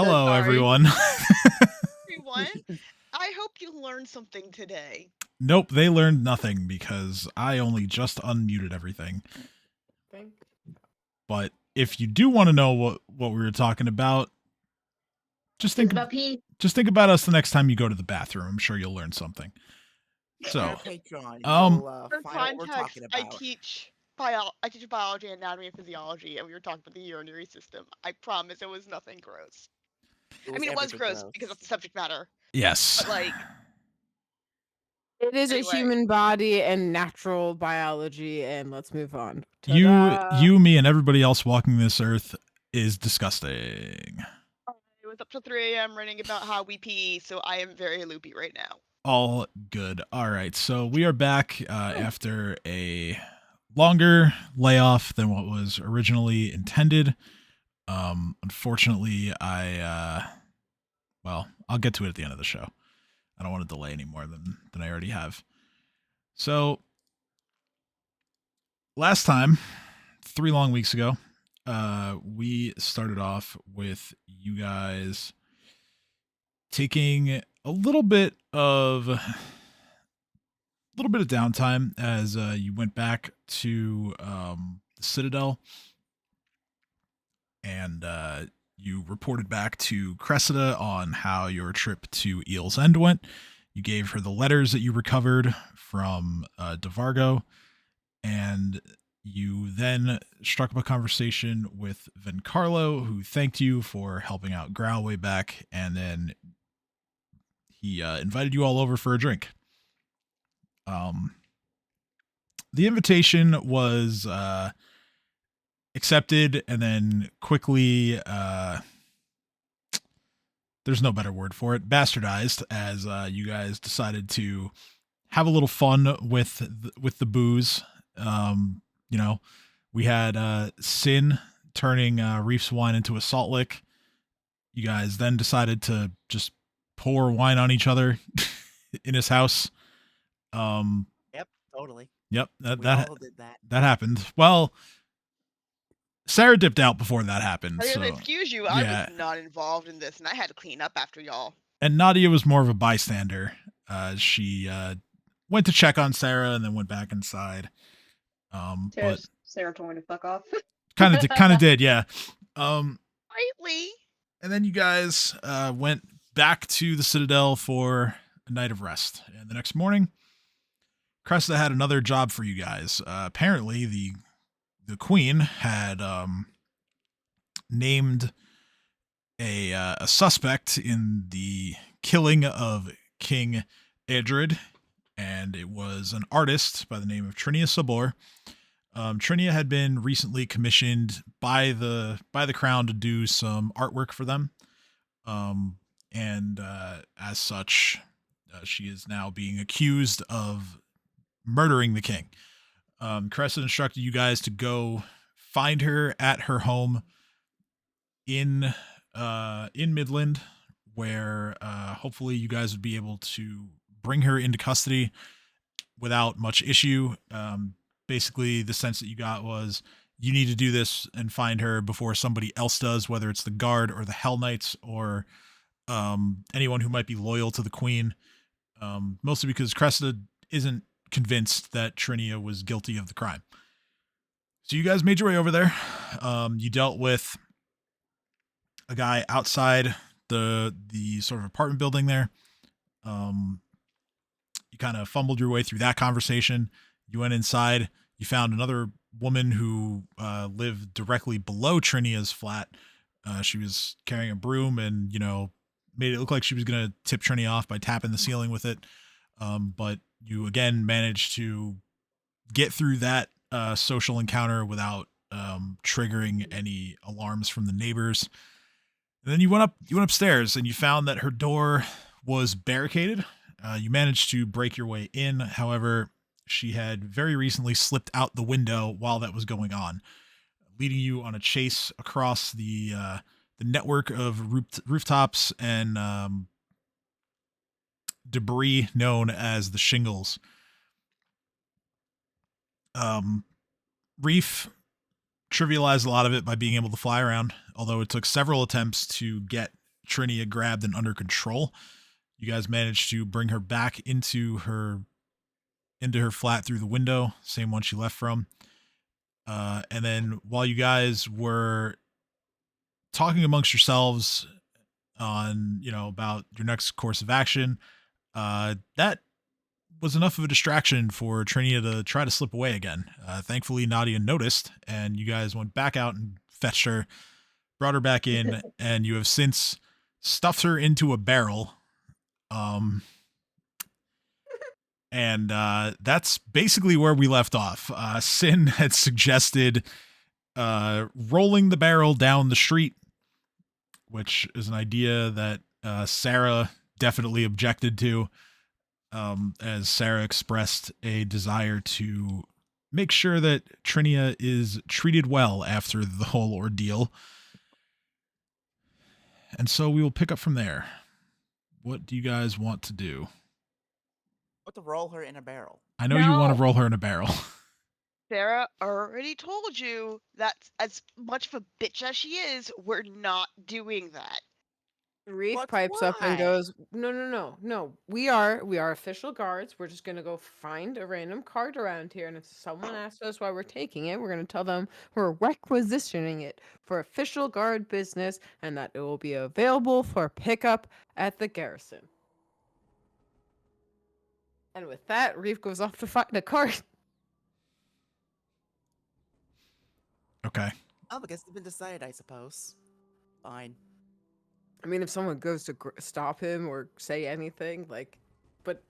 Hello, sorry. everyone. Everyone, I hope you learned something today. Nope, they learned nothing because I only just unmuted everything. Thing. But if you do want to know what we were talking about, just think about pee. about us the next time you go to the bathroom. I'm sure you'll learn something. So, Our Patreon. um, You'll For find out what we're context, talking I about. teach biology, anatomy, and physiology, and we were talking about the urinary system. I promise it was nothing gross. I mean, it was everything gross because that's the subject matter. yes. But like, It is Anyway. a human body and natural biology, and let's move on. You, Ta-da. me, and everybody else walking this earth is disgusting. It was up till 3 a.m. writing about how we pee, so I am very loopy right now. All good. All right, so we are back after a longer layoff than what was originally intended. Unfortunately, well, I'll get to it at the end of the show. I don't want to delay any more than I already have. So, last time, 3 long weeks ago, we started off with you guys taking a little bit of downtime as you went back to the Citadel, and you reported back to Cressida on how your trip to Eel's End went. You gave her the letters that you recovered from DeVargo, and you then struck up a conversation with Vencarlo, who thanked you for helping out Growl way back, and then he invited you all over for a drink. The invitation was accepted and then quickly there's no better word for it, bastardized, as you guys decided to have a little fun with the booze. You know, we had Sin turning Reef's wine into a salt lick. You guys then decided to just pour wine on each other in his house. Yep, totally. Yep, We all did that. that happened. Well, Sarah dipped out before that happened. I So, excuse you, I was not involved in this, and I had to clean up after y'all. And Nadia was more of a bystander. She went to check on Sarah and then went back inside. But Sarah told me to fuck off. kind of did, yeah. Slightly. And then you guys went back to the Citadel for a night of rest. And the next morning, Cressida had another job for you guys. Apparently, the Queen had named a suspect in the killing of King Edred, and it was an artist by the name of Trinia Sabor. Trinia had been recently commissioned by the Crown to do some artwork for them, and as such, she is now being accused of murdering the king. Cressida instructed you guys to go find her at her home in Midland, where hopefully you guys would be able to bring her into custody without much issue. Basically, the sense that you got was you need to do this and find her before somebody else does, whether it's the guard or the Hell Knights or anyone who might be loyal to the Queen. Mostly because Cressida isn't convinced that Trinia was guilty of the crime. So you guys made your way over there. You dealt with a guy outside the sort of apartment building there. You kind of fumbled your way through that conversation. You went inside. You found another woman who lived directly below Trinia's flat. She was carrying a broom and, made it look like she was going to tip Trinia off by tapping the ceiling with it. But you again managed to get through that social encounter without triggering any alarms from the neighbors. And then you went upstairs and you found that her door was barricaded. You managed to break your way in. However, she had very recently slipped out the window while that was going on, leading you on a chase across the network of rooftops and debris known as the shingles. Reef trivialized a lot of it by being able to fly around, although it took several attempts to get Trinia grabbed and under control. You guys managed to bring her back into her flat through the window, same one she left from. And then while you guys were talking amongst yourselves on, about your next course of action, that was enough of a distraction for Trinia to try to slip away again. Thankfully, Nadia noticed, and you guys went back out and fetched her, brought her back in, and you have since stuffed her into a barrel. And that's basically where we left off. Sin had suggested rolling the barrel down the street, which is an idea that Sarah definitely objected to, as Sarah expressed a desire to make sure that Trinia is treated well after the whole ordeal. And so we will pick up from there. What do you guys want to do? What to roll her in a barrel? I know you want to roll her in a barrel. Sarah already told you that as much of a bitch as she is, we're not doing that. Reef But pipes up and why? goes, no. We are official guards. We're just gonna go find a random cart around here, and if someone asks us why we're taking it, we're gonna tell them we're requisitioning it for official guard business, and that it will be available for pickup at the garrison. And with that, Reef goes off to find a cart. Okay. Oh, I guess it's been decided, I suppose. Fine. I mean, if someone goes to stop him or say anything, but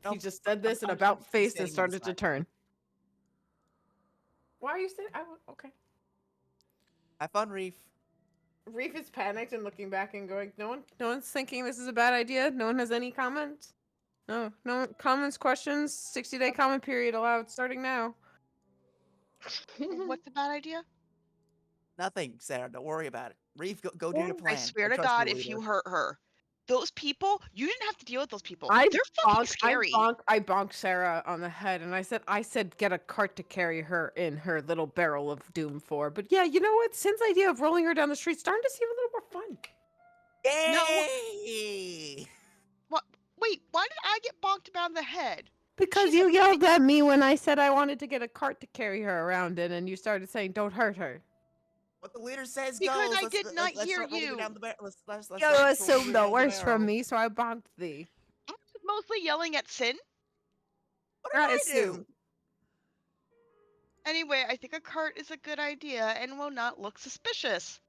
he Nope. just said this and I'm about just face standing and on started the to side. turn. Why are you saying? Okay. Have fun, Reef. Reef is panicked and looking back and going, no one's thinking this is a bad idea. No one has any comments. No comments, questions. 60-day comment period allowed starting now. What's a bad idea? Nothing, Sarah. Don't worry about it. Reef, go do your plan. I swear to trust God, you, if you leader. hurt her, those people, you didn't have to deal with those people. I They're fucking scary. I bonked Sarah on the head and I said get a cart to carry her in her little barrel of doom for. But yeah, you know what? Sin's idea of rolling her down the street starting to seem a little more fun. Yay! What? Wait, why did I get bonked around the head? Because She's you a yelled at me when I said I wanted to get a cart to carry her around in, and you started saying, "Don't hurt her." What the leader says Because goes. I Let's, did let's, not let's hear start rolling her you. down the barrel. Let's You start rolling assumed her the down worst from barrel. me, so I bonked thee. I was mostly yelling at Sin. What did I I do? assumed. Anyway, I think a cart is a good idea and will not look suspicious.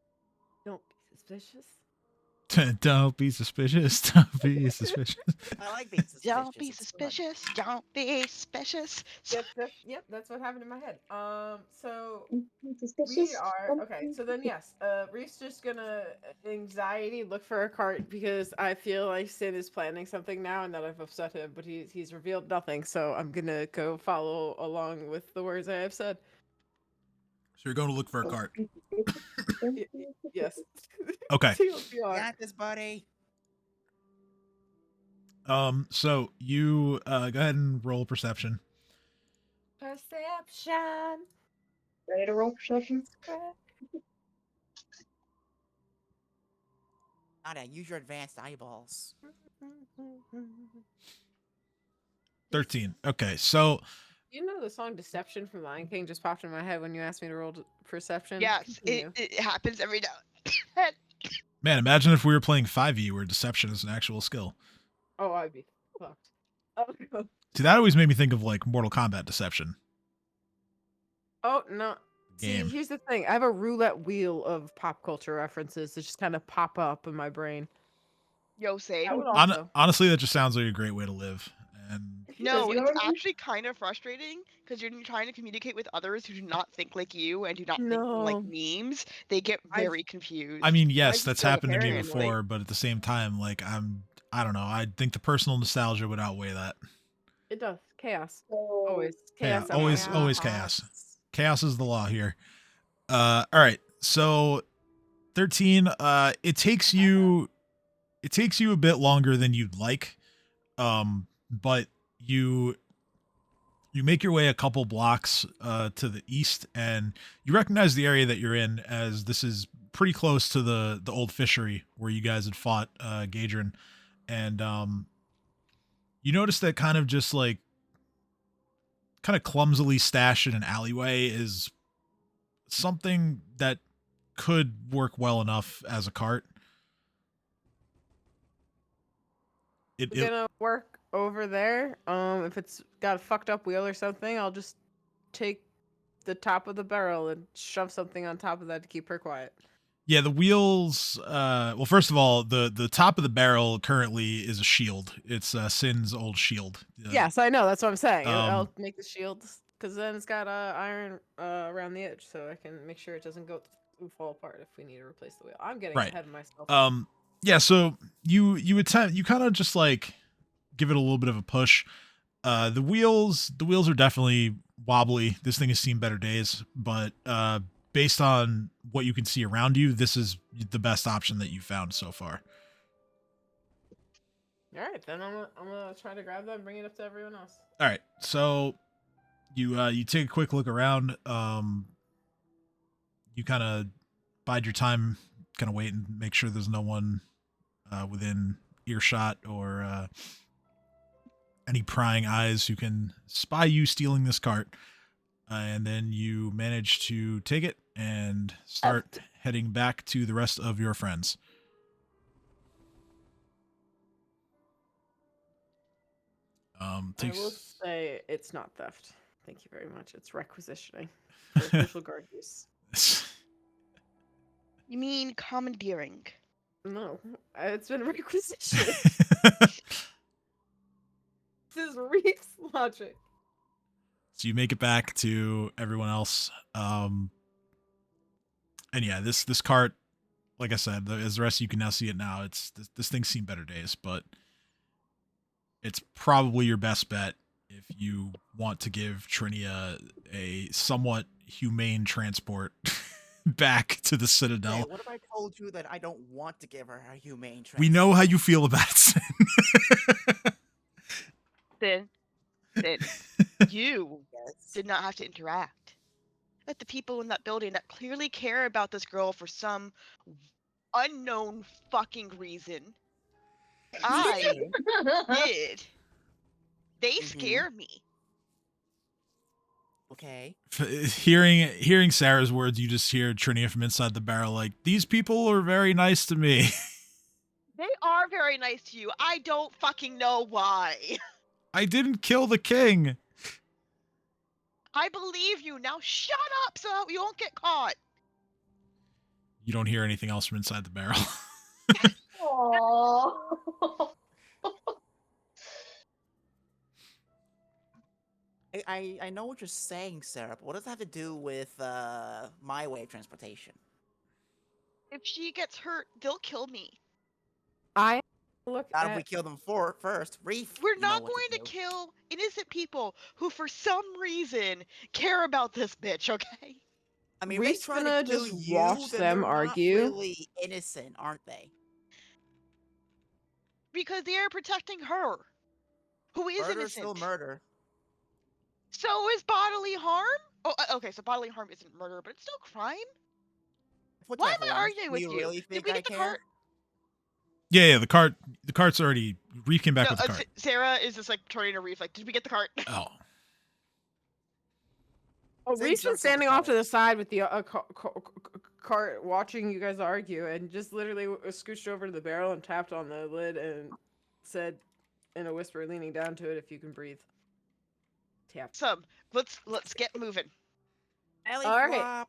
Don't be suspicious. Don't be suspicious. Don't be suspicious. I like being suspicious. Don't be It's fun. suspicious. Don't be suspicious. Yep, that's what happened in my head. So we Suspicious. are okay. So then, yes, Reef's just gonna anxiety look for a cart because I feel like Sin is planning something now, and that I've upset him. But he's revealed nothing, so I'm gonna go follow along with the words I have said. So you're going to look for a cart. Yes. Okay. TLDR. Got this, buddy. So you go ahead and roll perception. Perception. Ready to roll perception? Nadia, use your advanced eyeballs. 13. Okay, so You know the song "Deception" from Lion King just popped in my head when you asked me to roll perception. Yes, Continue. it happens every now. man, imagine if we were playing 5e where deception is an actual skill. Oh, I'd be fucked. Oh, See, that always made me think of like Mortal Kombat deception. oh no. Game. See, here's the thing. I have a roulette wheel of pop culture references that just kind of pop up in my brain. Yo, same. That would also. Honestly, that just sounds like a great way to live. And No, Does it's yours- actually kind of frustrating because you're trying to communicate with others who do not think like you and do not think No. like memes. They get I've- very confused. I mean, yes, just that's don't happened to care me anymore. before, but at the same time, like I don't know. I think the personal nostalgia would outweigh that. It does. Chaos. So, Always. Yeah, Chaos. always chaos. Chaos is the law here. All right. So 13, it takes you a bit longer than you'd like. But you You make your way a couple blocks to the east, and you recognize the area that you're in, as this is pretty close to the old fishery where you guys had fought Gadrin. And you notice that kind of just like kind of clumsily stashed in an alleyway is something that could work well enough as a cart. We're gonna work over there. If it's got a fucked up wheel or something, I'll just take the top of the barrel and shove something on top of that to keep her quiet. Yeah, the wheels. Well, first of all, the top of the barrel currently is a shield. It's Sin's old shield. Yes, I know. That's what I'm saying. I'll Um, make the shield because then it's got iron around the edge, so I can make sure it doesn't fall apart if we need to replace the wheel. I'm getting Right. ahead of myself. Yeah. So you attempt. You kind of just like give it a little bit of a push. The wheels are definitely wobbly. This thing has seen better days, but based on what you can see around you, this is the best option that you found so far. All right, then I'm gonna try to grab that and bring it up to everyone else. All right, so you take a quick look around. You kind of bide your time, kind of wait and make sure there's no one within earshot or any prying eyes who can spy you stealing this cart. And then you manage to take it and start heading back to the rest of your friends. I will say it's not theft. Thank you very much. It's requisitioning for official guard use. You mean commandeering? No, it's been requisitioning. This is Reef's logic. So you make it back to everyone else. And yeah, this cart, like I said, as the rest of you can now see it now, this thing's seen better days, but it's probably your best bet if you want to give Trinia a somewhat humane transport back to the Citadel. Hey, what if I told you that I don't want to give her a humane transport? We know how you feel about it. Sin, you Yes. did not have to interact. Let the people in that building that clearly care about this girl for some unknown fucking reason. I did. They scare me. Okay. Hearing Sarah's words, you just hear Trinia from inside the barrel like, these people are very nice to me. They are very nice to you. I don't fucking know why. I didn't kill the king. I believe you. Now shut up so you won't get caught. You don't hear anything else from inside the barrel. Aww. I know what you're saying, Sarah, but what does that have to do with my way of transportation? If she gets hurt, they'll kill me. I look Not at if we kill them first. Reef. We're you know not what going to do. kill innocent people who, for some reason, care about this bitch, okay? I mean, Reef's they try gonna to kill just you, watch then them they're argue. Not really innocent, aren't they? Because they are protecting her, who is Murder's innocent. still murder. So is bodily harm? Oh, okay, so bodily harm isn't murder, but it's still crime? Why am I arguing with you? you? Really Did think we I get the care? cart? Yeah, the cart's already. Reef came back with the cart. Sarah is just like turning to Reef, like, did we get the cart? Oh. Oh, Since Reef's you're been standing off to cart. the side with the cart, watching you guys argue, and just literally scooched over to the barrel and tapped on the lid and said, in a whisper, leaning down to it, "If you can breathe." Tap. Let's get moving. Ellie All right. flop.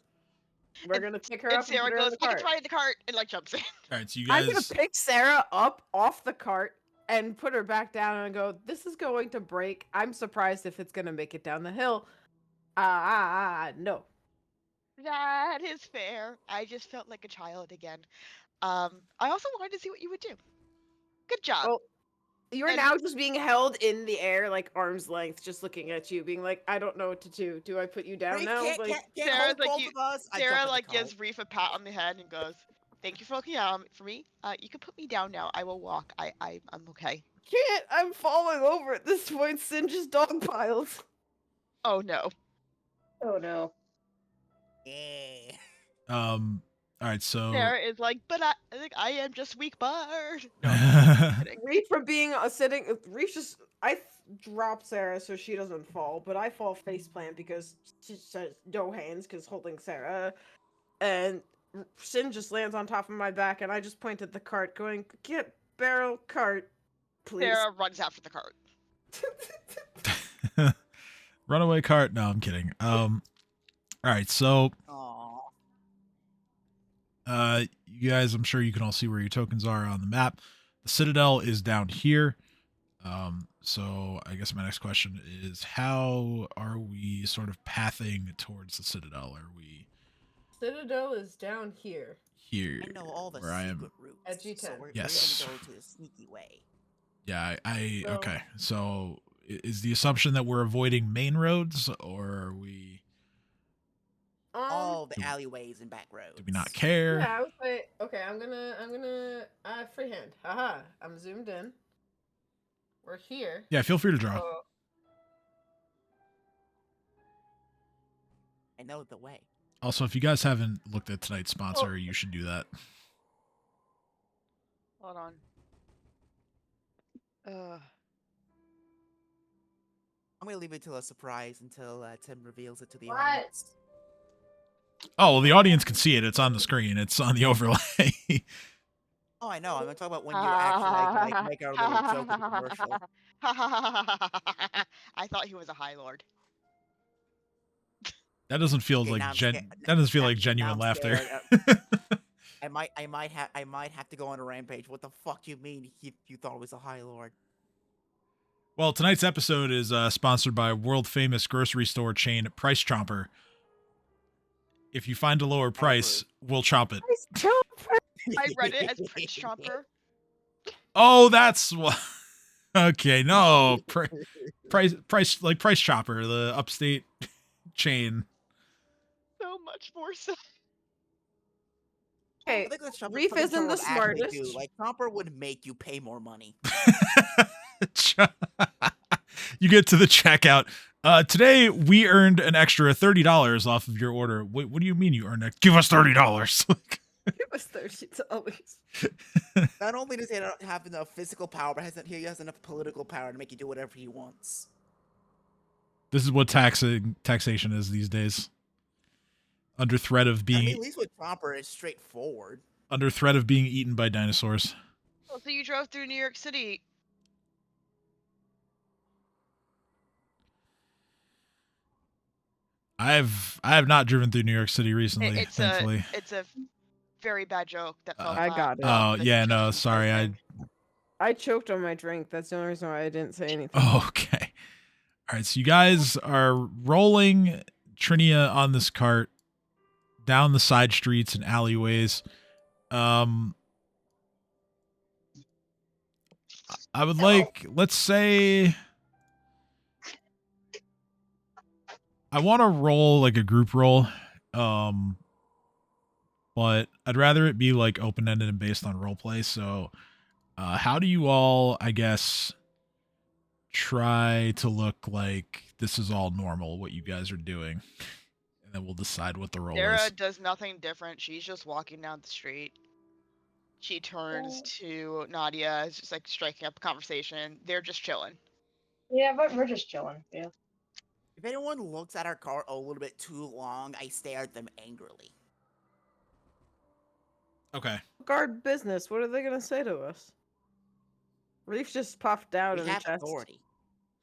We're gonna pick her And up and Sarah put her in goes, the "We can cart. try the cart," and like jumps in. All right, so you I'm gonna guys. pick Sarah up off the cart and put her back down and go, "This is going to break. I'm surprised if it's gonna make it down the hill." No. That is fair. I just felt like a child again. I also wanted to see what you would do. Good job. Well, you're And- now just being held in the air, like arm's length, just looking at you, being like, "I don't know what to do. Do I put you down Reef now?" can't, Like, can't Sarah's hold like both you- of us. I Sarah jump in the like cart. gives Reef a pat on the head and goes, "Thank you for looking out for me. You can put me down now. I will walk. I'm okay." can't. I'm falling over at this point. Sin just dog piles. Oh no. Oh no. Yeah. All right, so Sarah is like, but I think I am just weak barred. No, I'm kidding. Reef from being sitting. Reef just. Drop Sarah so she doesn't fall, but I fall face plant because she says no hands because holding Sarah, and Sin just lands on top of my back, and I just point at the cart, going, "Get barrel cart, please." Sarah runs after the cart. runaway cart. No, I'm kidding. All right, so Aw. you guys, I'm sure you can all see where your tokens are on the map. The Citadel is down here. So I guess my next question is, how are we sort of pathing towards the Citadel? Are we Citadel is down here. here? I know all the where I am? secret routes. At G10. So we're Yes. gonna go to the sneaky way. Yeah, So- okay. So is the assumption that we're avoiding main roads, or are we? All the alleyways and back roads. Do we not care? Yeah, I would say. Okay, I'm gonna freehand. Haha, I'm zoomed in. We're here. Yeah, feel free to draw. So, I know the way. Also, if you guys haven't looked at tonight's sponsor, you should do that. Hold on. I'm gonna leave it till a surprise until Tim reveals it to the What? audience. Oh, well, the audience can see it. It's on the screen. It's on the overlay. Oh, I know. I'm talking about when you actually like make our little joke in the commercial. I thought he was a High Lord. That doesn't feel Okay, like now I'm scared- that doesn't feel now- like now genuine I'm laughter. scared. I might have to go on a rampage. What the fuck you mean you thought it was a High Lord? Well, tonight's episode is sponsored by world famous grocery store chain Price Chomper. If you find a lower price, we'll chomp it. I read it as Prince Chomper. Oh, that's what. Okay, no, price like Price Chopper, the upstate chain. So much more so. okay, I think that's something- Reef something isn't the Chomper would actually do. smartest. Like Chomper would make you pay more money. You get to the checkout. Today we earned an extra $30 off of your order. What do you mean you earned that? Give us $30. It was $30. Not only does he not have enough physical power, but he has enough political power to make you do whatever he wants. This is what taxation is these days. Under threat of I being mean, at least with Chomper, it's straightforward. under threat of being eaten by dinosaurs. Oh, so you drove through New York City. I have not driven through New York City recently, It's thankfully. It's a very bad joke that fell I flat. got it. Oh, The yeah, no, situation sorry. says I choked on my drink. That's the only reason why I didn't say anything. Okay. All right, so you guys are rolling Trinia on this cart down the side streets and alleyways. I would like, let's say, I want to roll like a group roll, but I'd rather it be like open-ended and based on roleplay. So, how do you all, I guess, try to look like this is all normal, what you guys are doing? And then we'll decide what the role Sarah is. does nothing different. She's just walking down the street. She turns to Nadia, is just like striking up a conversation. They're just chilling. Yeah, but we're just chilling. Yeah. If anyone looks at our car a little bit too long, I stare at them angrily. Okay. Guard business. What are they gonna say to us? Reef just puffed out We in the have chest. authority.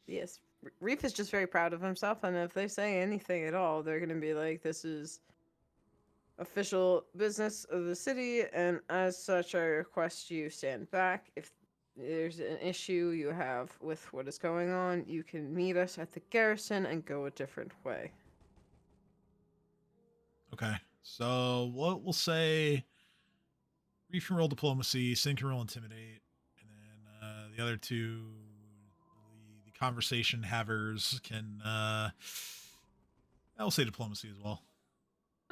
Yes, Reef is just very proud of himself, and if they say anything at all, they're gonna be like, "This is official business of the city, and as such, I request you stand back. If there's an issue you have with what is going on, you can meet us at the garrison and go a different way." Okay. So we'll say Reef can roll diplomacy, Sin can roll intimidate, and then the other two, the conversation havers, can I'll say diplomacy as well.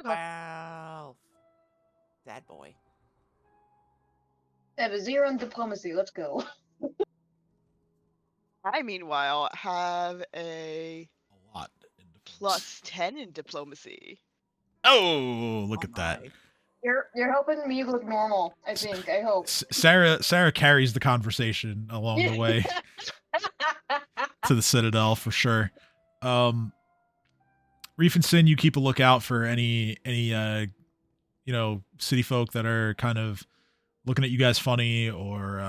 Wow. Sad boy. I have a 0 in diplomacy. Let's go. I, meanwhile, have a A lot in +10 in diplomacy. Oh, look at that. my. You're helping me look normal, I think. I hope. Sarah carries the conversation along the way to the Citadel for sure. Reef and Sin, you keep a lookout for any city folk that are kind of looking at you guys funny or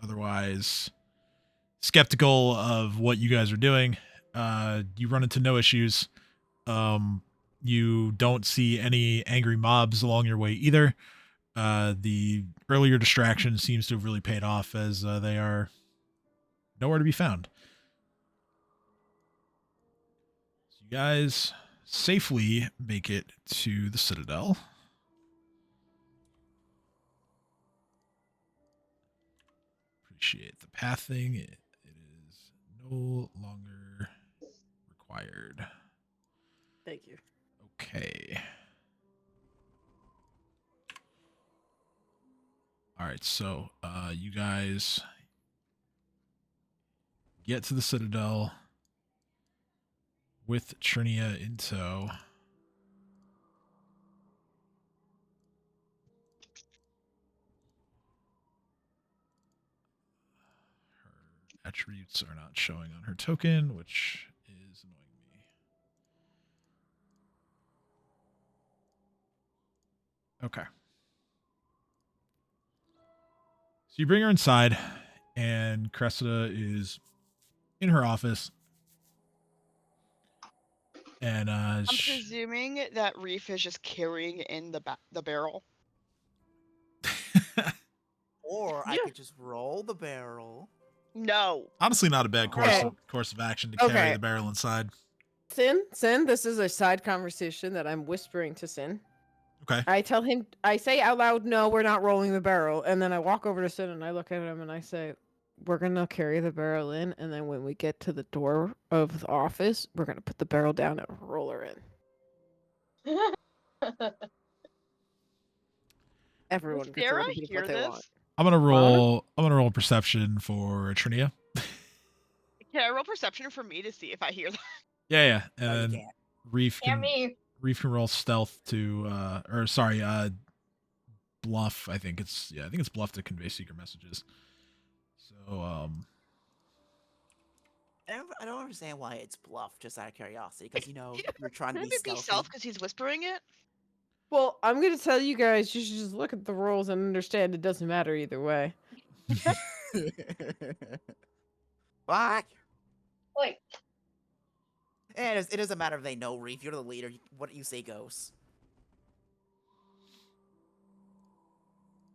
otherwise skeptical of what you guys are doing. You run into no issues. You don't see any angry mobs along your way either. The earlier distraction seems to have really paid off as they are nowhere to be found. So you guys safely make it to the Citadel. Appreciate the pathing. It is no longer required. Thank you. Okay. All right, so you guys get to the Citadel with Trinia in tow. Her attributes are not showing on her token, which is annoying me. Okay. So you bring her inside, and Cressida is in her office. And I'm presuming that Reef is just carrying in the barrel. Or I Yeah. could just roll the barrel. No. honestly not a bad Okay. course of action to carry Okay. the barrel inside. Sin, this is a side conversation that I'm whispering to Sin. Okay. I tell him, I say out loud, no, we're not rolling the barrel. And then I walk over to Sin and I look at him and I say, we're going to carry the barrel in. And then when we get to the door of the office, we're going to put the barrel down and roll her in. Everyone gets Sarah a little bit of hear what they this? want. I'm gonna roll perception for Trinia. Can I roll perception for me to see if I hear that? Yeah. And No, you then can't. Reef Yeah, can me. roll stealth to bluff. I think it's bluff to convey secret messages. So I don't understand why it's bluff, just out of curiosity, because you're trying to Wouldn't be it be stealthy. stealth because he's whispering it? Well, I'm going to tell you guys, you should just look at the rolls and understand it doesn't matter either way. Fuck. Like, And it doesn't matter if they know, Reef. You're the leader. What you say goes.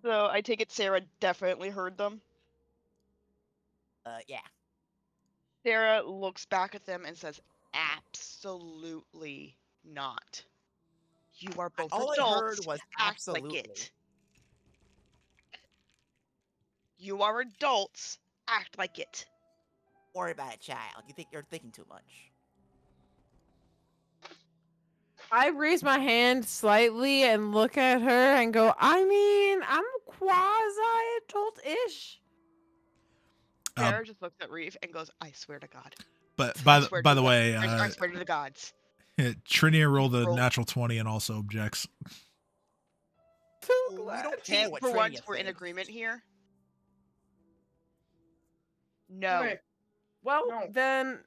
So I take it Sarah definitely heard them. Yeah. Sarah looks back at them and says, absolutely not. You are both All I adults. heard was Act like absolutely. it. You are adults. Act like it. Don't worry about it, child. You're thinking too much. I raise my hand slightly and look at her and go, I mean, I'm quasi-adult-ish. Sarah just looks at Reef and goes, I swear to God. but I swear by to the God. way, I swear to the gods. Trinia rolled a Roll. natural 20 and also objects. So We glad. don't See, care what for once Trinia we're in thinks. agreement here. No. wait, Well, No. then,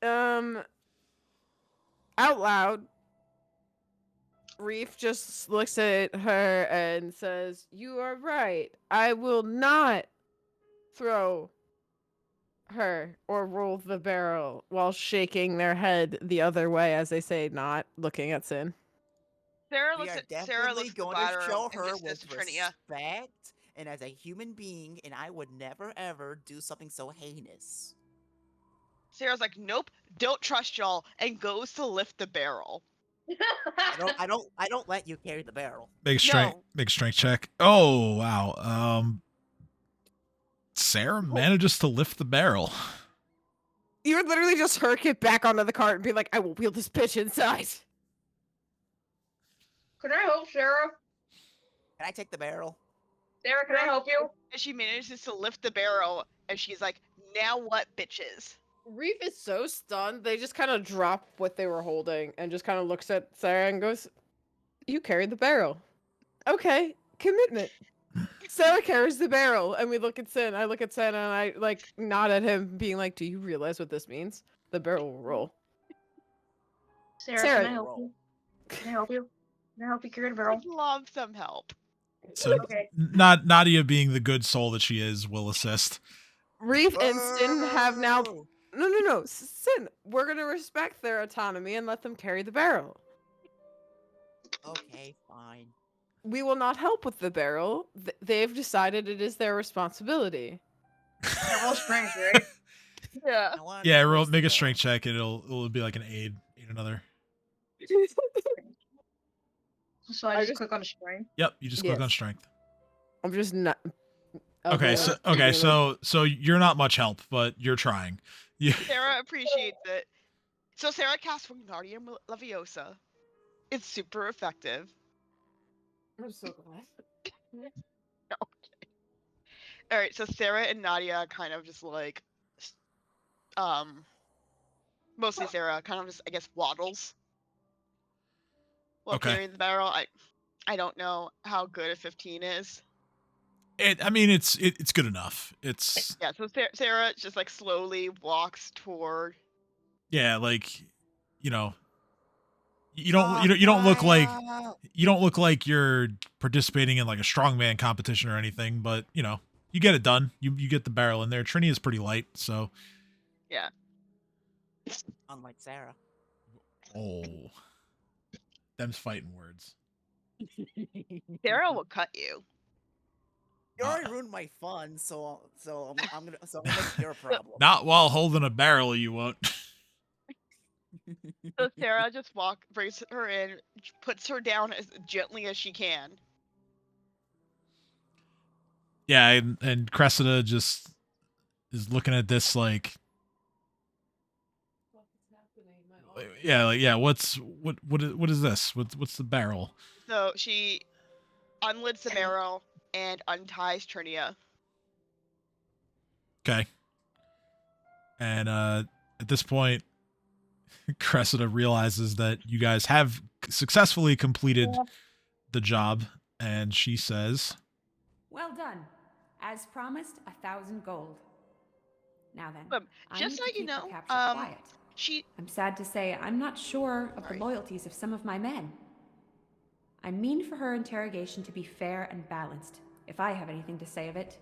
out loud, Reef just looks at her and says, you are right. I will not throw her or roll the barrel while shaking their head the other way as they say not, looking at Sin. Sarah We looks are at Sarah definitely looks at the going bladder to show and her just says with to Trinia, respect and as a human being, and I would never ever do something so heinous. Sarah's like, nope, don't trust y'all, and goes to lift the barrel. I don't let you carry the barrel. Make a No. strength check. Oh wow. Sarah manages to lift the barrel. You would literally just herk it back onto the cart and be like, I will wheel this bitch inside. Can I help Sarah? Can I take the barrel? Sarah, can I help you? And she manages to lift the barrel, and she's like, now what, bitches? Reef is so stunned, they just kind of drop what they were holding and just kind of looks at Sarah and goes, "You carried the barrel. Okay, commitment." Sarah carries the barrel, and we look at Sin. I look at Sin, and I like nod at him, being like, "Do you realize what this means? The barrel will roll." Sarah, Sarah- can I help you? Can I help you? Can I help you carry the barrel? I'd love some help. So Okay. Nadia, being the good soul that she is, will assist. Reef and Sin have now. Oh! No, Sin. We're gonna respect their autonomy and let them carry the barrel. Okay, fine. We will not help with the barrel. They've decided it is their responsibility. Yeah, roll strength, right? Yeah. I wanna Yeah, know roll, what's make a the- strength check. It'll be like an aid another. So I I just just- click on strength. Yep, you just click on Yes. strength. I'm just not. Okay, so you're not much help, but you're trying. You, Sarah appreciates it. So Sarah casts Wingardium Leviosa. It's super effective. I'm so glad. All right, so Sarah and Nadia kind of just like, mostly Sarah kind of just I guess waddles while Okay. carrying the barrel. I don't know how good a 15 is. I mean, it's good enough. It's Yeah, so Sarah just like slowly walks toward. yeah, like you know, you don't look like you're participating in like a strongman competition or anything, but you know, you get it done. You get the barrel in there. Trinia is pretty light, so Unlike Sarah. oh, them's fighting words. Sarah will cut you. You already ruined my fun, so I'm gonna make your problem. Not while holding a barrel, you won't. So Sarah just brings her in, puts her down as gently as she can. Yeah, and Cressida just is looking at this like, yeah. What is this? What's the barrel? So she unlids the barrel and unties Trinia. Okay. And at this point, Cressida realizes that you guys have successfully completed the job, and she says, Well done. As promised, 1,000 gold. Now then, I just need so to you keep know, the capture quiet. She I'm sad to say I'm not sure of Sorry. the loyalties of some of my men. I mean for her interrogation to be fair and balanced, if I have anything to say of it.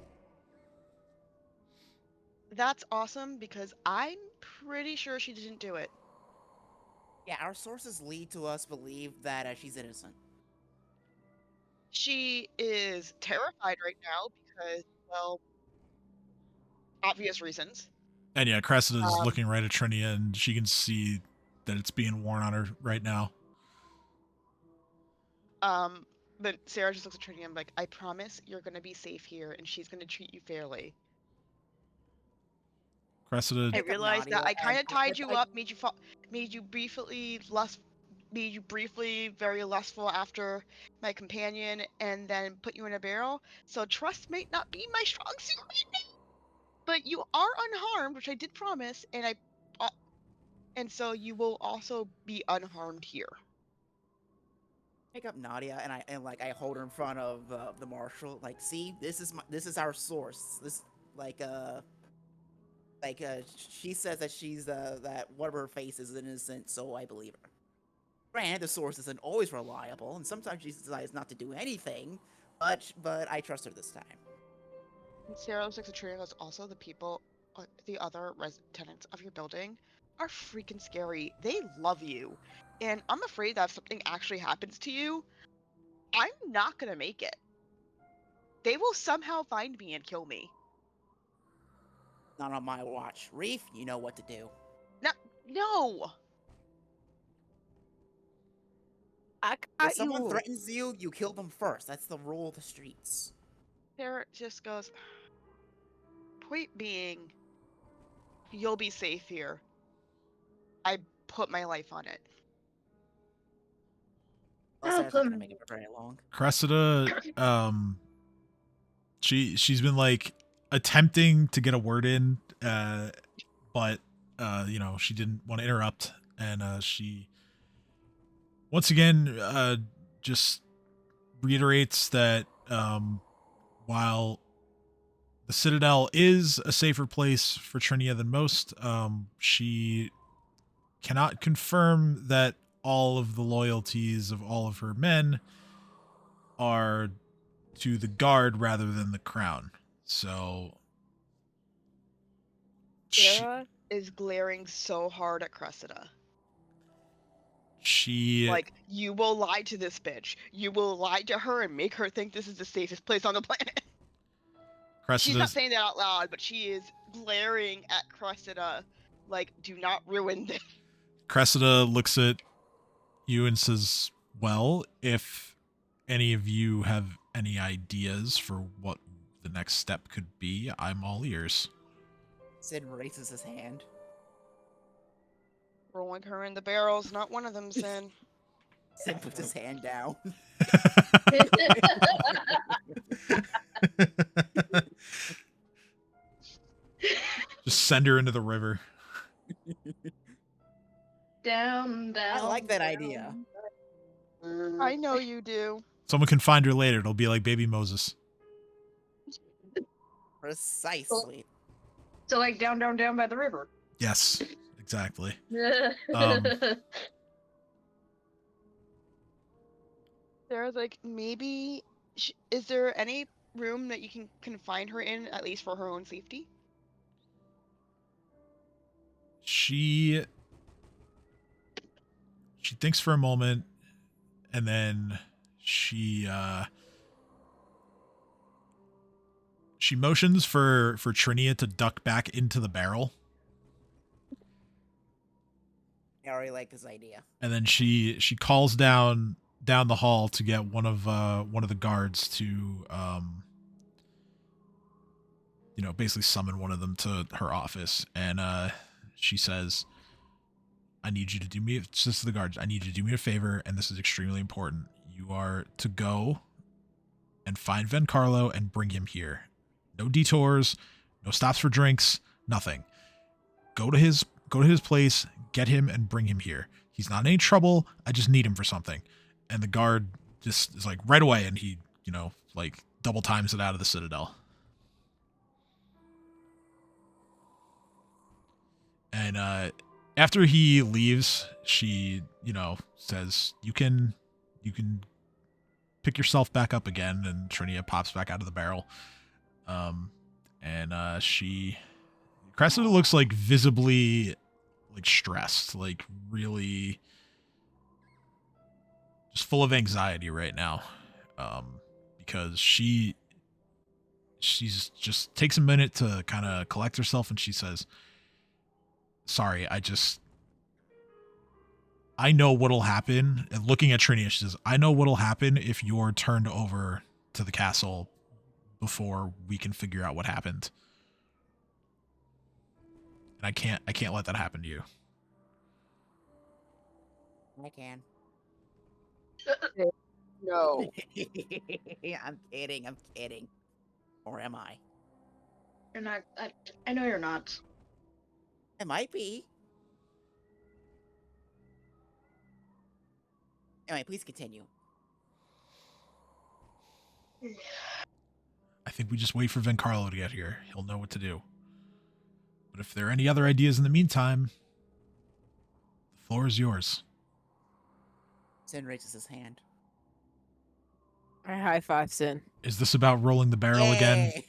that's awesome because I'm pretty sure she didn't do it. Yeah, our sources lead to us believe that she's innocent. She is terrified right now because, well, obvious reasons. and yeah, Cressida's Um, looking right at Trinia, and she can see that it's being worn on her right now. But Sarah just looks at Trinia and like, I promise you're gonna be safe here, and she's gonna treat you fairly. Cressida, I Pick up realized that Nadia I kind of and tied if you I- up, made you briefly very lustful after my companion, and then put you in a barrel. So trust might not be my strong suit right now, but you are unharmed, which I did promise, and so you will also be unharmed here. pick up Nadia and I hold her in front of the marshal. Like, see, this is our source. This she says that she's that whatever her face is innocent, so I believe her. Granted, the source isn't always reliable, and sometimes she decides not to do anything, but I trust her this time. And Sarah looks like the trio goes, also the people, the other tenants of your building are freaking scary. They love you. And I'm afraid that if something actually happens to you, I'm not gonna make it. They will somehow find me and kill me. Not on my watch. Reef, you know what to do. No! I If got someone you. threatens you, you kill them first. That's the rule of the streets. Sarah just goes, point being, you'll be safe here. I put my life on it. Well, Sarah's not gonna make it for very long. Cressida, she's been like attempting to get a word in, but she didn't want to interrupt, and she once again just reiterates that while the Citadel is a safer place for Trinia than most, she cannot confirm that all of the loyalties of all of her men are to the guard rather than the crown. So Sarah? Is glaring so hard at Cressida. she Like, you will lie to this bitch. You will lie to her and make her think this is the safest place on the planet. She's not Cressida's saying that out loud, but she is glaring at Cressida like, do not ruin this. Cressida looks at you and says, well, if any of you have any ideas for what the next step could be, I'm all ears. Sid raises his hand. Rolling her in the barrel's not one of them, Sin. Sid puts his hand down. Just send her into the river. Down, down. I like that idea. I know you do. Someone can find her later. It'll be like baby Moses. Precisely. So like down, down, down by the river. Yes, exactly. Sarah's like, maybe, is there any room that you can confine her in, at least for her own safety? She thinks for a moment, and then she motions for Trinia to duck back into the barrel, I already like this idea. and then she calls down the hall to get one of the guards to basically summon one of them to her office, and she says, I need you to do me, it's just the guards, I need you to do me a favor, and this is extremely important. You are to go and find Vencarlo and bring him here. No detours, no stops for drinks, nothing. Go to his place, get him, and bring him here. He's not in any trouble, I just need him for something. And the guard just is like, right away, and he, like double times it out of the Citadel. And after he leaves, she, says, you can pick yourself back up again, and Trinia pops back out of the barrel. Cressida looks like visibly like stressed, like really just full of anxiety right now. Because she's just takes a minute to kind of collect herself, and she says, sorry, I know what'll happen. And looking at Trinia, she says, I know what'll happen if you're turned over to the castle before we can figure out what happened. And I can't let that happen to you. I can. No. I'm kidding. Or am I? You're not. I know you're not. It might be. Anyway, please continue. I think we just wait for Vencarlo to get here. He'll know what to do. But if there are any other ideas in the meantime, the floor is yours. Sin raises his hand. I high five Sin. Is this about rolling the barrel again? Yay!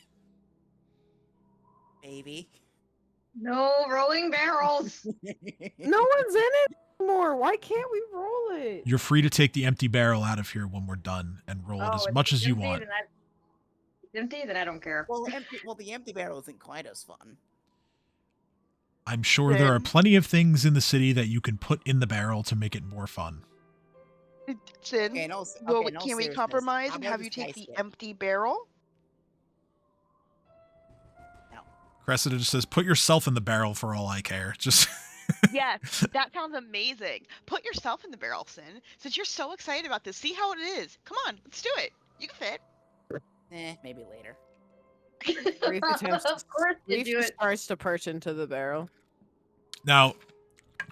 Baby. No rolling barrels. No one's in it anymore. Why can't we roll it? You're free to take the empty barrel out of here when we're done and roll it as much as you want. It's empty, then I don't care. Well, the empty barrel isn't quite as fun. I'm sure there are plenty of things in the city that you can put in the barrel to make it more fun. Sin, Okay, no can we compromise and have you take the empty barrel? Cressida just says, put yourself in the barrel for all I care. Just Yes, that sounds amazing. Put yourself in the barrel, Sin. Since you're so excited about this, see how it is. Come on, let's do it. You can fit. Maybe later. Reef attempts Of course you Reef do it. starts to perch into the barrel. Now,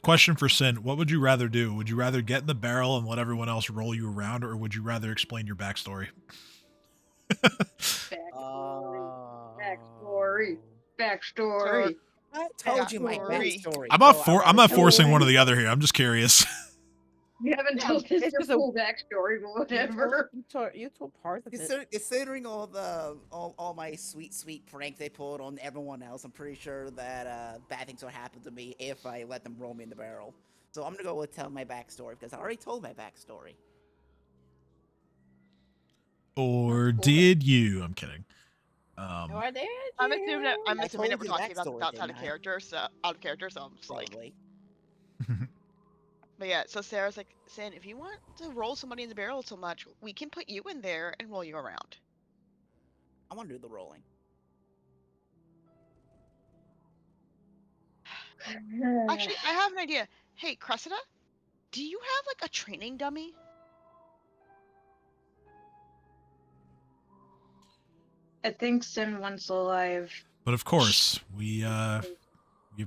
question for Sin: what would you rather do? Would you rather get in the barrel and let everyone else roll you around, or would you rather explain your backstory? Backstory. Backstory. I told you my Backstory. backstory. I'm not so I'd I'm rather not tell you forcing mine. one or the other here. I'm just curious. You haven't told us It's your just a- full backstory, but whatever. You told part of it. Considering all my sweet prank they pulled on everyone else, I'm pretty sure that bad things will happen to me if I let them roll me in the barrel. So I'm gonna go with telling my backstory because I already told my backstory. Or did you? I'm kidding. Are they? I'm assuming that I we're told you the talking about backstory, this outside of didn't I? character, so out of character. So I'm just like, Probably. but yeah. So Sarah's like, Sin, if you want to roll somebody in the barrel so much, we can put you in there and roll you around. I want to do the rolling. Actually, I have an idea. Hey, Cressida, do you have like a training dummy? I think Sin once alive. But of course, we have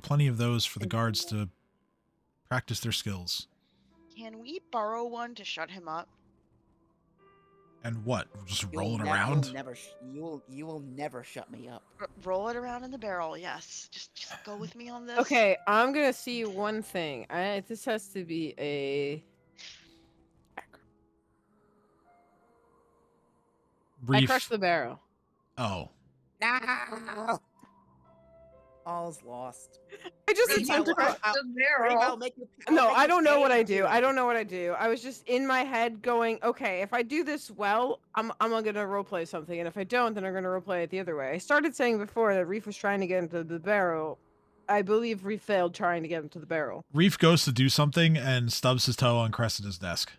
plenty of those for the guards to practice their skills. Can we borrow one to shut him up? And what? Just roll it You'll around? You will never shut me up. Roll it around in the barrel. Yes. Just go with me on this. Okay, I'm gonna see one thing. This has to be a. I Reef. crushed the barrel. Oh. No. All's lost. I just Reef, attempt to crush. The Reef, barrel. I'll make you- I'll No, make I you don't know pay what I to do. it. I don't know what I do. I was just in my head going, okay, if I do this well, I'm gonna roleplay something, and if I don't, then I'm gonna roleplay it the other way. I started saying before that Reef was trying to get into the barrel. I believe Reef failed trying to get into the barrel. Reef goes to do something and stubs his toe on Cressida's desk.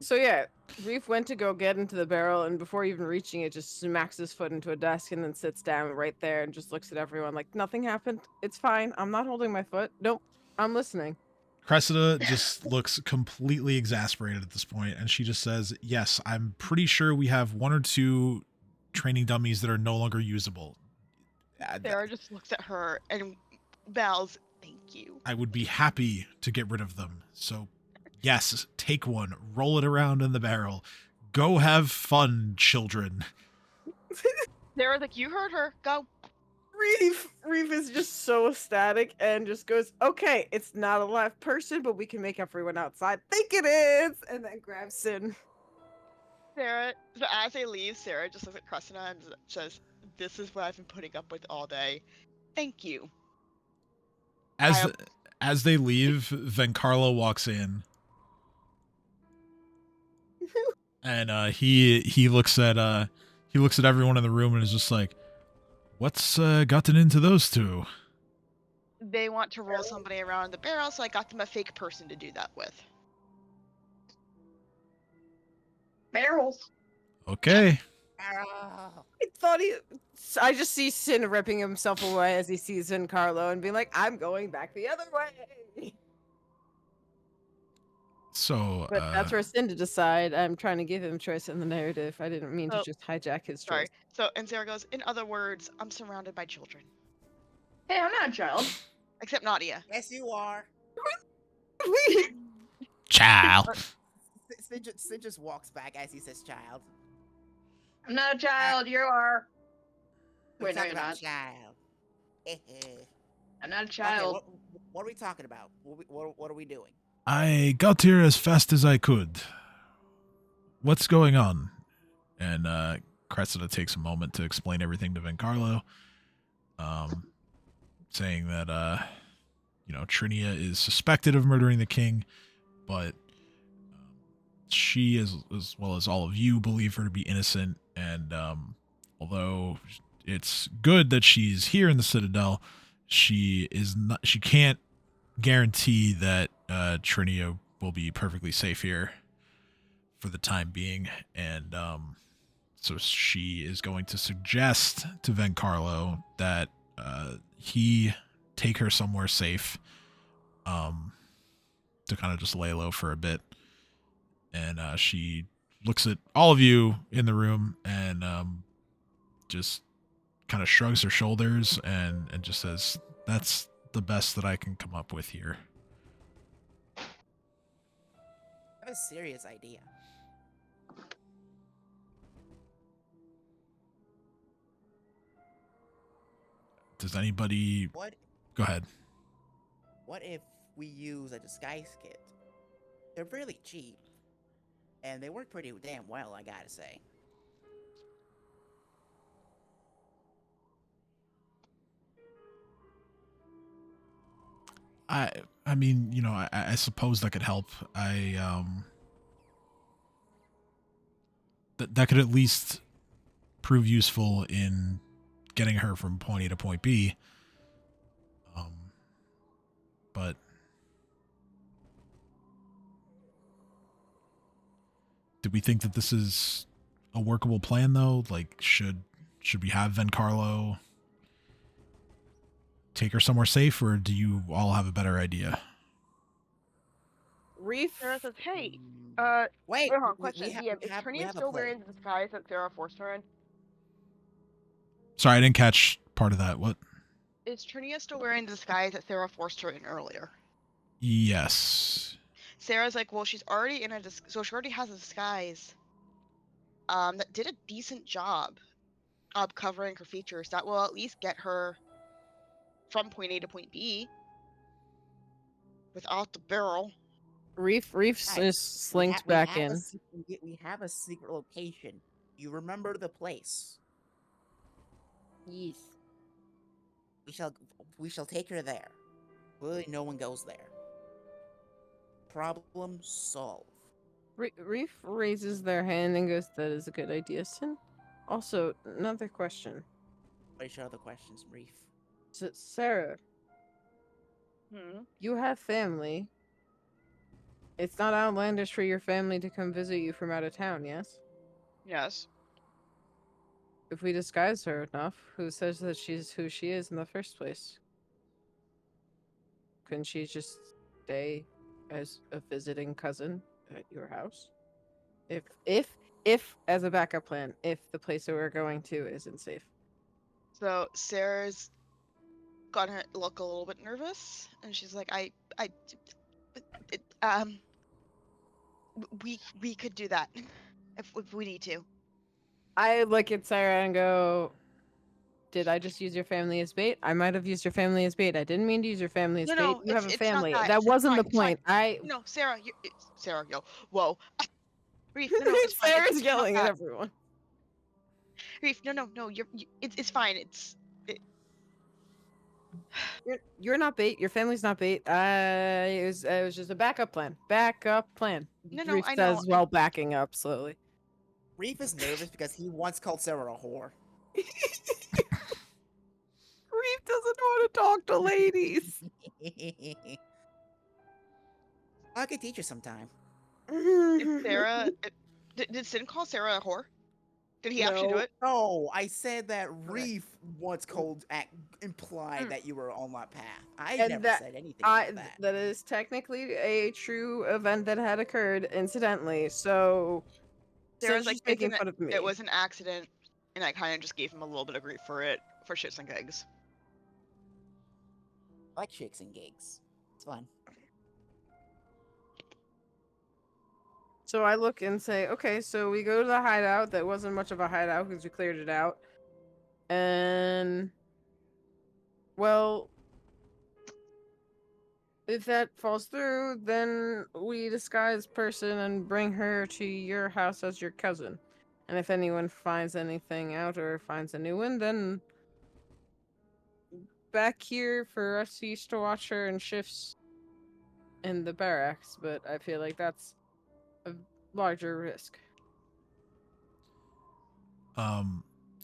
So yeah, Reef went to go get into the barrel, and before even reaching it, just smacks his foot into a desk and then sits down right there and just looks at everyone like nothing happened. It's fine. I'm not holding my foot. Nope. I'm listening. Cressida just looks completely exasperated at this point, and she just says, yes, I'm pretty sure we have one or two training dummies that are no longer usable. Sarah just looks at her and bows. Thank you. I would be happy to get rid of them. So, yes, take one, roll it around in the barrel. Go have fun, children. Sarah's like, you heard her. Go. Reef is just so ecstatic and just goes, okay, it's not a live person, but we can make everyone outside think it is, and then grabs Sin. Sarah, so as they leave, Sarah just looks at Cressida and says, this is what I've been putting up with all day. Thank you. As they leave, Vencarlo walks in. And he looks at everyone in the room and is just like, what's gotten into those two? They want to roll somebody around in the barrel, so I got them a fake person to do that with. Barrels. Okay. I just see Sin ripping himself away as he sees Carlo and being like, I'm going back the other way. So But that's for Sin to decide. I'm trying to give him choice in the narrative. I didn't mean to just hijack his choice. Sorry. So, and Sarah goes, in other words, I'm surrounded by children. Hey, I'm not a child. Except Nadia. Yes, you are. child. Sid just walks back as he says child. I'm not a child. You are. We're Wait, no, talking you're about not. child. I'm not a Okay, child. what are we talking about? What are we doing? I got here as fast as I could. What's going on? And Cressida takes a moment to explain everything to Vencarlo, saying that Trinia is suspected of murdering the king, but she, as well as all of you, believe her to be innocent. And although it's good that she's here in the Citadel, she can't guarantee that Trinia will be perfectly safe here for the time being. And so she is going to suggest to Vencarlo that he take her somewhere safe to kind of just lay low for a bit. And she looks at all of you in the room and just kind of shrugs her shoulders and just says, That's the best that I can come up with here. I have a serious idea. Does anybody... What Go ahead. What if we use a disguise kit? They're really cheap, and they work pretty damn well, I gotta say. I mean, you know, I suppose that could help. That could at least prove useful in getting her from point A to point B. But do we think that this is a workable plan, though? Like, should we have Vencarlo take her somewhere safe, or do you all have a better idea? Reef. Sarah says, "Hey, Wait, hold on, we question. have, DM, we is have, we Trinia have a still plan. wearing the disguise that Sarah forced her in? Sorry, I didn't catch part of that. What? Is Trinia still wearing the disguise that Sarah forced her in earlier?" Yes. Sarah's like, well, she's already in a so she already has a disguise. That did a decent job of covering her features. That will at least get her from point A to point B without the barrel. Reef Guys, is slinked back in. We have a secret location. You remember the place? Yes. We shall take her there. Really, no one goes there. Problem solved. Reef raises their hand and goes, "That is a good idea, Sin." Also, another question. What are your other questions, Reef? So, Sarah, Hmm. you have family. It's not outlandish for your family to come visit you from out of town, yes? Yes. If we disguise her enough, who says that she's who she is in the first place? Couldn't she just stay as a visiting cousin at your house? If as a backup plan, if the place that we're going to isn't safe. So Sarah's gonna look a little bit nervous, and she's like, we could do that if we need to. I look at Sarah and go, "Did I just use your family as bait? I might have used your family as bait. I didn't mean to use your family as bait. No, You have a it's family. not that. That It's wasn't fine, the it's fine. point. No, Sarah, Sarah, yo, whoa. Reef, no, it's fine. Sarah's It's not yelling at that. everyone. Reef, no, it's fine. You're not bait. Your family's not bait. It was just a backup plan. Backup plan. No, Reef I know. says while backing up slowly. Reef is nervous because he once called Sarah a whore. Reef doesn't want to talk to ladies. I could teach you sometime. Did Sarah, did Sin call Sarah a whore? Did he actually do No. it? No, I said that Reef once implied that you were on my path. I And never that- said anything about that. That is technically a true event that had occurred incidentally. So Sarah's since like she's making thinking fun of me. it was an accident, and I kind of just gave him a little bit of grief for it, for shits and gigs. I like chicks and gigs. It's fun. So I look and say, okay, so we go to the hideout. That wasn't much of a hideout because we cleared it out. And, well, if that falls through, then we disguise person and bring her to your house as your cousin. And if anyone finds anything out or finds a new one, then back here for us used to watch her in shifts in the barracks. But I feel like that's a larger risk.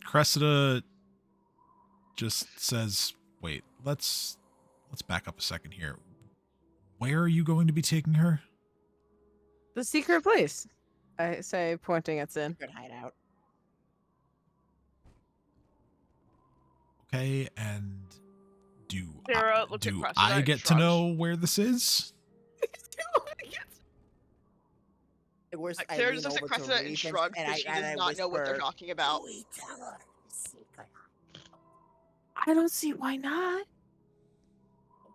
Cressida just says, "Wait, let's back up a second here. Where are you going to be taking her?" The secret place, I say, pointing at Sin. Good hideout. Okay, and do Sarah looked at do Cressida I and get to shrugged. know where this is? Where's Like, I Sarah lean just looks at over to Cressida and Reef shrugs and because she does I not know what they're whisper, talking about. "Can we tell her the secret?" I don't see why not.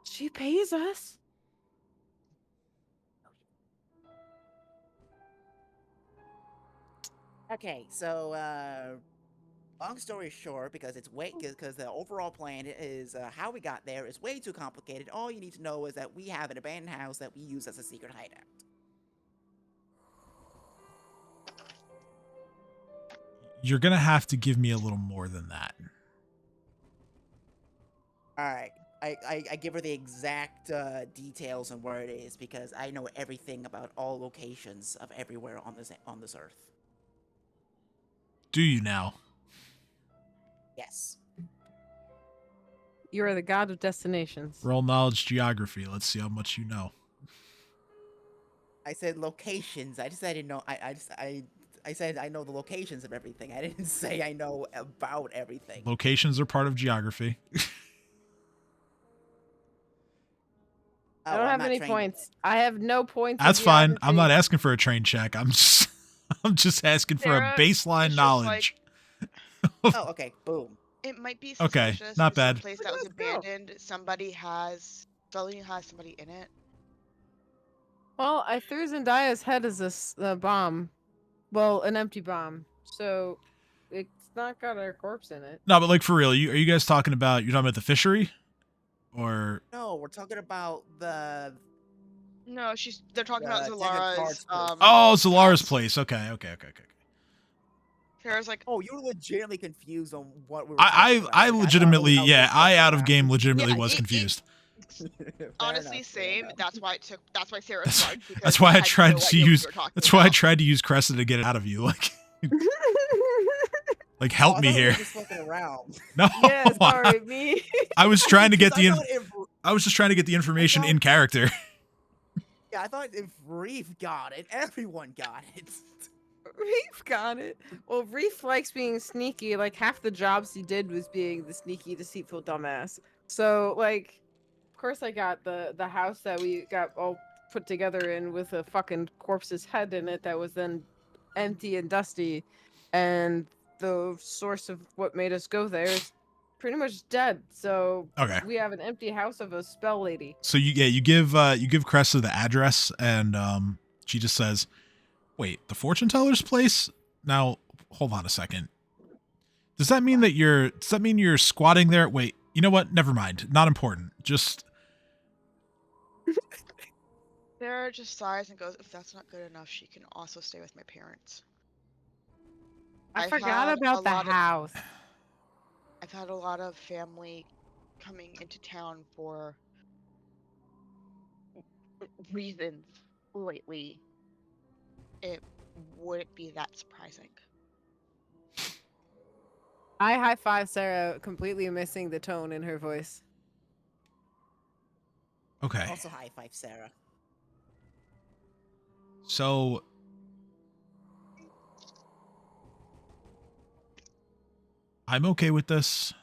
She pays us. Okay, so long story short, because the overall plan is how we got there is way too complicated. All you need to know is that we have an abandoned house that we use as a secret hideout. You're gonna have to give me a little more than that. All right, I give her the exact details on where it is because I know everything about all locations of everywhere on this earth. Do you now? Yes. You are the god of destinations. Roll knowledge geography. Let's see how much you know. I said locations. I just said I didn't know. I said I know the locations of everything. I didn't say I know about everything. Locations are part of geography. I don't have any points. I have no points. That's fine. I'm not geography. asking for a train check. I'm just asking for a Sarah baseline is just knowledge. Oh, okay. Boom. It might be Okay, suspicious. not this is a bad. place that was Let's go. abandoned. Somebody has somebody in it. Well, I threw Zendaya's head as a bomb. Well, an empty bomb. So it's not got our corpse in it. No, but like for real, are you guys talking about? You're talking about the fishery, or No, we're talking about the. No, they're talking about David Zalara's. Cart's place. oh, Zalara's house. place. Okay. Sarah's like, Oh, you were legitimately confused on what we were. I talking about. Like, legitimately, thought we yeah, were I out of talking game legitimately Yeah, was it- confused. Fair honestly, enough, fair same. enough. That's why Sarah That's- started. Because that's why I had tried no to idea what use- we were talking That's why I about. tried to use Cressa to get it out of you. Like help Oh, I me thought we were here. just fucking around. No, Yeah, sorry, me. I was trying to get Because the. I was just trying to get the information in character. Yeah, I thought if Reef got it, everyone got it. Reef got it. Well, Reef likes being sneaky. Like half the jobs he did was being the sneaky, deceitful dumbass. So, like, of course, I got the house that we got all put together in with a fucking corpse's head in it that was then empty and dusty, and the source of what made us go there is pretty much dead. So Okay. we have an empty house of a spell lady. So you give Cressa the address, and she just says, "Wait, the fortune teller's place." Now, hold on a second. Does that mean you're squatting there? Wait, you know what? Never mind. Not important. Just Sarah just sighs and goes, "If that's not good enough, she can also stay with my parents." I I've forgot had about a the lot of- house. I've had a lot of family coming into town for reasons lately. It wouldn't be that surprising. I high five Sarah, completely missing the tone in her voice. okay. Also, high five, Sarah. So I'm okay with this,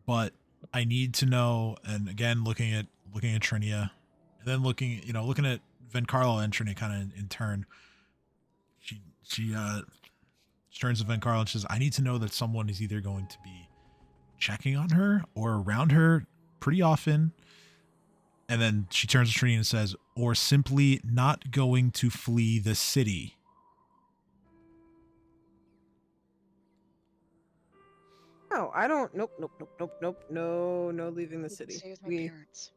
but I need to know. And again, looking at Trinia, and then looking at Vencarlo and Trinia kind of in turn. She turns to Vencarlo and says, "I need to know that someone is either going to be checking on her or around her pretty often." And then she turns to Trinia and says, "Or simply not going to flee the city." No, I don't. Nope. No leaving the city. Stay with my We, parents.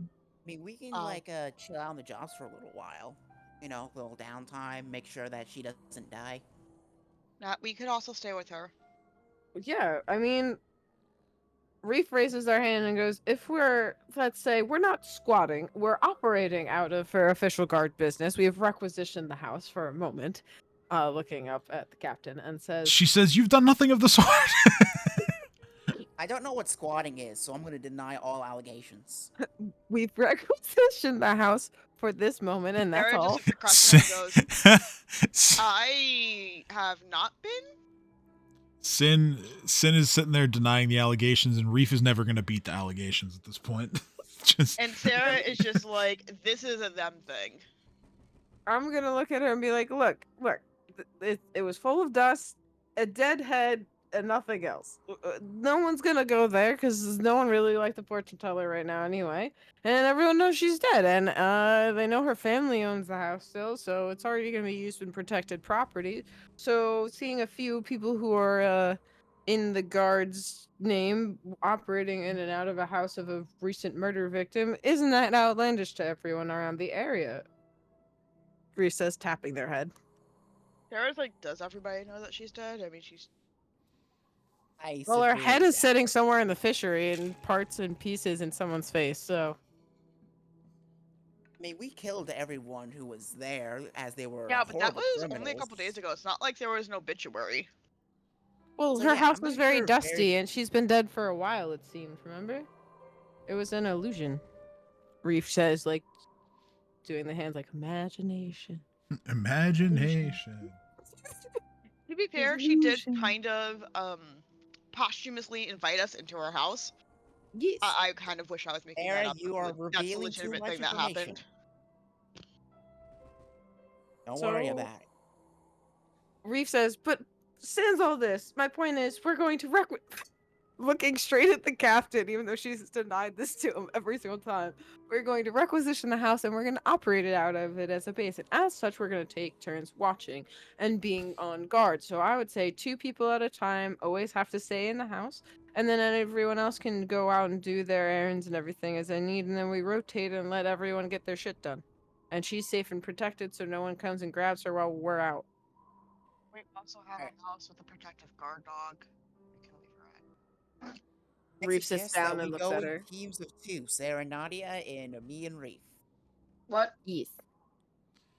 I mean, we can Oh. chill out on the jobs for a little while. You know, a little downtime. Make sure that she doesn't die. We could also stay with her. yeah, I mean, Reef raises our hand and goes, if we're, let's say, we're not squatting, we're operating out of her official guard business. We have requisitioned the house for a moment, looking up at the captain and says, She says, "You've done nothing of the sort." I don't know what squatting is, so I'm going to deny all allegations. we've requisitioned the house for this moment, and that's Sarah all. just looks across and goes, I have not been. Sin is sitting there denying the allegations, and Reef is never going to beat the allegations at this point. Just And Sarah is just like, this is a them thing. I'm gonna look at her and be like, look, it was full of dust, a dead head, and nothing else. No one's gonna go there because no one really liked the fortune teller right now anyway. And everyone knows she's dead, and they know her family owns the house still, so it's already gonna be used in protected property. So seeing a few people who are in the guard's name operating in and out of a house of a recent murder victim isn't that outlandish to everyone around the area? Reese says, tapping their head. Sarah's like, does everybody know that she's dead? I mean, she's. I Well, her head is severely sitting doubt somewhere in the fishery in parts and pieces in someone's face, so. I mean, we killed everyone who was there as they were Yeah, but that horrible was criminals. only a couple days ago. It's not like there was no obituary. Well, So her yeah, house I'm was not very sure dusty, and she's been dead for a while, it seemed, remember? It was an illusion. Reef says, like, doing the hands like, imagination. Imagination. To be fair, she did Illusion. kind of posthumously invite us into her house. Yes. I kind of wish I was making that Sarah, up. you but are that's a revealing too legitimate much thing that information. happened. Don't worry So- about it. Reef says, but sans all this, my point is, we're going to looking straight at the captain, even though she's denied this to him every single time. We're going to requisition the house and we're going to operate it out of it as a base. And as such, we're going to take turns watching and being on guard. So I would say 2 people at a time always have to stay in the house. And then everyone else can go out and do their errands and everything as they need. And then we rotate and let everyone get their shit done. And she's safe and protected so no one comes and grabs her while we're out. We also have Alright. a house with a protective guard dog. We can leave her at. I Reef sits suggest that down and we looks go at in her. teams of 2, Sarah, Nadia, and me and Reef. What? Yes.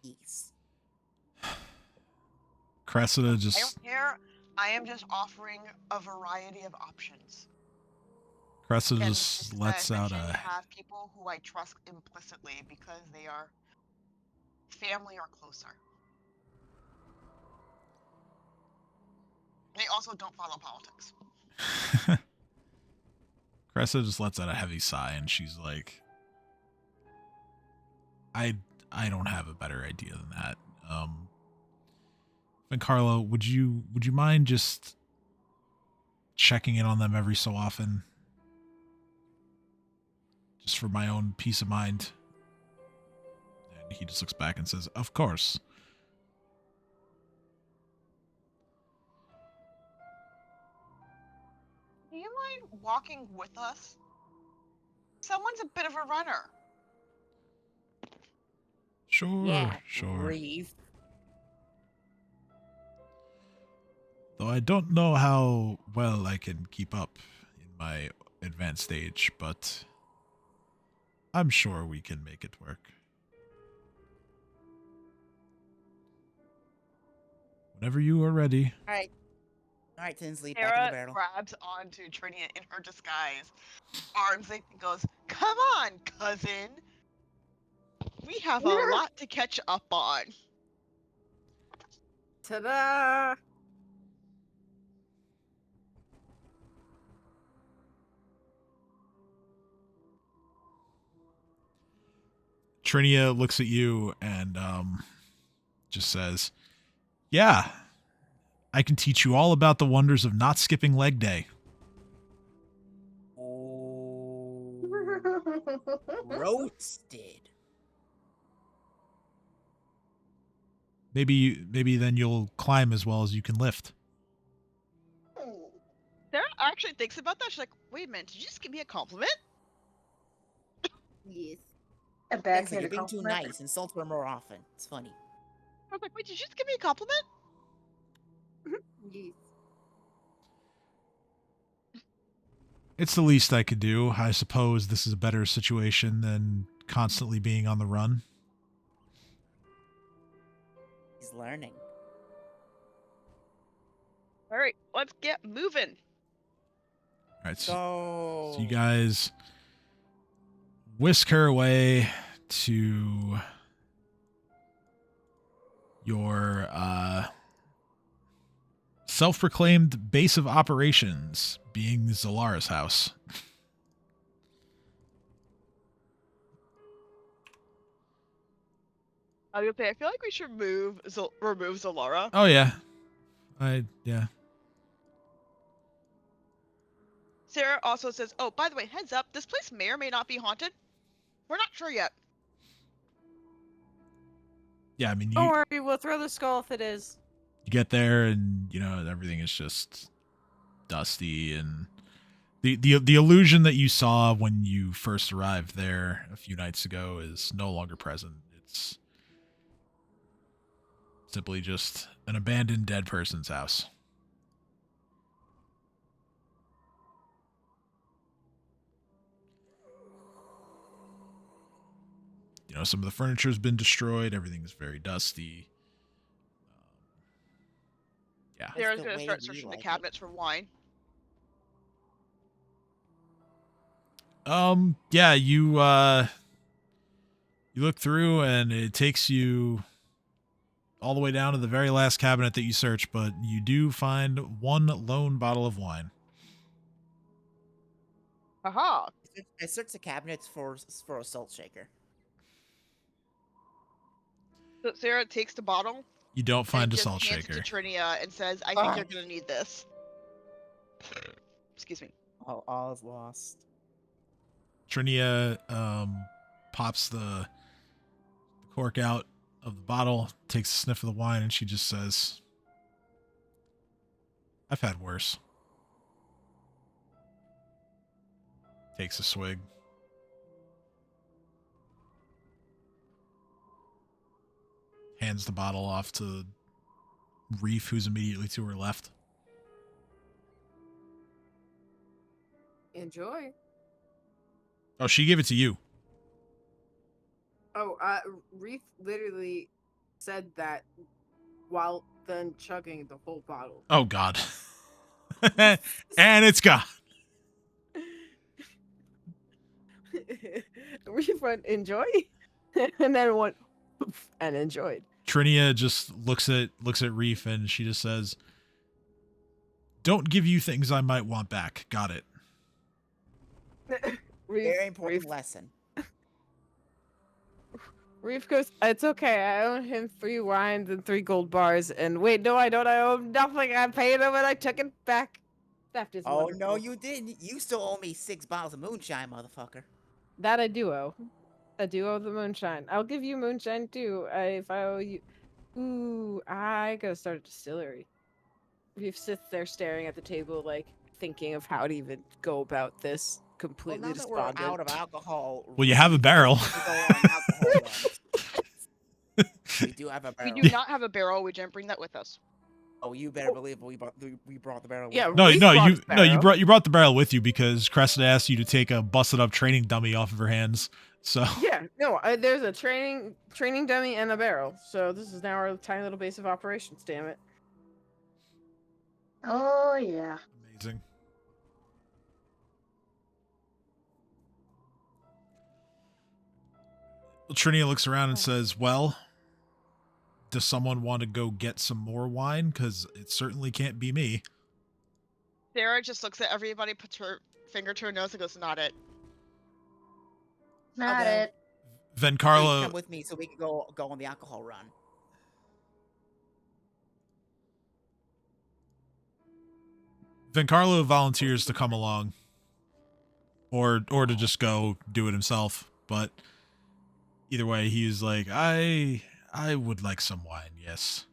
Yes. Cressida I just don't care. I am just offering a variety of options. Cressida And just this lets out mission a have people who I trust implicitly because they are family or closer. They also don't follow politics. Cressida just lets out a heavy sigh and she's like, I don't have a better idea than that. And Carlo, would you mind just checking in on them every so often? Just for my own peace of mind. And he just looks back and says, of course. Do you mind walking with us? Someone's a bit of a runner. Sure, Yeah, sure. Reef. Though I don't know how well I can keep up in my advanced stage, but I'm sure we can make it work. Whenever you are ready. Alright, Tinsley, back in the Sarah barrel. grabs onto Trinia in her disguise, arms it, and goes, "Come on, cousin. We have a lot to catch up on." Ta-da! Trinia looks at you and just says, yeah, I can teach you all about the wonders of not skipping leg day. Oh, roasted. Maybe then you'll climb as well as you can lift. Sarah actually thinks about that. She's like, "Wait a minute, did you just give me a compliment?" Yes. A Tinsley, backhanded you're being too compliment. nice. Insult her more often. It's funny. I was like, "Wait, did you just give me a compliment?" Yes. It's the least I could do. I suppose this is a better situation than constantly being on the run. He's learning. All right, let's get moving. All right, so you Go. guys whisk her away to your self-proclaimed base of operations, being Zalara's house. I was gonna say, I feel like we should remove Zalara. Oh yeah, yeah. Sarah also says, "Oh, by the way, heads up, this place may or may not be haunted. We're not sure yet." Yeah, I mean, Don't you worry, we'll throw the skull if it is. get there and everything is just dusty, and the illusion that you saw when you first arrived there a few nights ago is no longer present. It's simply just an abandoned dead person's house. Some of the furniture's been destroyed. Everything's very dusty. Yeah. That's Sarah's the gonna way start we searching the like it. cabinets for wine. Yeah, you look through and it takes you all the way down to the very last cabinet that you search, but you do find one lone bottle of wine. Haha. I searched the cabinets for a salt shaker. So Sarah takes the bottle You don't and find a just salt hands shaker. it to Trinia and says, "I think you're gonna need this." Excuse me. All is lost. Trinia pops the cork out of the bottle, takes a sniff of the wine, and she just says, "I've had worse." Takes a swig. Hands the bottle off to Reef, who's immediately to her left. Enjoy. Oh, she gave it to you. Oh, Reef literally said that while then chugging the whole bottle. Oh, God. And it's gone. Reef went, enjoy? And then went, and enjoyed. Trinia just looks at Reef and she just says, "Don't give you things I might want back. Got it." Very important lesson. Reef goes, "It's okay. I owe him 3 wines and 3 gold bars. And wait, no, I don't. I owe him nothing. I paid him and I took it back." Theft is Oh wonderful. no, you didn't. You still owe me 6 bottles of moonshine, motherfucker. That I do owe. I do owe the moonshine. I'll give you moonshine too. If I owe you. Ooh, I gotta start a distillery. Reef sits there staring at the table, like thinking of how to even go about this. Well, Completely now that we're despondent. out of alcohol, Well, you have a barrel. we can go on alcohol runs. We do have a We barrel. do not have a barrel. We didn't bring that with us. Oh, you better believe we brought the barrel. with Yeah, us. No, Reef no, brought you his no, you barrel. brought the barrel with you because Cressida asked you to take a busted up training dummy off of her hands. So Yeah, no, there's a training dummy and a barrel. So this is now our tiny little base of operations. Damn it. Oh yeah. amazing. Well, Trinia looks around and says, "Well, does someone want to go get some more wine? Because it certainly can't be me." Sarah just looks at everybody, puts her finger to her nose, and goes, "Not it." Not Okay. it. Then Please Carlo, come with me so we can go on the alcohol run. Carlo volunteers to come along, or to just go do it himself. But either way, he's like, I would like some wine, yes.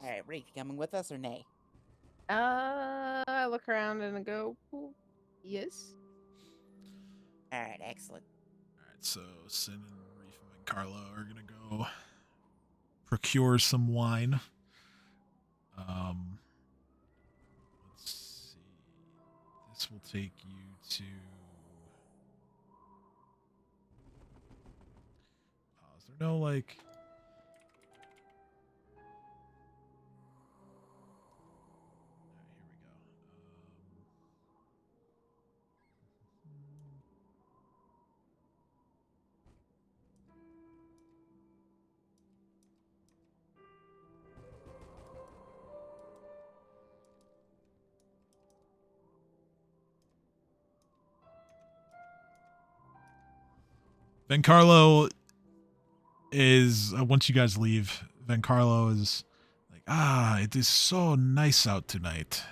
All right, Reef, you coming with us or nay? I look around and I go, "Well, yes." All right, excellent. All right, so Sin and Reef and Carlo are gonna go procure some wine. Let's see. This will take you to. Is there no like? Here we go. Then Carlo is once you guys leave, Vencarlo is like, it is so nice out tonight.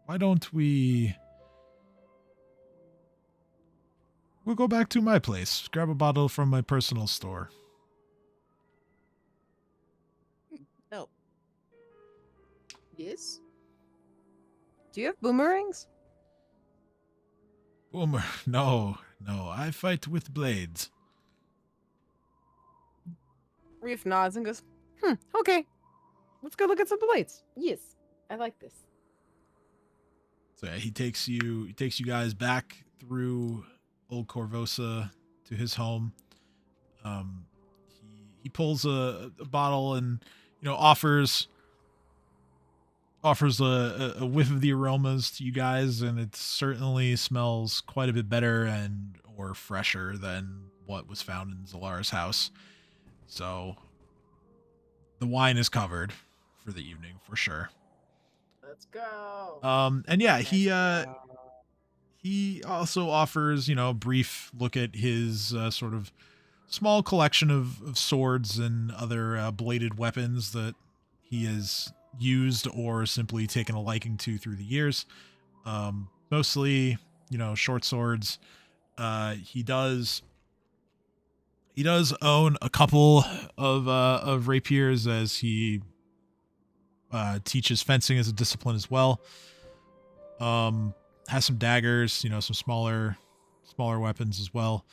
Why don't we'll go back to my place, grab a bottle from my personal store. No. Yes? Do you have boomerangs? Boomer, no, I fight with blades. Reef nods and goes, okay. Let's go look at some blades. Yes, I like this. So yeah, he takes you guys back through old Korvosa to his home. He pulls a bottle and offers a whiff of the aromas to you guys, and it certainly smells quite a bit better and or fresher than what was found in Zalara's house. So the wine is covered for the evening for sure. Let's go. And yeah, he also offers, a brief look at his sort of small collection of swords and other bladed weapons that he has used or simply taken a liking to through the years. Mostly, short swords. He does own a couple of rapiers, as he teaches fencing as a discipline as well. Has some daggers, some smaller weapons as well.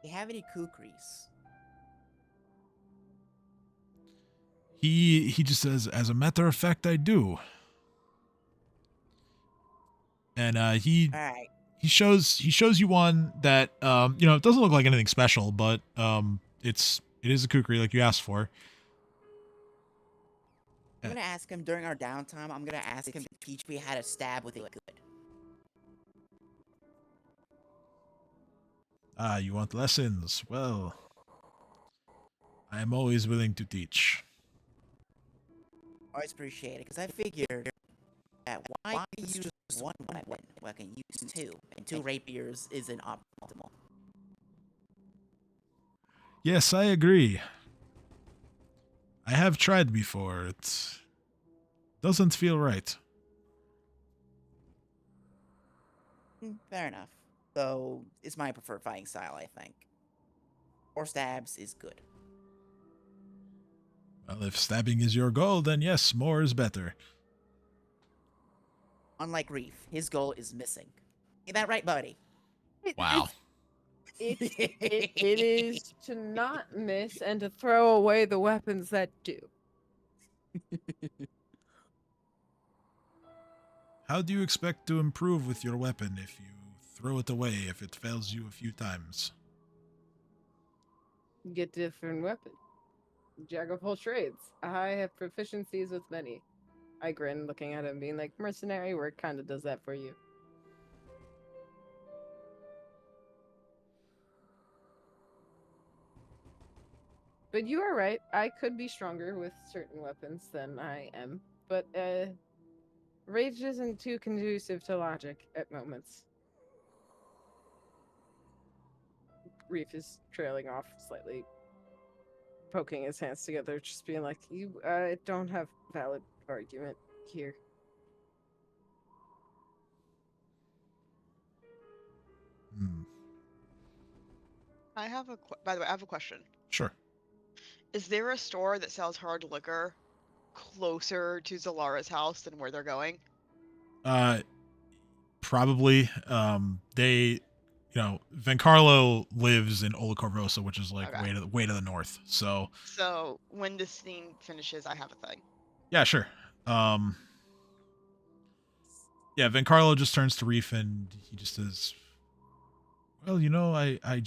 Do you have any kukris? He just says, as a matter of fact, I do. And he All right. he shows you one that it doesn't look like anything special, but it is a kukri like you asked for. I'm gonna ask him during our downtime. I'm gonna ask him to teach me how to stab with it good. You want lessons? Well, I am always willing to teach. Always appreciate it, because I figured that why use one weapon when I can use two, and two rapiers isn't optimal. Yes, I agree. I have tried before. It doesn't feel right. Fair enough. Though it's my preferred fighting style, I think. Or stabs is good. Well, if stabbing is your goal, then yes, more is better. Unlike Reef, his goal is missing. Ain't that right, buddy? Wow. It is to not miss and to throw away the weapons that do. How do you expect to improve with your weapon if you throw it away if it fails you a few times? Get different weapons. Jack of all trades. I have proficiencies with many. I grin, looking at him, being like, mercenary work kind of does that for you. But you are right. I could be stronger with certain weapons than I am. But, rage isn't too conducive to logic at moments. Reef is trailing off slightly, poking his hands together, just being like, you don't have valid argument here. I have by the way, I have a question. Sure. Is there a store that sells hard liquor closer to Zalara's house than where they're going? Probably. Vencarlo lives in Ola Korvosa, which is like Okay. way to the north. So when this scene finishes, I have a thing. yeah, sure. Yeah, Vencarlo just turns to Reef and he just says, well, I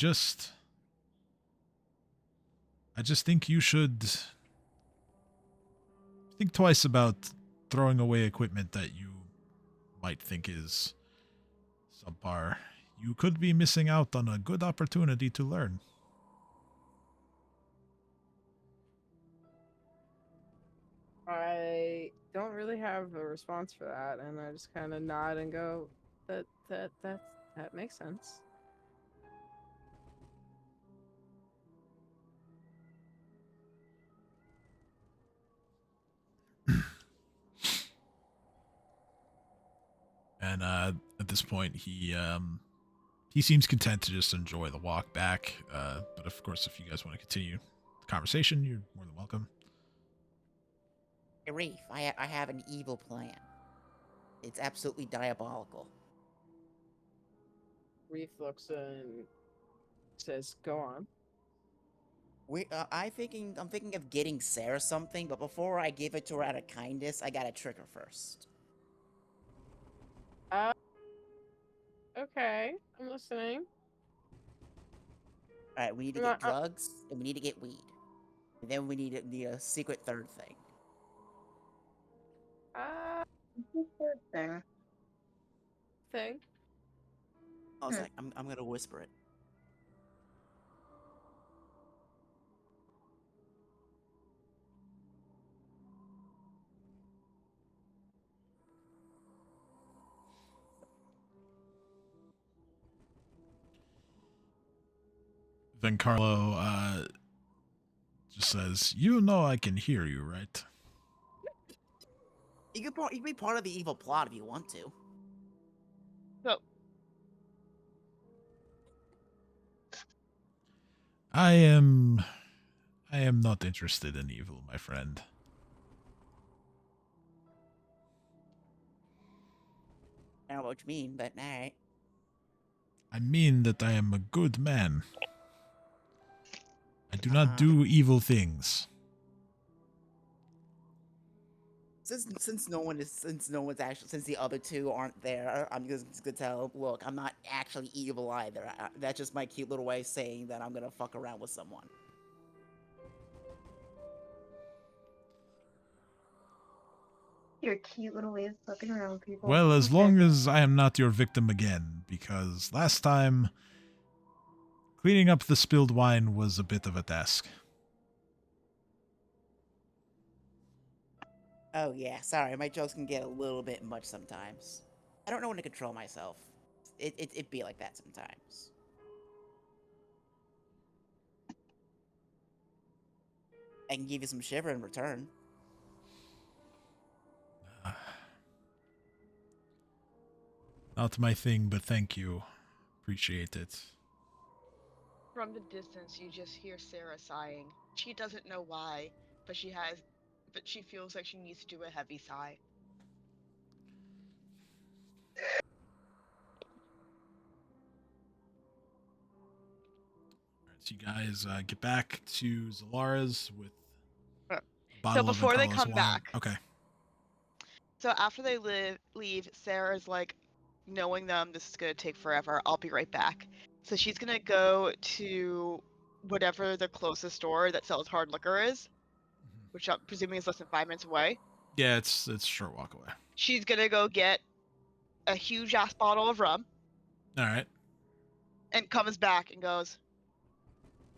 just think you should think twice about throwing away equipment that you might think is subpar. You could be missing out on a good opportunity to learn. I don't really have a response for that, and I just kind of nod and go, that makes sense. And at this point, he seems content to just enjoy the walk back. But of course, if you guys want to continue the conversation, you're more than welcome. Hey, Reef, I have an evil plan. It's absolutely diabolical. Reef looks and says, "Go on." I'm thinking of getting Sarah something, but before I give it to her out of kindness, I gotta trick her first. Okay, I'm listening. All right, we need to get drugs, and we need to get weed, and then we need a secret third thing. Thing. Thing. Oh, it's like I'm gonna whisper it. Then Carlo just says, "You know I can hear you, right?" You can be part of the evil plot if you want to. So, I am not interested in evil, my friend. I don't know what you mean, but alright. I mean that I am a good man. I do not do evil things. Since the other two aren't there, I'm just gonna tell. Look, I'm not actually evil either. That's just my cute little way of saying that I'm gonna fuck around with someone. Your cute little way of fucking around with people. Well, as Okay. long as I am not your victim again, because last time cleaning up the spilled wine was a bit of a task. Oh yeah, sorry, my jokes can get a little bit much sometimes. I don't know when to control myself. It be like that sometimes. I can give you some shiver in return. Not my thing, but thank you. Appreciate it. from the distance, you just hear Sarah sighing. She doesn't know why, but she feels like she needs to do a heavy sigh. Alright, so you guys get back to Zalara's with Uh, a bottle of before they Carlos come wine. back- Okay. So after they leave, Sarah's like, knowing them, this is gonna take forever. I'll be right back. So she's gonna go to whatever the closest store that sells hard liquor is, which I'm presuming is less than 5 minutes away. Yeah, it's a short walk away. She's gonna go get a huge ass bottle of rum Alright. and comes back and goes,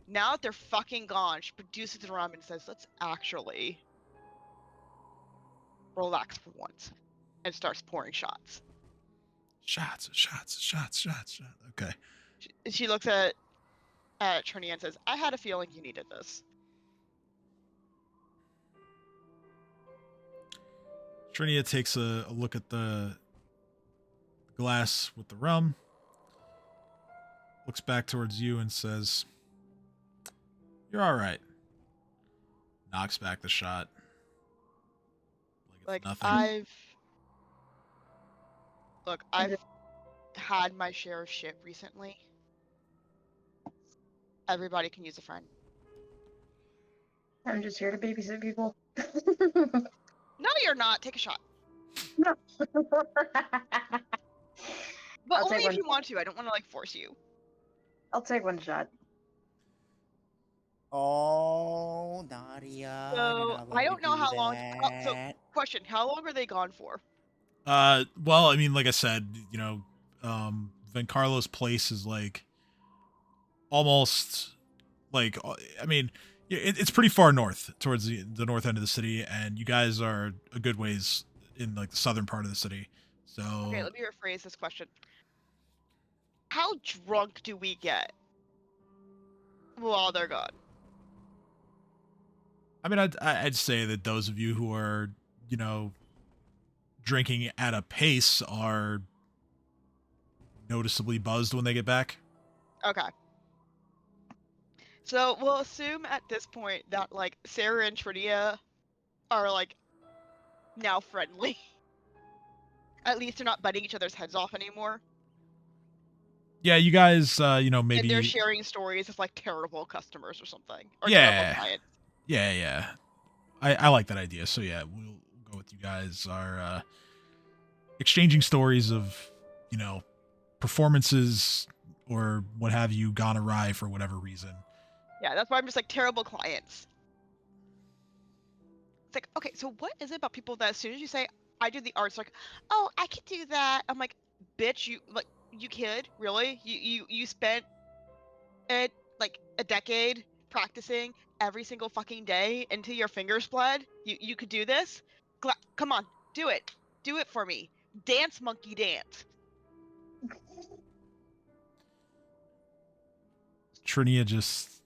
now that they're fucking gone, she produces the rum and says, let's actually relax for once, and starts pouring shots. Shots. Okay. She looks at Trinia and says, I had a feeling you needed this. Trinia takes a look at the glass with the rum, looks back towards you and says, "You're all right." Knocks back the shot. Like it's nothing. I've had my share of shit recently. Everybody can use a friend. I'm just here to babysit people. No, you're not. Take a shot. No. But I'll only take if one. you want to. I don't want to like force you. I'll take one shot. Oh, Nadia. So I don't know how long. So question: how long are they gone for? Well, I mean, like I said, you know, Van Carlo's place is like almost like, I mean, it's pretty far north towards the north end of the city, and you guys are a good ways in like the southern part of the city. So Okay, let me rephrase this question. How drunk do we get while they're gone? I mean, I'd say that those of you who are, you know, drinking at a pace are noticeably buzzed when they get back. Okay. So we'll assume at this point that like Sarah and Trinia are like now friendly. At least they're not biting each other's heads off anymore. Yeah, you guys, And they're maybe. sharing stories of like terrible customers or something. Or Yeah. terrible clients. Yeah. I like that idea. So yeah, we'll go with you guys are exchanging stories of, performances or what have you gone awry for whatever reason. Yeah, that's why I'm just like terrible clients. It's like, okay, so what is it about people that as soon as you say I do the arts, like, oh, I could do that. I'm like, bitch, you kid, really? You spent it like a decade practicing every single fucking day until your fingers bled. You could do this? Come on, do it. Do it for me. Dance, monkey, dance. Trinia just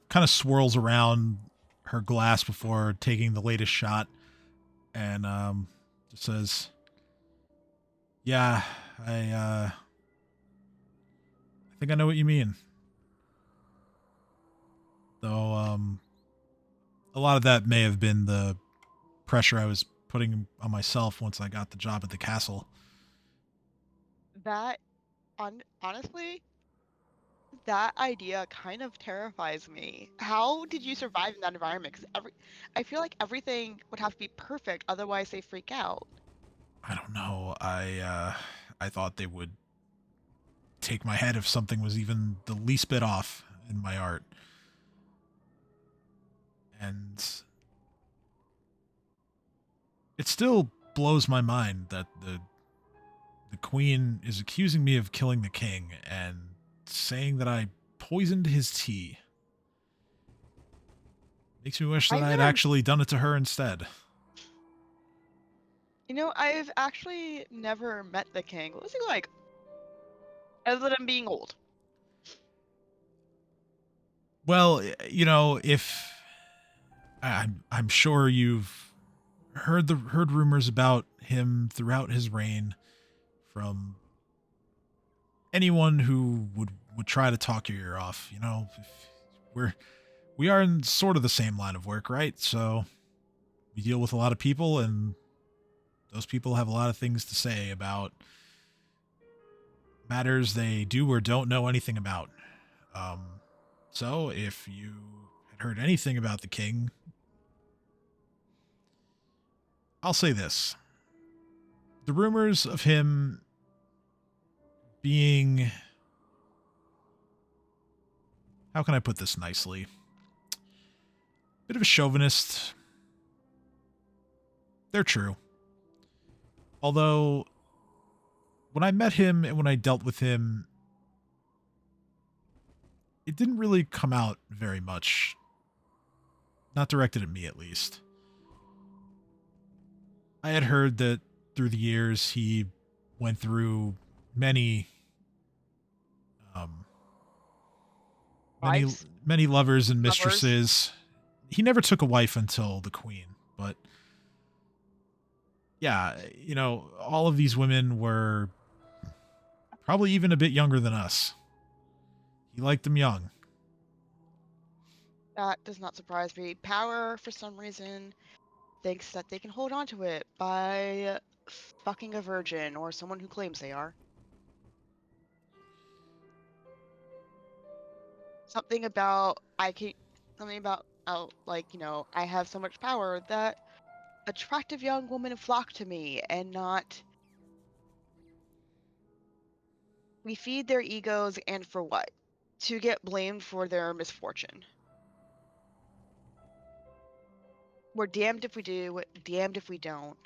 kind of swirls around her glass before taking the latest shot and just says, yeah, I think I know what you mean. Though a lot of that may have been the pressure I was putting on myself once I got the job at the castle. That, honestly, that idea kind of terrifies me. How did you survive in that environment? Because I feel like everything would have to be perfect, otherwise they freak out. I don't know. I thought they would take my head if something was even the least bit off in my art. And it still blows my mind that the queen is accusing me of killing the king and saying that I poisoned his tea. Makes me wish that I had actually done it to her instead. I've actually never met the king. What was he like? Other than being old. Well, if I'm sure you've heard rumors about him throughout his reign from anyone who would try to talk your ear off. We are in sort of the same line of work, right? So we deal with a lot of people, and those people have a lot of things to say about matters they do or don't know anything about. So if you had heard anything about the king, I'll say this. The rumors of him being... How can I put this nicely? Bit of a chauvinist. They're true. Although, when I met him and when I dealt with him, it didn't really come out very much. Not directed at me, at least. I had heard that through the years he went through many lovers and mistresses. He never took a wife until the queen, but yeah, all of these women were probably even a bit younger than us. He liked them young. That does not surprise me. Power, for some reason, thinks that they can hold on to it by fucking a virgin or someone who claims they are. Something about I have so much power that attractive young women flock to me and not. We feed their egos, and for what? To get blamed for their misfortune. We're damned if we do, damned if we don't.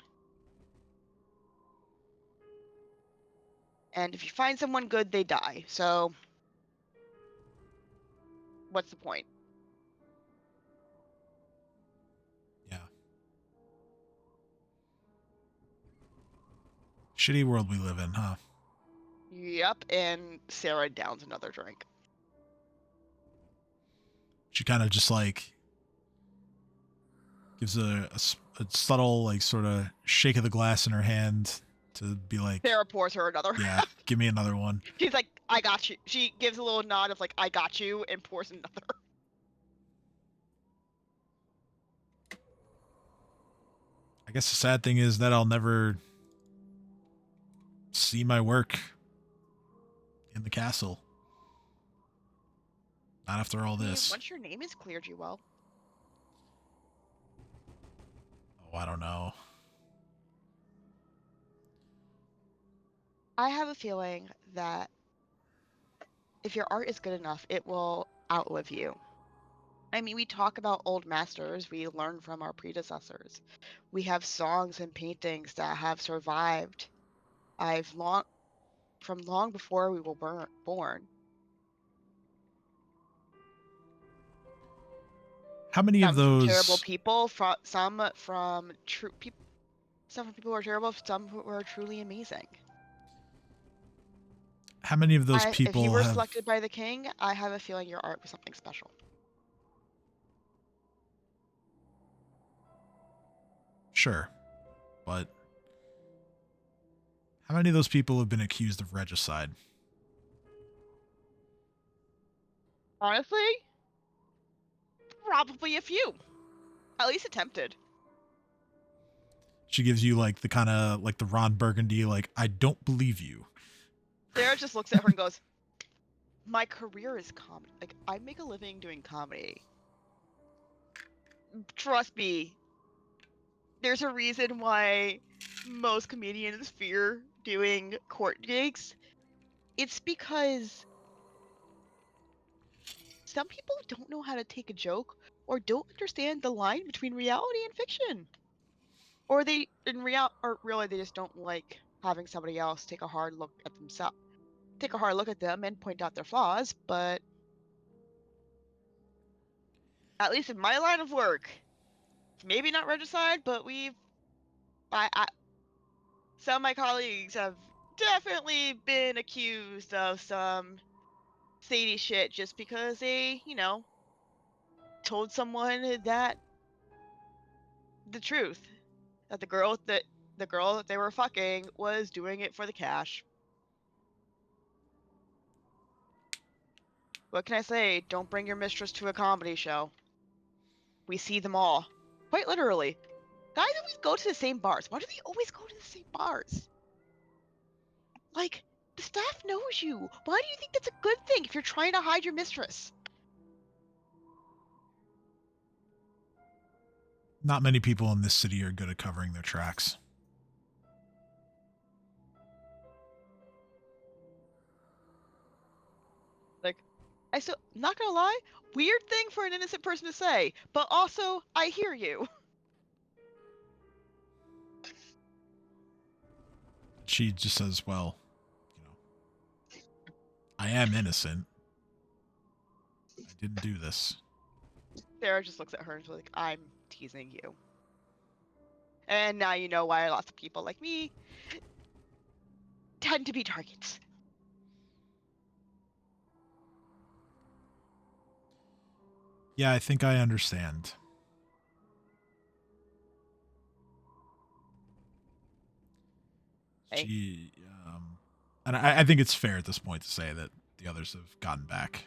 And if you find someone good, they die. So, what's the point? Yeah. Shitty world we live in, huh? Yep, and Sarah downs another drink. She kind of just gives a subtle sort of shake of the glass in her hand to be like, Sarah pours her another. yeah, give me another one. She's like, I got you. She gives a little nod of like, I got you, and pours another. I guess the sad thing is that I'll never see my work in the castle. Not after all this. Once your name is cleared, you will. Oh, I don't know. I have a feeling that if your art is good enough, it will outlive you. I mean, we talk about old masters, we learn from our predecessors. We have songs and paintings that have survived from long before we were born. How many of Some from those terrible people, some from true people, some from people who are terrible, some who are truly amazing. How many of those If people you were have selected by the king, I have a feeling your art was something special. Sure. But how many of those people have been accused of regicide? Honestly, probably a few. At least attempted. She gives you like the kind of like the Ron Burgundy, like, I don't believe you. Sarah just looks at her and goes, my career is comedy. Like, I make a living doing comedy. Trust me, there's a reason why most comedians fear doing court gigs. It's because some people don't know how to take a joke or don't understand the line between reality and fiction. Or really they just don't like having somebody else take a hard look at themselves. Take a hard look at them and point out their flaws, but at least in my line of work, maybe not regicide, but some of my colleagues have definitely been accused of some shady shit just because they, told someone that the truth, that the girl that they were fucking was doing it for the cash. What can I say? Don't bring your mistress to a comedy show. We see them all. Quite literally. Guys always go to the same bars. Why do they always go to the same bars? Like, the staff knows you. Why do you think that's a good thing if you're trying to hide your mistress? Not many people in this city are good at covering their tracks. Like, not gonna lie, weird thing for an innocent person to say, but also, I hear you. She just says, well, I am innocent. I didn't do this. Sarah just looks at her and she's like, I'm teasing you. And now you know why lots of people like me tend to be targets. Yeah, I think I understand. Hey. She, and I think it's fair at this point to say that the others have gotten back.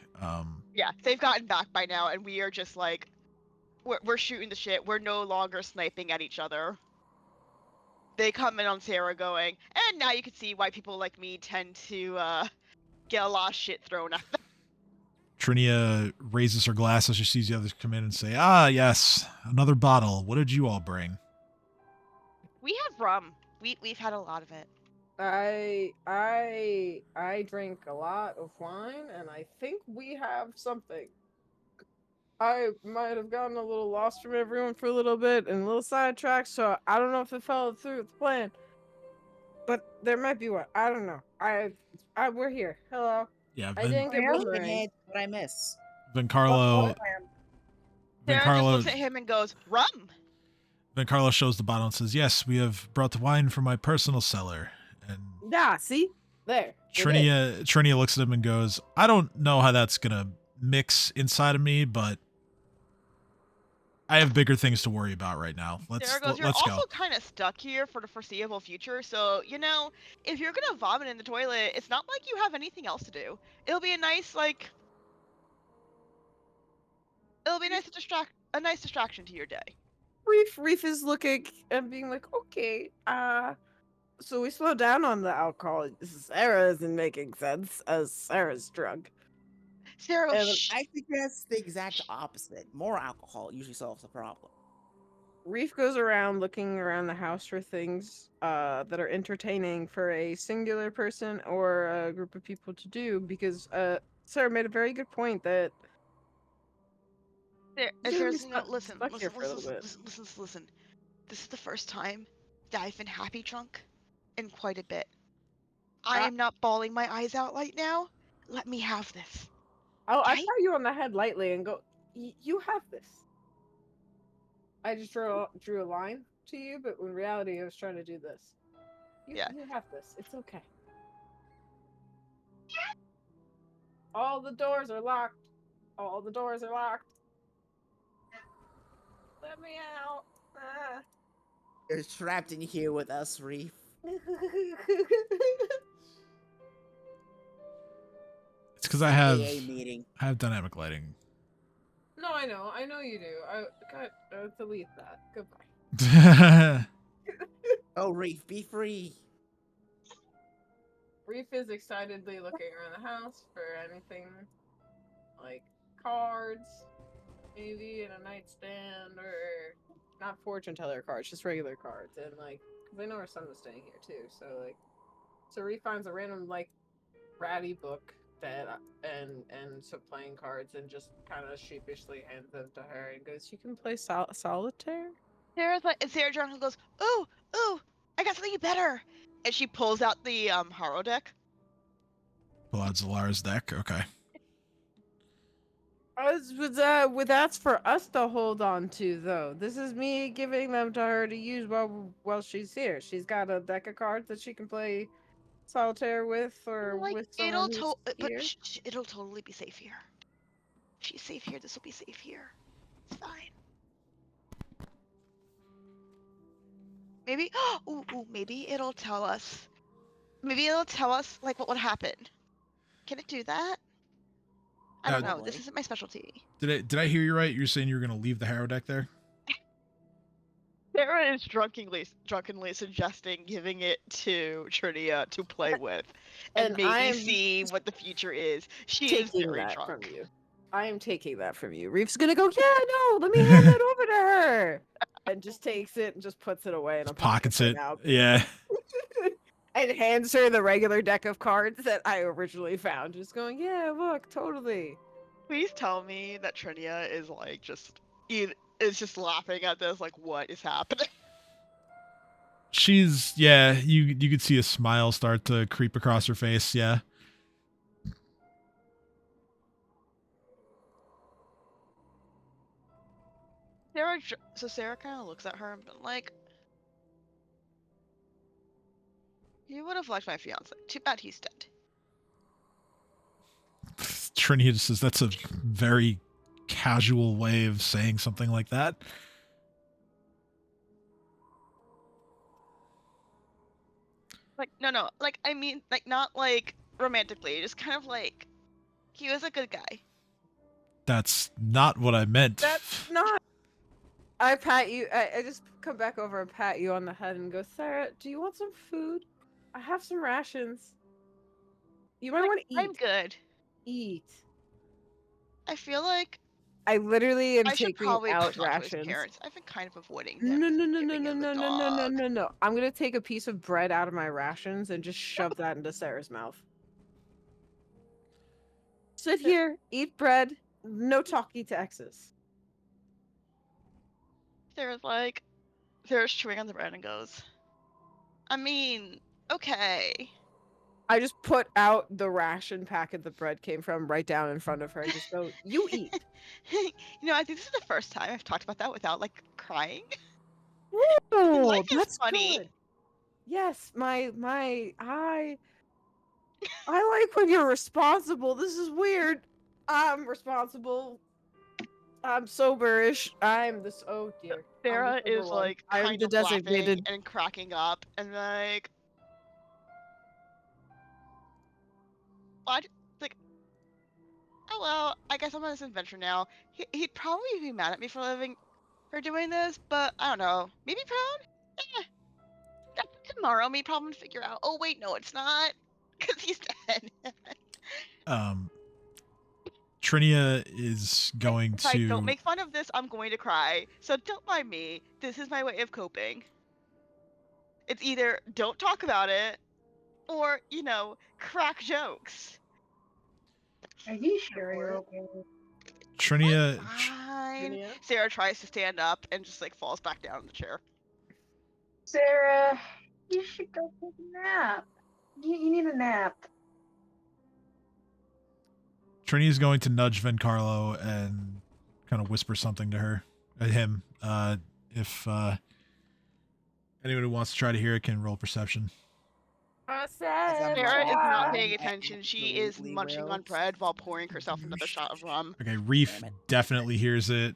Yeah, they've gotten back by now, and we are just like, we're shooting the shit. We're no longer sniping at each other. They come in on Sarah going, and now you can see why people like me tend to get a lot of shit thrown at them. Trinia raises her glass as she sees the others come in and say, ah, yes, another bottle. What did you all bring? We have rum. We've had a lot of it. I drink a lot of wine, and I think we have something. I might have gotten a little lost from everyone for a little bit and a little sidetracked, so I don't know if it followed through with the plan. But there might be one. I don't know. We're here. Hello. Yeah, I didn't get What boomerang. I miss? Vencarlo Sarah just looks at him and goes, rum. Vencarlo shows the bottle and says, yes, we have brought the wine from my personal cellar. And Yeah, see? There. Trinia looks at him and goes, I don't know how that's going to mix inside of me, but I have bigger things to worry about right now. Sarah goes, you're Let's also go. kind of stuck here for the foreseeable future, so, you know, if you're gonna vomit in the toilet, it's not like you have anything else to do. It'll be a nice, like... It'll be a nice distraction to your day. Reef is looking and being like, okay, so we slow down on the alcohol. Sarah isn't making sense as Sarah's drunk. Sarah goes, And shh. I suggest the exact opposite. More alcohol usually solves the problem. Reef goes around looking around the house for things that are entertaining for a singular person or a group of people to do, because Sarah made a very good point that Sarah's, stuck listen. here for a little bit. Listen. This is the first time that I've been happy drunk in quite a bit. I am not bawling my eyes out right now. Let me have this. I Okay? pat you on the head lightly and go, you have this. I just drew a line to you, but in reality, I was trying to do this. Yeah. You have this. It's okay. All the doors are locked. All the doors are locked. Let me out. Ah. You're trapped in here with us, Reef. It's because I have AA meeting. dynamic lighting. No, I know you do. I got delete that. Goodbye. Oh, Reef, be free. Reef is excitedly looking around the house for anything like cards, maybe in a nightstand, or not fortune teller cards, just regular cards, and like, because I know her son was staying here too, so Reef finds a random like ratty book that and some playing cards, and just kind of sheepishly hands them to her and goes, "You can play solitaire." Sarah drunk and goes, ooh, I got something better. And she pulls out the Haro deck. Pull out Zalara's deck. Okay. That's for us to hold on to, though. This is me giving them to her to use while she's here. She's got a deck of cards that she can play solitaire with, or Like, with someone who's but here. it'll totally be safe here. If she's safe here, this will be safe here. It's fine. Maybe, maybe it'll tell us. Maybe it'll tell us, like, what would happen. Can it do that? I don't know. This isn't my specialty. Did I hear you right? You're saying you're gonna leave the Harrow deck there? Sarah is drunkenly suggesting giving it to Trinia to play with, and maybe see what the future is. She is very drunk. From you. I am taking that from you. Reef's gonna go, yeah, no, let me hand that over to her. And just takes it and just puts it away in a Pockets it. Now. Yeah. And hands her the regular deck of cards that I originally found. Just going, yeah, look, totally. Please tell me that Trinia is like is just laughing at this, like, what is happening? She's you could see a smile start to creep across her face. Yeah. Sarah kind of looks at her and been like, you would have liked my fiance. Too bad he's dead. Trinia just says that's a very casual way of saying something like that. Like, no, like, I mean, like, not like romantically, just kind of like, he was a good guy. That's not what I meant. That's not. I pat you. I just come back over and pat you on the head and go, Sarah, do you want some food? I have some rations. You might want to eat. I'm good. Eat. I feel like I literally am I should taking probably out talk to his rations. parents. I've been kind of avoiding them. No. I'm gonna take a piece of bread out of my rations and just shove that into Sarah's mouth. Sit here, eat bread, no talkie to exes. Sarah's chewing on the bread and goes, I mean, okay. I just put out the ration packet the bread came from right down in front of her and just go, you eat. I think this is the first time I've talked about that without, like, crying. Oh, Life is that's funny. good. Yes, I like when you're responsible. This is weird. I'm responsible. I'm soberish. I'm this. Oh dear. I'm the Sarah sober is one. like I'm kind the of laughing designated. and cracking up and like, what? Like, oh well, I guess I'm on this adventure now. He'd probably be mad at me for doing this, but I don't know. Maybe proud? Eh, that's tomorrow. Maybe problem to figure out. Oh wait, no, it's not, because he's dead. Trinia is going If I don't to. make fun of this, I'm going to cry. So don't mind me. This is my way of coping. It's either don't talk about it, or crack jokes. Are you sure you're okay? Trinia. Fine. Trinia? Sarah tries to stand up and just like falls back down in the chair. Sarah, you should go take a nap. You need a nap. Trinia's going to nudge Vencarlo and kind of whisper something to her, him. If anyone who wants to try to hear it can roll perception. Sarah is not Ah. paying attention. She is Absolutely munching on will. bread while pouring herself another shot of rum. Okay, Reef Damn it. definitely hears it.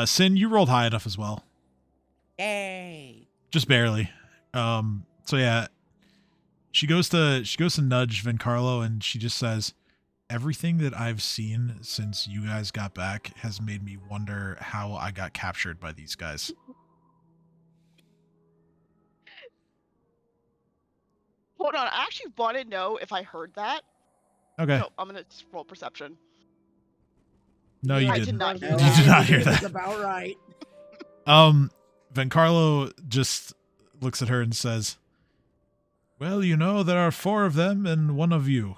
Sin, you rolled high enough as well. Yay! Just barely. So yeah, she goes to nudge Vencarlo and she just says, everything that I've seen since you guys got back has made me wonder how I got captured by these guys. Hold on, I actually want to know if I heard that. Okay. So I'm gonna just roll perception. No, you I didn't. did not hear You that. did not hear That's that. about right. Vencarlo just looks at her and says, well, there are 4 of them and 1 of you.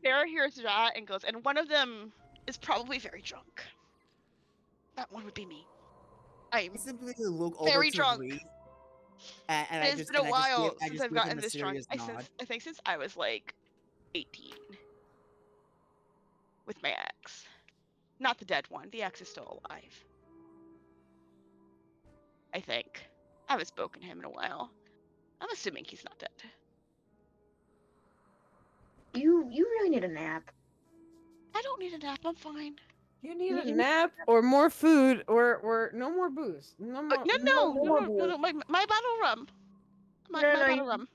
Sarah hears that and goes, and one of them is probably very drunk. That one would be me. I'm I simply look over very to drunk. Reef, and I It's just been a while I since just I've give him gotten a this drunk. serious nod. I think since I was like 18. With my ex. Not the dead one. The ex is still alive. I think. I haven't spoken to him in a while. I'm assuming he's not dead. You really need a nap. I don't need a nap. I'm fine. You need You a need- nap or more food or no more booze. No more. No. My bottle of rum. My No, bottle you- of rum.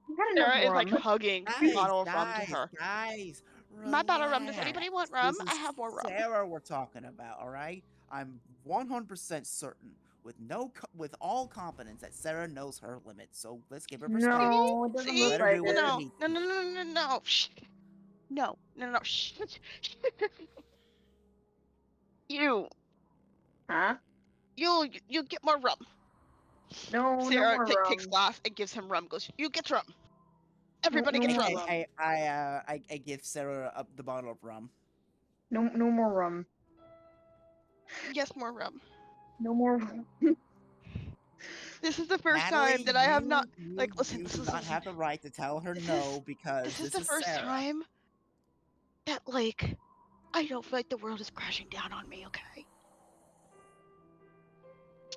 You got enough Sarah is like rum. hugging Guys, the bottle of rum to guys, her. guys, My bottle of rum. Does relax. anybody want rum? This I is have more rum. Sarah we're talking about, all right? I'm 100% certain, with all confidence, that Sarah knows her limits. So let's give her perspective. No, it doesn't See? look Let her like do what it. she needs to do. No. Shh. No. Shh. You. Huh? You'll get more rum. No, Sarah no more takes rum. glass and gives him rum. Goes, you get rum. Everybody no gets more rum. I give Sarah the bottle of rum. No more rum. Yes, more rum. No more rum. This is the first Natalie, time that I have not. you Listen, do listen, not listen. have the right to tell her This no is- because This is the first Sarah. time that I don't feel like the world is crashing down on me. Okay.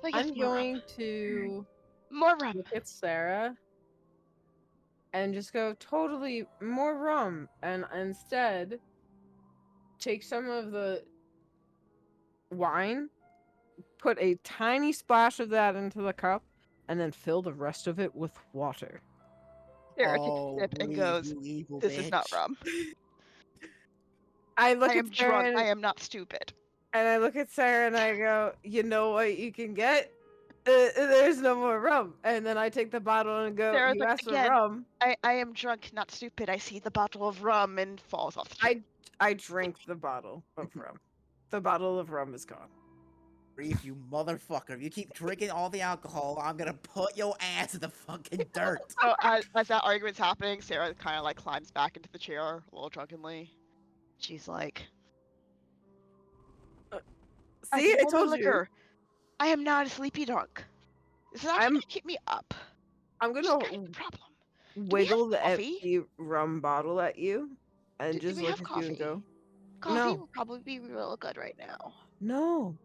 Yes, I'm more rum. going to More rum. look at Sarah and just go totally more rum and instead take some of the wine, put a tiny splash of that into the cup, and then fill the rest of it with water. Sarah takes Oh, a sip and Reeve, goes, you evil "This is not bitch. rum. I look I am at Sarah drunk. I am not stupid." and I look at Sarah and I go, you know what you can get? There's no more rum. And then I take the bottle and go, Sarah's you like, asked for again, rum. I am drunk, not stupid. I see the bottle of rum and falls off the chair. I drank the bottle of rum. The bottle of rum is gone. Reeve, you motherfucker. If you keep drinking all the alcohol, I'm gonna put your ass in the fucking dirt. So as that argument's happening, Sarah kind of climbs back into the chair a little drunkenly. She's like, See, I drank all the told you. liquor. I am not a sleepy drunk. This is actually I'm- gonna keep me up. I'm Which is gonna kind of the problem. we have wiggle the coffee? empty rum bottle at you and Do just we look have at you and coffee? go, Coffee No. would probably be real good right now. no.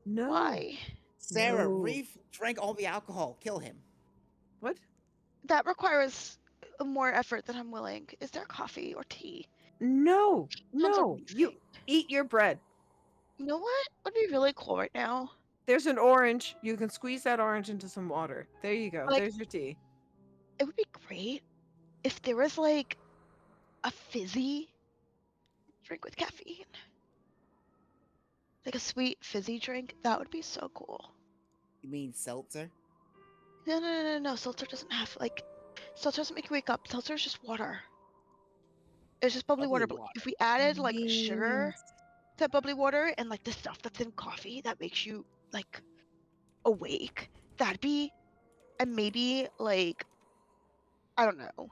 Why? Sarah, No. Reeve drank all the alcohol. Kill him. What? That requires more effort than I'm willing. Is there coffee or tea? No, Sounds no. You amazing. eat your bread. You know what would be really cool right now? There's an orange. You can squeeze that orange into some water. There you go. Like- There's your tea. It would be great if there was like a fizzy drink with caffeine. Like a sweet fizzy drink. That would be so cool. You mean seltzer? No. Seltzer doesn't have like seltzer doesn't make you wake up. Seltzer is just water. It's just bubbly water. But if we added like sugar Beans. to bubbly water and like the stuff that's in coffee that makes you like awake, that'd be, and maybe like, I don't know,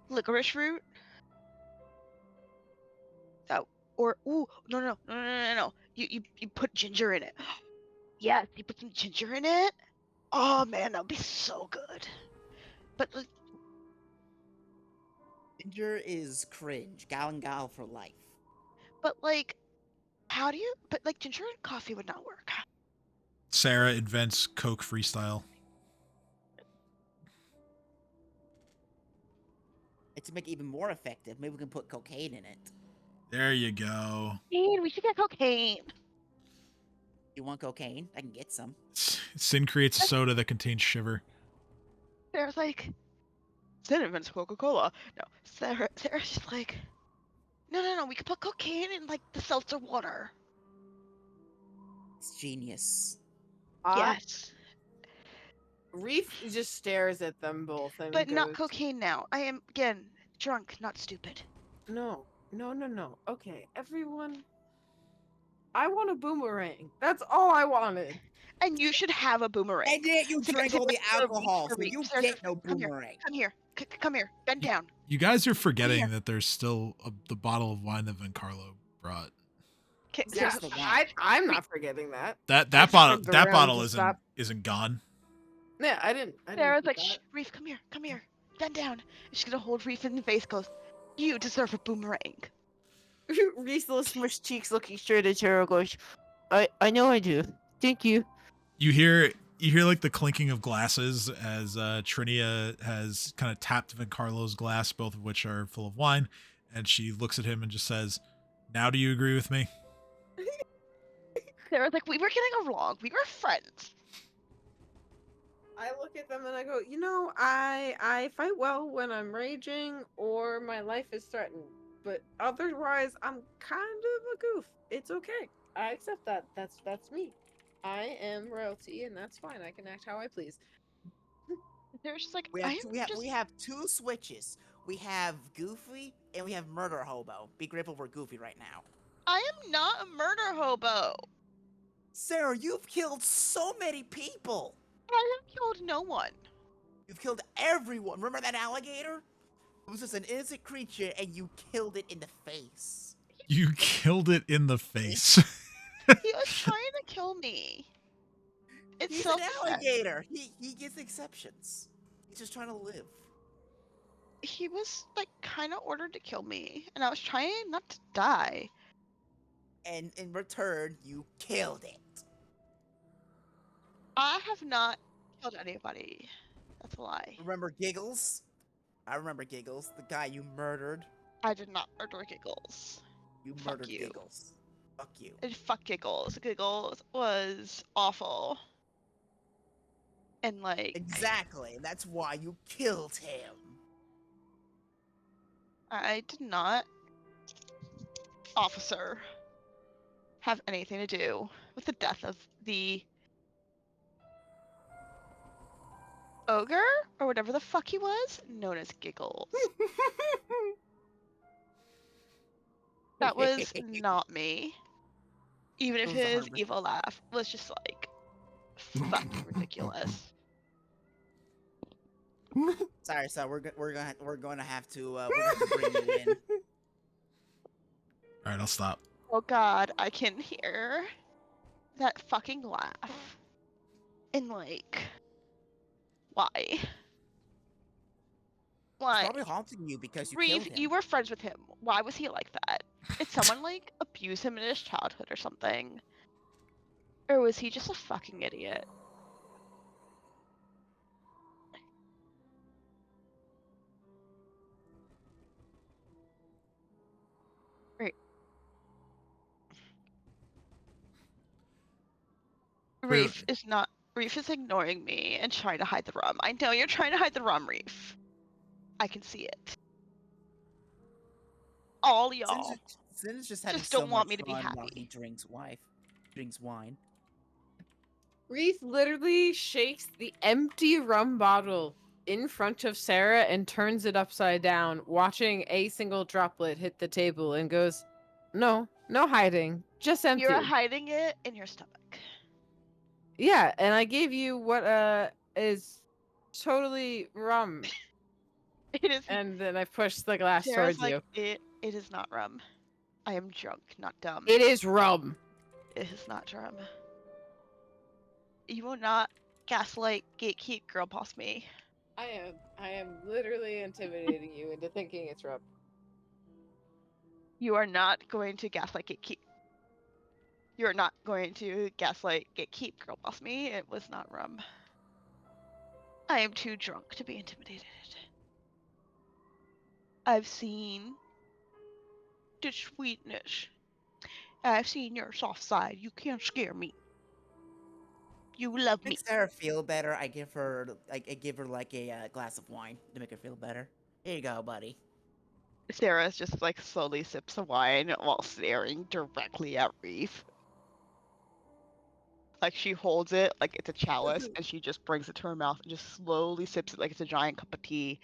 licorice root. That, or no. You put ginger in it. Yes, you put some ginger in it. Oh man, that'd be so good. But like, Ginger is cringe. Gal and gal for life. how do you? But like ginger and coffee would not work. Sarah invents Coke freestyle. And to make it even more effective, maybe we can put cocaine in it. There you go. Man, we should get cocaine. You want cocaine? I can get some. Sin creates a soda that contains shiver. Sarah's like, Sarah invents Coca-Cola. No, Sarah's just like, no. We could put cocaine in like the seltzer water. It's genius. Yes, Reef just stares at them both and but goes, not cocaine now. I am again drunk, not stupid. No. Okay, everyone. I want a boomerang. That's all I wanted. And you should have a boomerang. And yet you Sarah, drink all the Sarah, alcohol, so Sarah, you Sarah, get no come here. boomerang. Come here. Come here. Bend down. You guys are forgetting here. that there's still the bottle of wine that Carlo brought. Yeah, Just the wine. I'm not forgetting that. That just bottle turned that around bottle to isn't stop. isn't gone. Yeah, I didn't. Sarah's like, do shh, Reef, come here. Bend down. And she's gonna hold Reef in the face. Goes, you deserve a boomerang. that. Reese little smushed cheeks looking straight at Cheryl goes, I know I do. Thank you. You hear like the clinking of glasses as Trinia has kind of tapped Carlo's glass, both of which are full of wine, and she looks at him and just says, "Now do you agree with me?" Sarah's like, we were getting along. We were friends. I look at them and I go, I fight well when I'm raging or my life is threatened. But otherwise, I'm kind of a goof. It's okay. I accept that. That's me. I am royalty, and that's fine. I can act how I please. Sarah's just like, We I have, am two, we, have, just... we have two switches. We have Goofy and we have Murder Hobo. Be grateful for Goofy right now. I am not a murder hobo. Sarah, you've killed so many people. I have killed no one. You've killed everyone. Remember that alligator? It was just an innocent creature and you killed it in the face. You killed it in the face. He was trying to kill me. It's He's an self-defense. alligator. He gets exceptions. He's just trying to live. He was like kind of ordered to kill me, and I was trying not to die. And in return, you killed it. I have not killed anybody. That's a lie. Remember Giggles? I remember Giggles, the guy you murdered. I did not murder Giggles. You Fuck murdered you. Giggles. Fuck you. And fuck Giggles. Giggles was awful. And like... Exactly. That's why you killed him. I did not, officer, have anything to do with the death of the ogre, or whatever the fuck he was, known as Giggles. That was not me. Even if It was his 100%. evil laugh was just like fucking ridiculous. Sorry, we're gonna have to bring you in. All right, I'll stop. Oh god, I can hear that fucking laugh. And like, why? He's Why? probably haunting you because you killed Reeve, him. you were friends with him. Why was he like that? Did someone like abuse him in his childhood or something? Or was he just a fucking idiot? Reef is not. Reef is ignoring me and trying to hide the rum. I know you're trying to hide the rum, Reef. I can see it. All y'all Sin is just having just so don't want much me to be fun while he happy. drinks wine. Reef literally shakes the empty rum bottle in front of Sarah and turns it upside down, watching a single droplet hit the table and goes, "No, no hiding, just empty." You're hiding it in your stomach. Yeah, and I gave you what is totally rum, It is. and then I pushed the glass Sarah's towards like, you. it is not rum. I am drunk, not dumb. It is rum. It is not rum. You will not gaslight, gatekeep, girl boss me. I am literally intimidating you into thinking it's rum. You are not going to gaslight, gatekeep. You are not going to gaslight, gatekeep, girl boss me. It was not rum. I am too drunk to be intimidated. I've seen the sweetness. I've seen your soft side. You can't scare me. You love me. Makes Sarah feel better. I give her like a glass of wine to make her feel better. Here you go, buddy. Sarah's just like slowly sips the wine while staring directly at Reef. Like she holds it like it's a chalice and she just brings it to her mouth and just slowly sips it like it's a giant cup of tea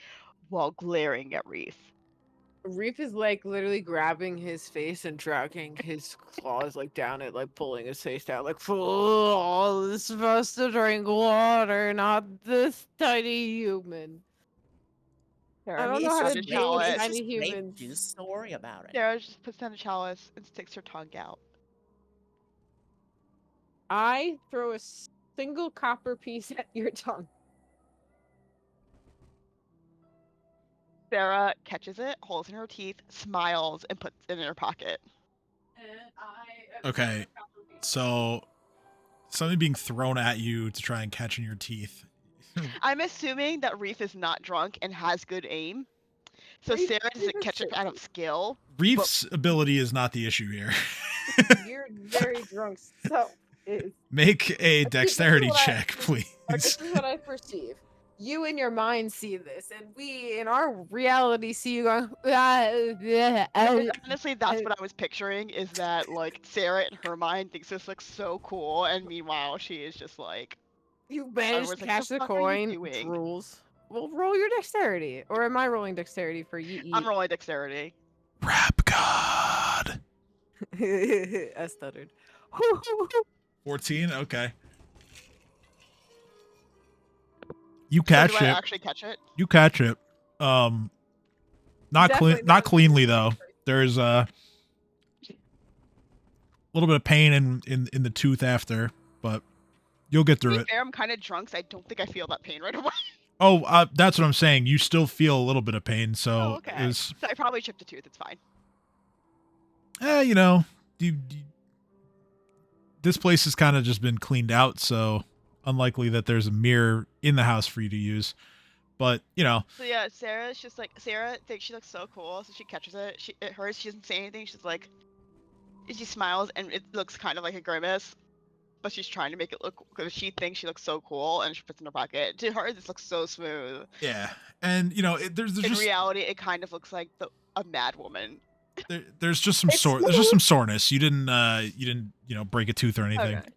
while glaring at Reef. Reef is like literally grabbing his face and dragging his claws like down it, like pulling his face down, like fool is supposed to drink water, not this tiny human. I don't know how to just deal with chalice. tiny Grape humans. juice. Don't worry about it. Sarah just puts down a chalice and sticks her tongue out. I throw a single copper piece at your tongue. Sarah catches it, holds it in her teeth, smiles, and puts it in her pocket. Okay, so something being thrown at you to try and catch in your teeth. I'm assuming that Reef is not drunk and has good aim. So Reef- Sarah doesn't Reef catch it is out of skill. Reef's ability is not the issue here. You're very drunk, so Make a dexterity what I- check, this please. is what I perceive. You in your mind see this, and we in our reality see you going. Honestly, that's what I was picturing, is that like Sarah in her mind thinks this looks so cool, and meanwhile she is just like, You managed was to like, catch "The the fuck are you coin. doing?" Rules. Well, roll your dexterity, or am I rolling dexterity for you? I'm rolling dexterity. Rap God. I stuttered. 14. Okay. You catch so do it. I actually catch it? You catch it. Not Definitely not not cleanly though. There's a little bit of pain in the tooth after, but you'll get To through be it. fair, I'm kind of drunk, so I don't think I feel that pain right away. Oh, that's what I'm saying. You still feel a little bit of pain, so Oh, okay. it's So I probably chipped a tooth. It's fine. you know, this place has kind of just been cleaned out, so unlikely that there's a mirror in the house for you to use. But you know, So yeah, Sarah's just like, Sarah thinks she looks so cool, so she catches it. It hurts. She doesn't say anything. She's like, she smiles, and it looks kind of like a grimace, but she's trying to make it look, because she thinks she looks so cool, and she puts it in her pocket. To her, this looks so smooth. yeah, and you know, there's In just reality, it kind of looks like a mad woman. there's just some there's just some soreness. You didn't break a tooth or anything. Okay.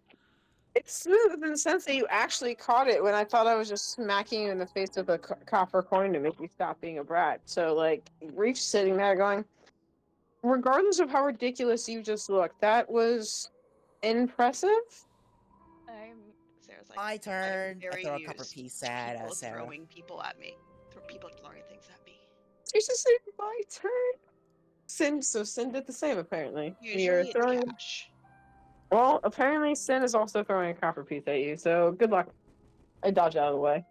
It's smooth in the sense that you actually caught it when I thought I was just smacking you in the face with a copper coin to make you stop being a brat. So, like, Reef's sitting there going, regardless of how ridiculous you just looked, that was impressive. Sarah's like, My turn. I very throw a copper used piece to at people Sarah. throwing people at me. People throwing things at me. Jesus, it's my turn. Sin did the same, apparently. You're Usually throwing. it's cash. Well, apparently Sin is also throwing a copper piece at you, so good luck. I dodge out of the way.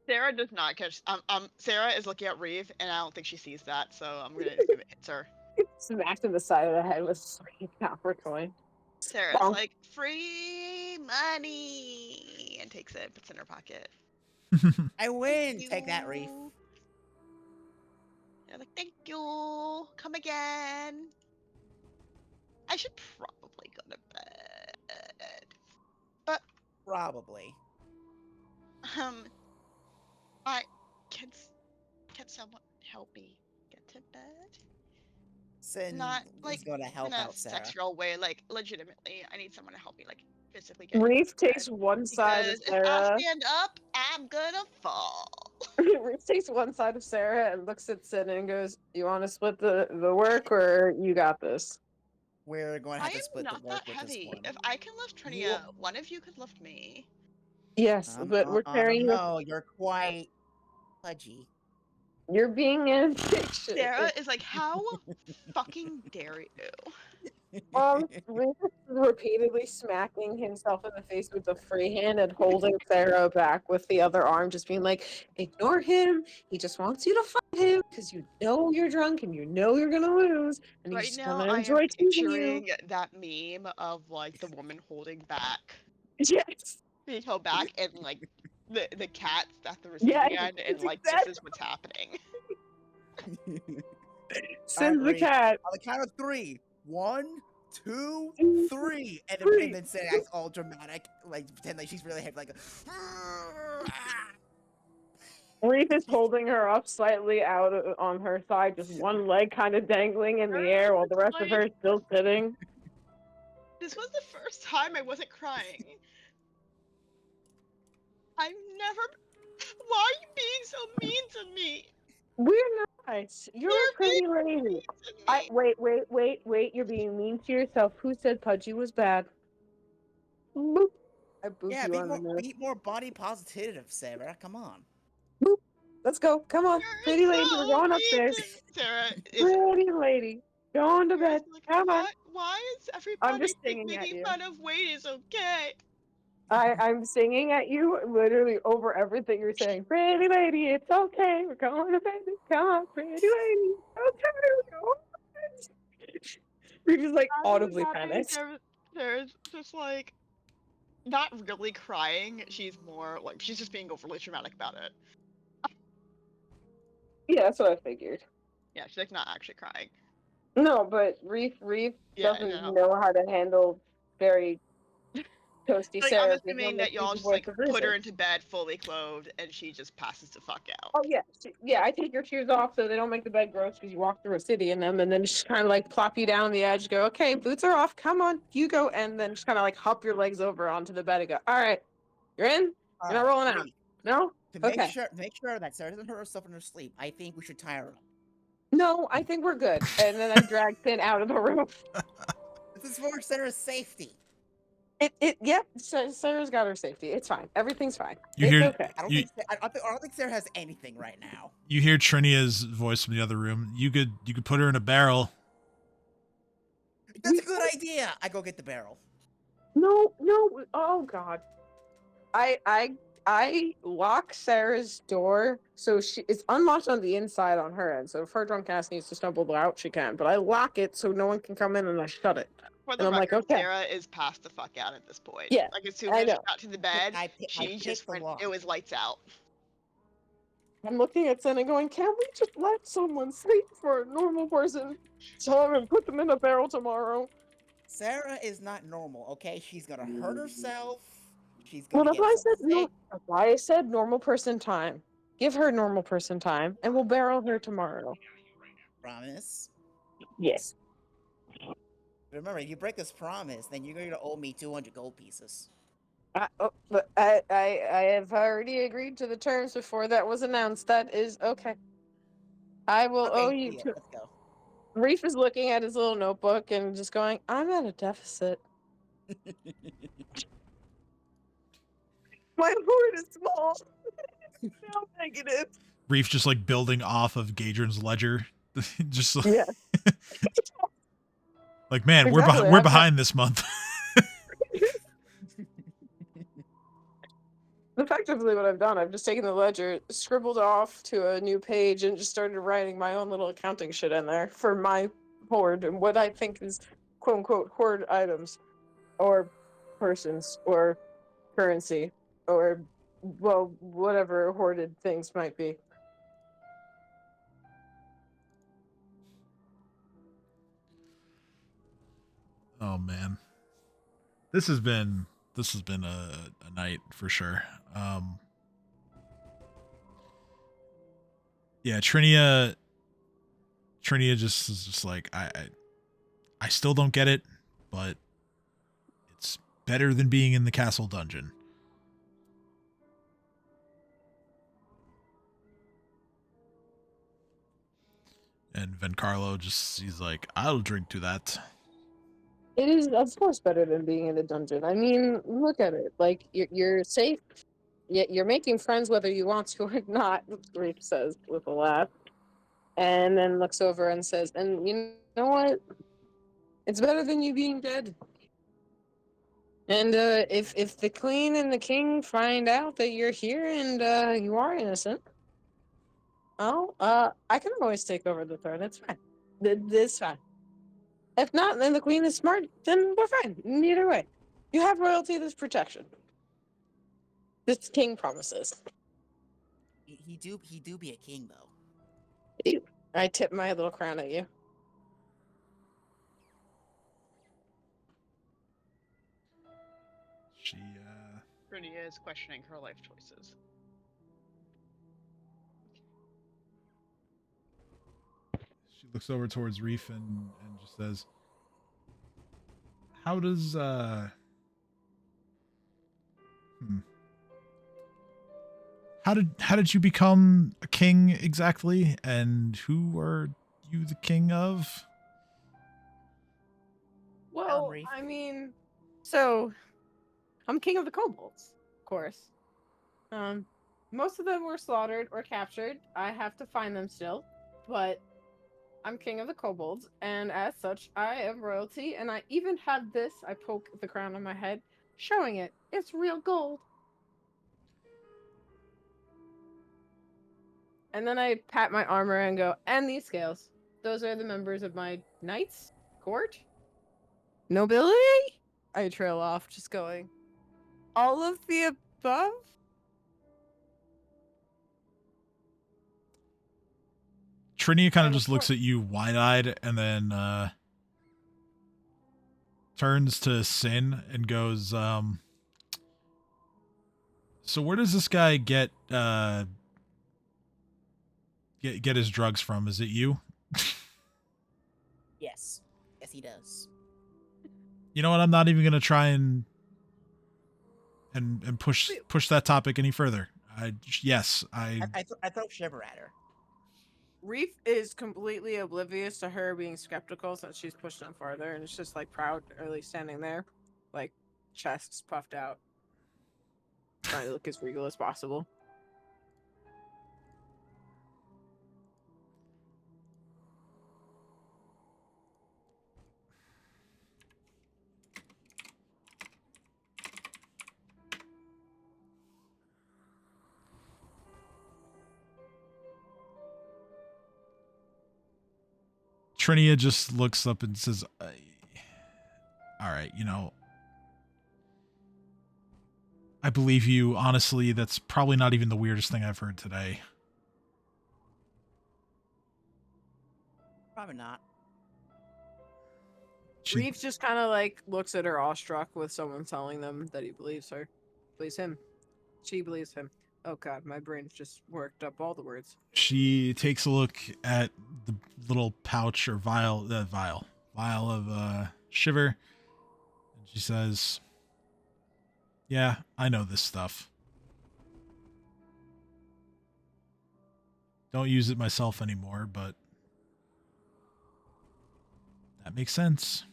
Sarah does not catch. Sarah is looking at Reeve, and I don't think she sees that, so I'm gonna assume it hits her. Smacked in the side of the head with a copper coin. Sarah's Bonk. like, free money, and takes it, puts it in her pocket. I win. Take that, Reef. They're like, thank you. Come again. I should probably go to bed, but Probably. I can someone help me get to bed? Sin Not like is going to in help a out Sarah. sexual way, like legitimately. I need someone to help me, like physically get Reef to bed. takes one side of Because if I Sarah. stand up, I'm gonna fall. Reef takes one side of Sarah and looks at Sin and goes, "You want to split the work, or you got this?" We're going to I have to am split the not work that with this heavy. one. If I can lift Trinia, one of you could lift me. Yes, but we're I don't carrying you. know. You're quite pudgy. You're being impatient. Sarah is like, how fucking dare you? Reef is repeatedly smacking himself in the face with the free hand and holding Sarah back with the other arm, just being like, "Ignore him. He just wants you to fight him because you know you're drunk and you know you're gonna lose, and he's Right just now, gonna I am enjoy teasing you." picturing that meme of like the woman holding back, Yes. being held back, and like the cat's at the Yes. receiving end, and It's like this exactly. is what's happening. Send the Reef. cat. On the count of 3. 1, 2, 3. And Three. then Sin acts all dramatic, like pretend like she's really heavy, like. Reef is holding her up slightly out on her side, just one leg kind of dangling in the air while the rest of her is still sitting. This was the first time I wasn't crying. I've never. Why are you being so mean to me? We're not. You're a pretty lady. Mean to me. Wait. You're being mean to yourself. Who said Pudgy was bad? Boop. I boop Yeah, you on the nose. be more body positive, Sarah. Come on. Boop. Let's go. Come on. You're Pretty lady, we're so going mean upstairs. to me. Sarah is Pretty lady. Going to Sarah's bed. like, Come on. why is I'm everybody just think singing at making you. fun of weight is okay? I'm singing at you literally over everything you're saying. Pretty lady, it's okay. We're going to bed. Come on, pretty lady. Okay, we're going to bed. We're just like As this is audibly happening, panicked. Sarah's just like not really crying. She's more like she's just being overly dramatic about it. Yeah, that's what I figured. Yeah, she's like not actually crying. No, but Reef Yeah, doesn't no. know how to handle very toasty Like I'm Sarah because assuming normally that she's y'all the just voice like of put reason. her into bed fully clothed and she just passes the fuck out. Oh yeah, yeah. I take your shoes off so they don't make the bed gross because you walk through a city in them, and then just kind of like plop you down on the edge. Go, okay, boots are off. Come on, you go, and then just kind of like hop your legs over onto the bed and go. All right, you're in. You're not rolling out. Reef, No. to Okay. make sure that Sarah doesn't hurt herself in her sleep, I think we should tie her up. No, I think we're good. And then I drag Finn out of the room. This is for Sarah's safety. Yep. Sarah's got her safety. It's fine. Everything's fine. You It's hear okay. I don't you think Sarah has anything right now. you hear Trinia's voice from the other room. You could put her in a barrel. That's a good idea. I go get the barrel. No. Oh God. I lock Sarah's door so it's unlocked on the inside on her end. So if her drunk ass needs to stumble out, she can. But I lock it so no one can come in, and I shut it. For the And I'm like, record, okay, Sarah is passed the fuck out at this point. yeah, Like as soon I as she know. got to the bed, I she just picked the went. lock. It was lights out. I'm looking at Sen and going, can't we just let someone sleep for a normal person? Tell them and put them in a barrel tomorrow. Sarah is not normal, okay? She's gonna hurt herself. She's Well, gonna that's get why I herself said no. sick. That's why I said normal person time. Give her normal person time, and we'll barrel her tomorrow. Promise. Yes. Remember, if you break this promise, then you're gonna owe me 200 gold pieces. But I have already agreed to the terms before that was announced. That is okay. I will owe Okay, you yeah, two. let's go. Reef is looking at his little notebook and just going, I'm at a deficit. My hoard is small. It's now negative. Reef just like building off of Gadrin's ledger. Just Yeah. like, man, Exactly. we're behind this month. Effectively, what I've done, I've just taken the ledger, scribbled off to a new page, and just started writing my own little accounting shit in there for my hoard and what I think is quote unquote hoard items or persons or currency or, well, whatever hoarded things might be. Oh man, this has been this has been a night for sure. Yeah, Trinia just is just like I still don't get it, but it's better than being in the castle dungeon. And Vencarlo he's like, I'll drink to that. It is, of course, better than being in a dungeon. I mean, look at it. Like, you're safe. You're making friends whether you want to or not, Reef says with a laugh. And then looks over and says, and you know what? It's better than you being dead. And if the queen and the king find out that you're here and you are innocent, well, I can always take over the throne. It's fine. It's fine. If not, then the queen is smart, then we're fine. Either way. You have royalty, there's protection. This king promises. He do be a king though. I tip my little crown at you. Trinia is questioning her life choices. She looks over towards Reef and just says, how does How did you become a king exactly? And who are you the king of? Well, Reef. I mean, so I'm king of the kobolds, of course. Most of them were slaughtered or captured. I have to find them still, but I'm king of the kobolds, and as such, I am royalty. And I even have this. I poke the crown on my head, showing it. It's real gold. And then I pat my armor and go, and these scales. Those are the members of my knights, court, nobility. I trail off, just going, all of the above? Trinia kind of just looks at you wide-eyed and then turns to Sin and goes, so where does this guy get his drugs from? Is it you? Yes. Yes, he does. You know what? I'm not even going to try and push that topic any further. I throw Shiver at her. Reef is completely oblivious to her being skeptical since she's pushed him farther, and it's just like proudly standing there, like chests puffed out, trying to look as regal as possible. Trinia just looks up and says, all right, you know, I believe you. Honestly, that's probably not even the weirdest thing I've heard today. Probably not. Reef just kind of like looks at her awestruck with someone telling them that he believes her. Believes him. She believes him. Oh god, my brain's just worked up all the words. She takes a look at the little pouch or vial of Shiver, and she says, yeah, I know this stuff. Don't use it myself anymore, but that makes sense.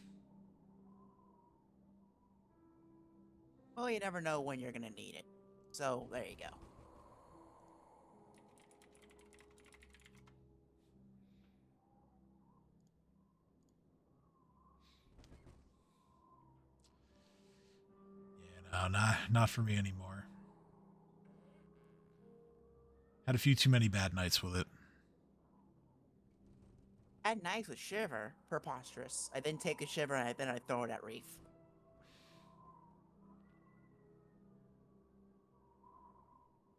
Well, you never know when you're gonna need it. So, there you go. Yeah, no, not for me anymore. Had a few too many bad nights with it. At night with Shiver, preposterous. I then take a Shiver and I throw it at Reef.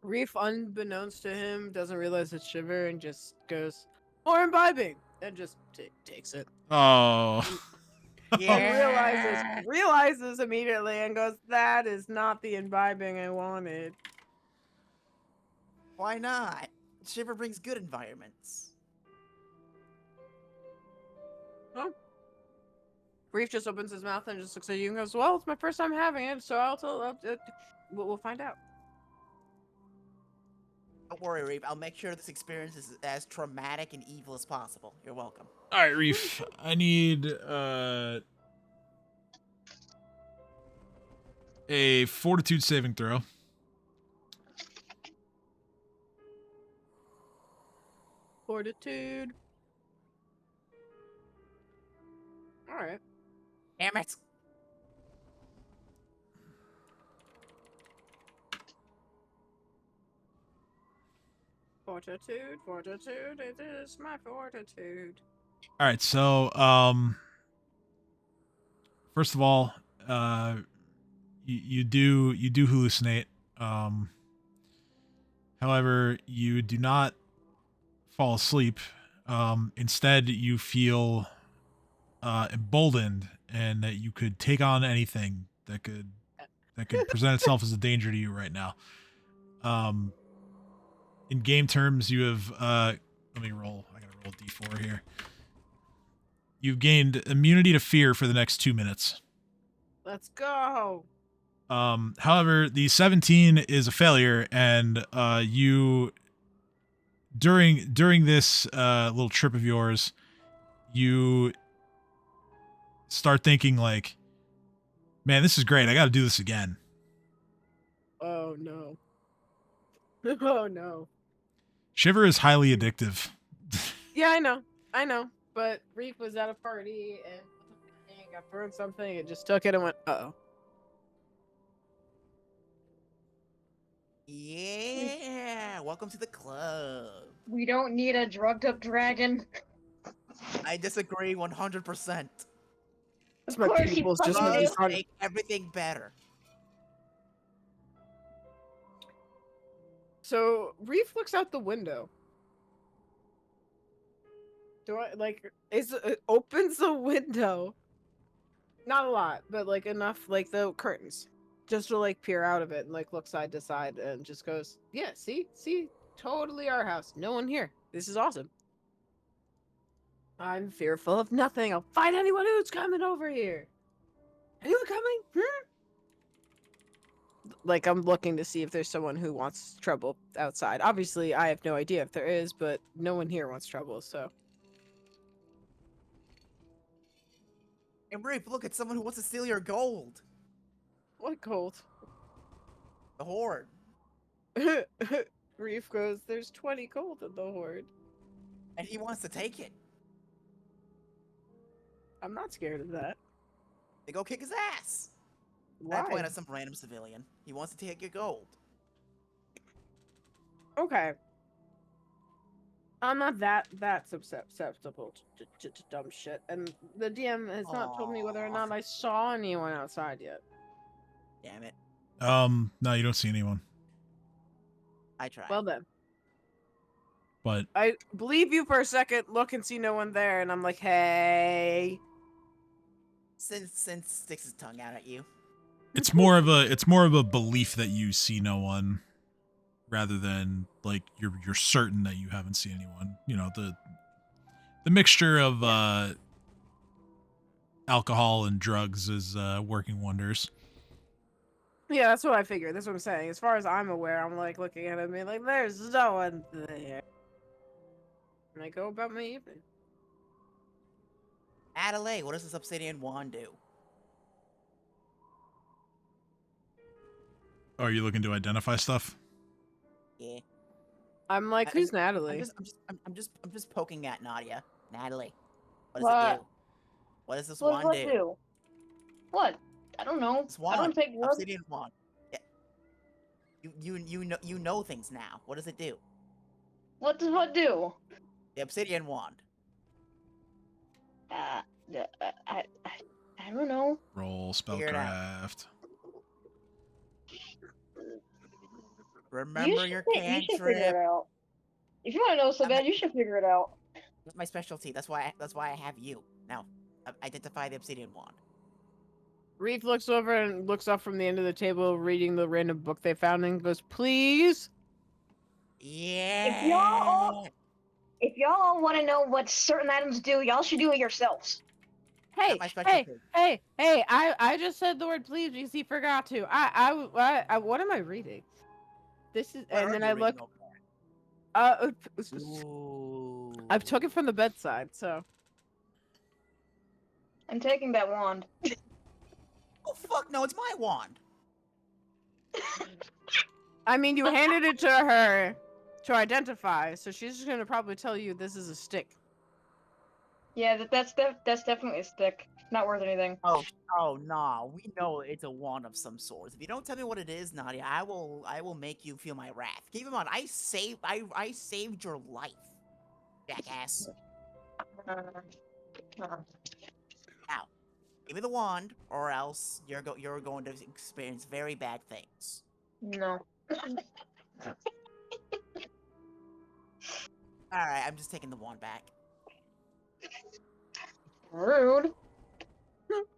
Reef, unbeknownst to him, doesn't realize it's Shiver and just goes, more imbibing! And just takes it. Oh. Yeah. realizes immediately and goes, "That is not the imbibing I wanted." Why not? Shiver brings good environments. Reef just opens his mouth and just looks at you and goes, "Well, it's my first time having it, so we'll find out." Don't worry, Reef. I'll make sure this experience is as traumatic and evil as possible. You're welcome. All right, Reef. I need a fortitude saving throw. Fortitude. All right. Damn it. Fortitude, it is my fortitude. All right, so first of all, you do hallucinate. However, you do not fall asleep. Instead, you feel emboldened and that you could take on anything that could present itself as a danger to you right now. In game terms, you have let me roll. I gotta roll a d4 here. You've gained immunity to fear for the next 2 minutes. Let's go. However, the 17 is a failure, and you during this little trip of yours, you start thinking like, man, this is great. I got to do this again. Oh no. Oh no. Shiver is highly addictive. Yeah, I know. But Reef was at a party and got thrown something. It just took it and went, uh-oh. Yeah. Welcome to the club. We don't need a drugged up dragon. I disagree 100%. That's my course he pupils just fucking moving is. on. Make everything better. So Reef looks out the window. Do I like it opens the window? Not a lot, but like enough, like the curtains, just to like peer out of it and like look side to side and just goes, "Yeah, see, totally our house. No one here. This is awesome. I'm fearful of nothing. I'll fight anyone who's coming over here. Anyone coming? Like I'm looking to see if there's someone who wants trouble outside. Obviously, I have no idea if there is, but no one here wants trouble, so." And Reef, look at someone who wants to steal your gold. What gold? The Hoard. Reef goes, "There's 20 gold in the Hoard." And he wants to take it. I'm not scared of that. They go kick his ass. Why? I point at some random civilian. He wants to take your gold. Okay. I'm not that susceptible to dumb shit, and the DM has not told me whether or not I saw anyone outside yet. Damn it. No, you don't see anyone. I tried. Well then, But I believe you for a second, look and see no one there, and I'm like, "Hey." Since sticks his tongue out at you. it's more of a belief that you see no one, rather than like you're certain that you haven't seen anyone. You know, the mixture of alcohol and drugs is working wonders. Yeah, that's what I figured. That's what I'm saying. As far as I'm aware, I'm like looking at it and being like, "There's no one there," and I go about my evening. Adelaide, what does this obsidian wand do? Are you looking to identify stuff? Yeah. I'm like, "Who's I'm Natalie?" I'm just poking at Nadia. Natalie, what does What? it do? What does this What wand does it do? What? I don't know. This I wand, don't take drugs. obsidian wand. Yeah. You know things now. What does it do? What does what do? The obsidian wand. I don't know. Roll Figure it out. spellcraft. Remember your You should figure cantrip. it out. If you want to know so bad, you should figure it out. That's my specialty. That's why I have you. Now, Identify the obsidian wand. Reef looks over and looks up from the end of the table, reading the random book they found, and goes, "Please." Yeah. If y'all all want to know what certain items do, y'all should do it yourselves. Hey, Not my specialty. hey! I just said the word "please" because he forgot to. What am I reading? This is, What and are then you I reading look. over It's there? just- Ooh. I took it from the bedside, so. I'm taking that wand. Oh fuck no! It's my wand. I mean, you handed it to her to identify, so she's just gonna probably tell you this is a stick. Yeah, that's definitely a stick. Not worth anything. Oh no! We know it's a wand of some sort. If you don't tell me what it is, Nadia, I will make you feel my wrath. Keep in mind, I saved your life, jackass. Now, give me the wand, or else you're going to experience very bad things. No. All right, I'm just taking the wand back. Rude.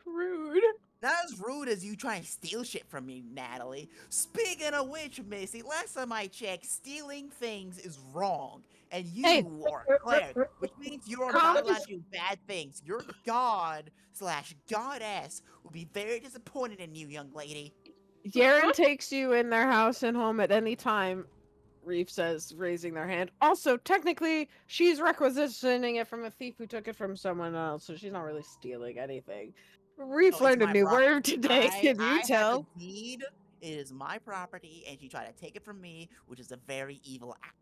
Rude. Not as rude as you trying to steal shit from me, Natalie. Speaking of which, Missy, last time I checked, stealing things is wrong. And you Hey. are a cleric, which means you are not allowed to do bad things. Your god/goddess will be very disappointed in you, young lady. Garen takes you in their house and home at any time, Reef says, raising their hand. Also, technically, she's requisitioning it from a thief who took it from someone else, so she's not really stealing anything. Reef No, it's learned a my new property. word today, can you I tell? have a deed. It is my property, and you try to take it from me, which is a very evil act.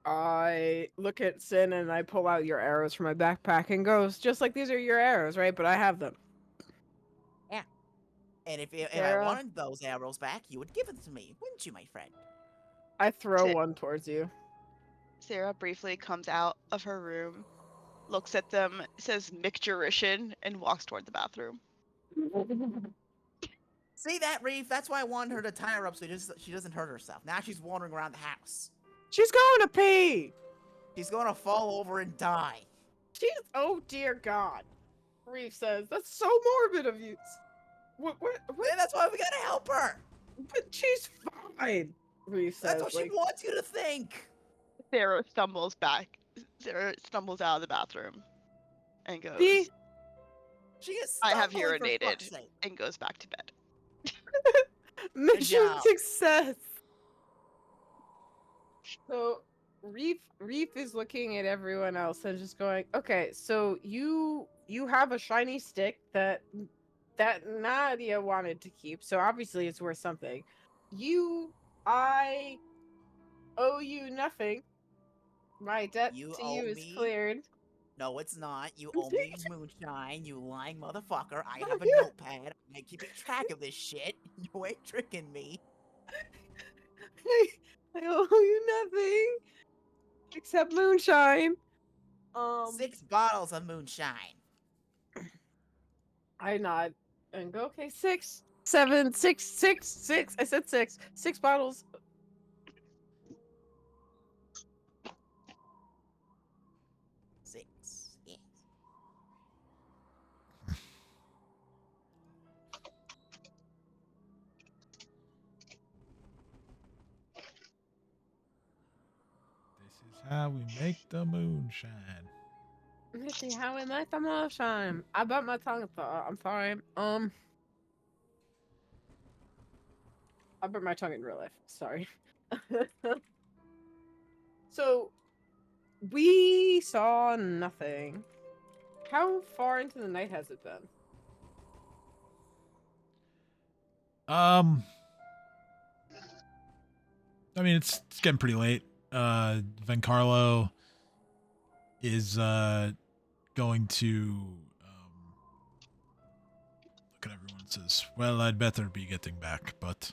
I look at Sin and I pull out your arrows from my backpack and goes, just like these are your arrows, right? But I have them. Yeah. And if I Sarah? wanted those arrows back, you would give it to me, wouldn't you, my friend? I throw Sit. one towards you. Sarah briefly comes out of her room, looks at them, says micturition, and walks toward the bathroom. See that, Reef? That's why I wanted her to tie her up so she doesn't hurt herself. Now she's wandering around the house. She's going to pee! She's gonna fall over and die. She's, oh dear God. Reef says, that's so morbid of you. What? And that's why we gotta help her. But she's fine. Reef says, That's what she wants you to think. Sarah stumbles back. Sarah stumbles out of the bathroom and goes, See? She is I have stumbling, for urinated, fuck's sake. and goes back to bed. Mission job. success. So Reef is looking at everyone else and just going, okay, so you have a shiny stick that Nadia wanted to keep, so obviously it's worth something. I owe you nothing. My debt You to owe you is me? cleared. No, it's not. You owe me moonshine, you lying motherfucker. I have a Yeah. notepad. I'm keeping track of this shit. You ain't tricking me. I owe you nothing except moonshine. 6 bottles of moonshine. I nod and go, okay, 6, 7, 6, 6, 6. I said 6. 6 bottles. Six. Yes. This is how we make the moonshine. Let's see how we make the moonshine. I bit my tongue at the. I'm sorry. I bit my tongue in real life. Sorry. So, we saw nothing. How far into the night has it been? I mean, it's getting pretty late. Vencarlo is going to look at everyone and says, well, I'd better be getting back, but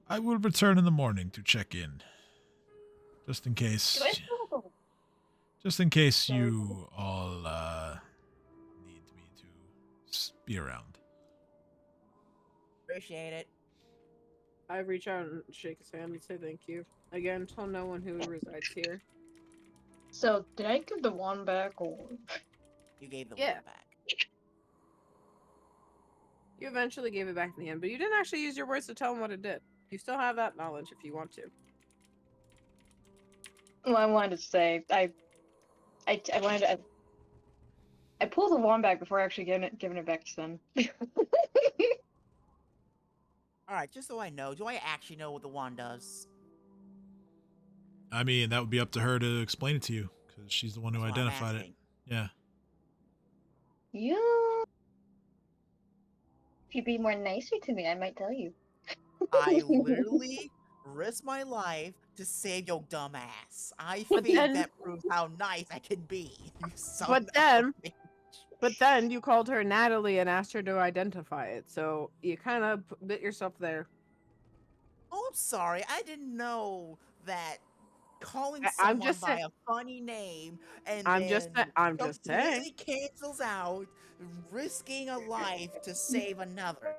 I will return in the morning to check in. Just in case you all need me to be around. Appreciate it. I reach out and shake his hand and say thank you. Again, tell no one who resides here. So, did I give the wand back or? You gave the Yeah. wand back. You eventually gave it back in the end, but you didn't actually use your words to tell him what it did. You still have that knowledge if you want to. Well, I wanted to say I wanted to. I pulled the wand back before actually giving it back to Sin. Alright, just so I know, do I actually know what the wand does? I mean, that would be up to her to explain it to you because she's the one who That's what I'm identified it. asking. Yeah. You. If you'd be more nicer to me, I might tell you. I literally risked my life to save your dumb ass. I But think then- that proves how nice I can be. You son But of then- a bitch. But then you called her Natalie and asked her to identify it, so you kind of bit yourself there. Oh, I'm sorry. I didn't know that calling I'm someone just by say- a funny name and I'm just saying. completely cancels out risking a life to save another.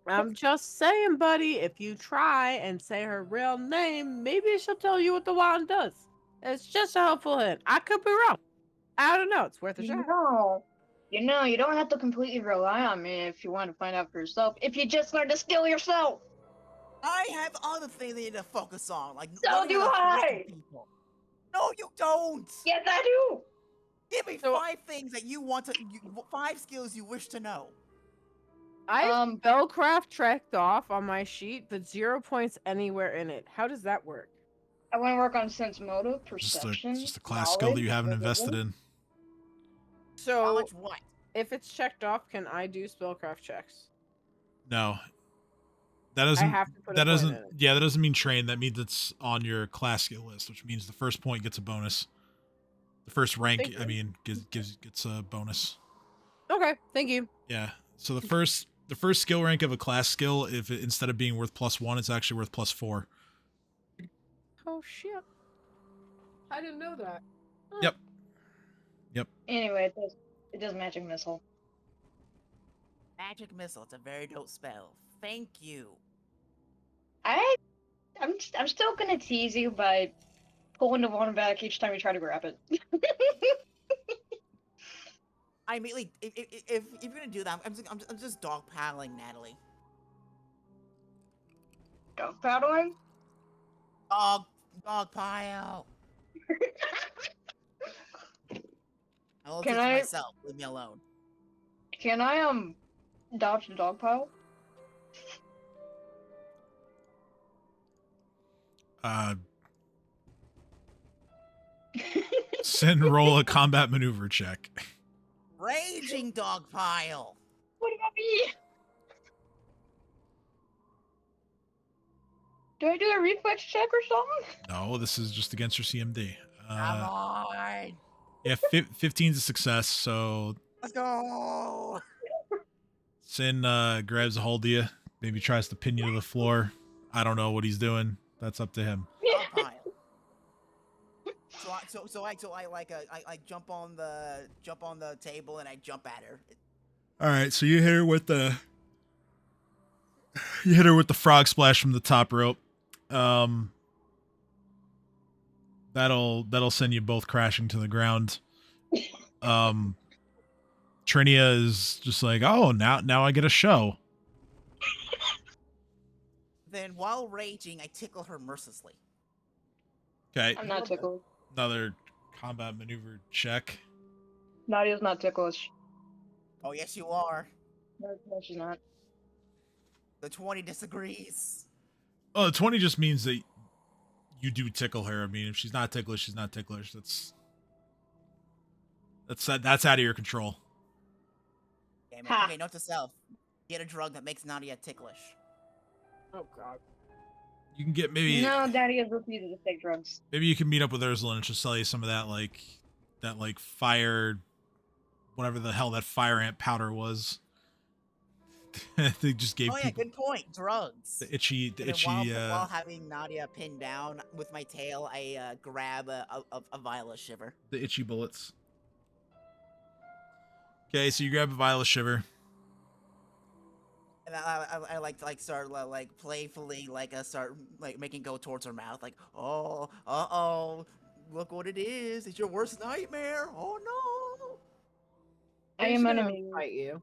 I'm just saying, buddy, if you try and say her real name, maybe she'll tell you what the wand does. It's just a helpful hint. I could be wrong. I don't know. It's worth a shot. You don't have to completely rely on me if you want to find out for yourself. If you just learn to skill yourself. I have other things I need to focus on, like So learning do how to I! threaten people. No, you don't. Yes, I do. Give me So- 5 things that you want to. 5 skills you wish to know. I Um, spellcraft checked off on my sheet, but 0 points anywhere in it. How does that work? I want to work on sense motive, Just perception. a class skill that you haven't invested in. How So, much what? if it's checked off, can I do spellcraft checks? No. That doesn't have to put a that point doesn't in it. yeah, that doesn't mean train. That means it's on your class skill list, which means the first point gets a bonus. The first rank, Thank I you. mean, gets a bonus. Okay, thank you. Yeah. So the first skill rank of a class skill, if it, instead of being worth +1, it's actually worth +4. Oh shit! I didn't know that. Yep. Anyway, it does magic missile. Magic missile. It's a very dope spell. Thank you. I'm still gonna tease you by pulling the wand back each time you try to grab it. I immediately, if you're gonna do that, I'm just dog paddling Natalie. Dog paddling? Dog pile. I will Can teach I- myself. Leave me alone. Can I dodge the dog pile? Send roll a combat maneuver check. Raging dog pile. What about me? Do I do a reflex check or something? No, this is just against your CMD. Come on. Yeah, 15's a success. So Let's go. Sin grabs a hold of you, maybe tries to pin you to the floor. I don't know what he's doing. That's up to him. Dog pile. So I jump on the table and I jump at her. All right, so you hit her with the frog splash from the top rope. That'll send you both crashing to the ground. Trinia is just like, oh, now I get a show. Then while raging, I tickle her mercilessly. Okay, I'm not tickled. another combat maneuver check. Nadia's not ticklish. Oh yes, you are. No, she's not. The 20 disagrees. Oh, the 20 just means that you do tickle her. I mean, if she's not ticklish, she's not ticklish. That's out of your control. Okay, Ha. okay, note to self. Get a drug that makes Nadia ticklish. Oh god. You can get maybe No, Daddy has refused to take drugs. maybe you can meet up with Ursula and she'll sell you some of that like fire, whatever the hell that fire ant powder was. They just gave Oh yeah, people good point. Drugs. the itchy And then while having Nadia pinned down with my tail, I grab a vial of shiver. the itchy bullets. Okay, so you grab a vial of shiver. And I like start like playfully start like making go towards her mouth like oh look what it is, it's your worst nightmare, oh no. I We're am just gonna unamazing. fight you.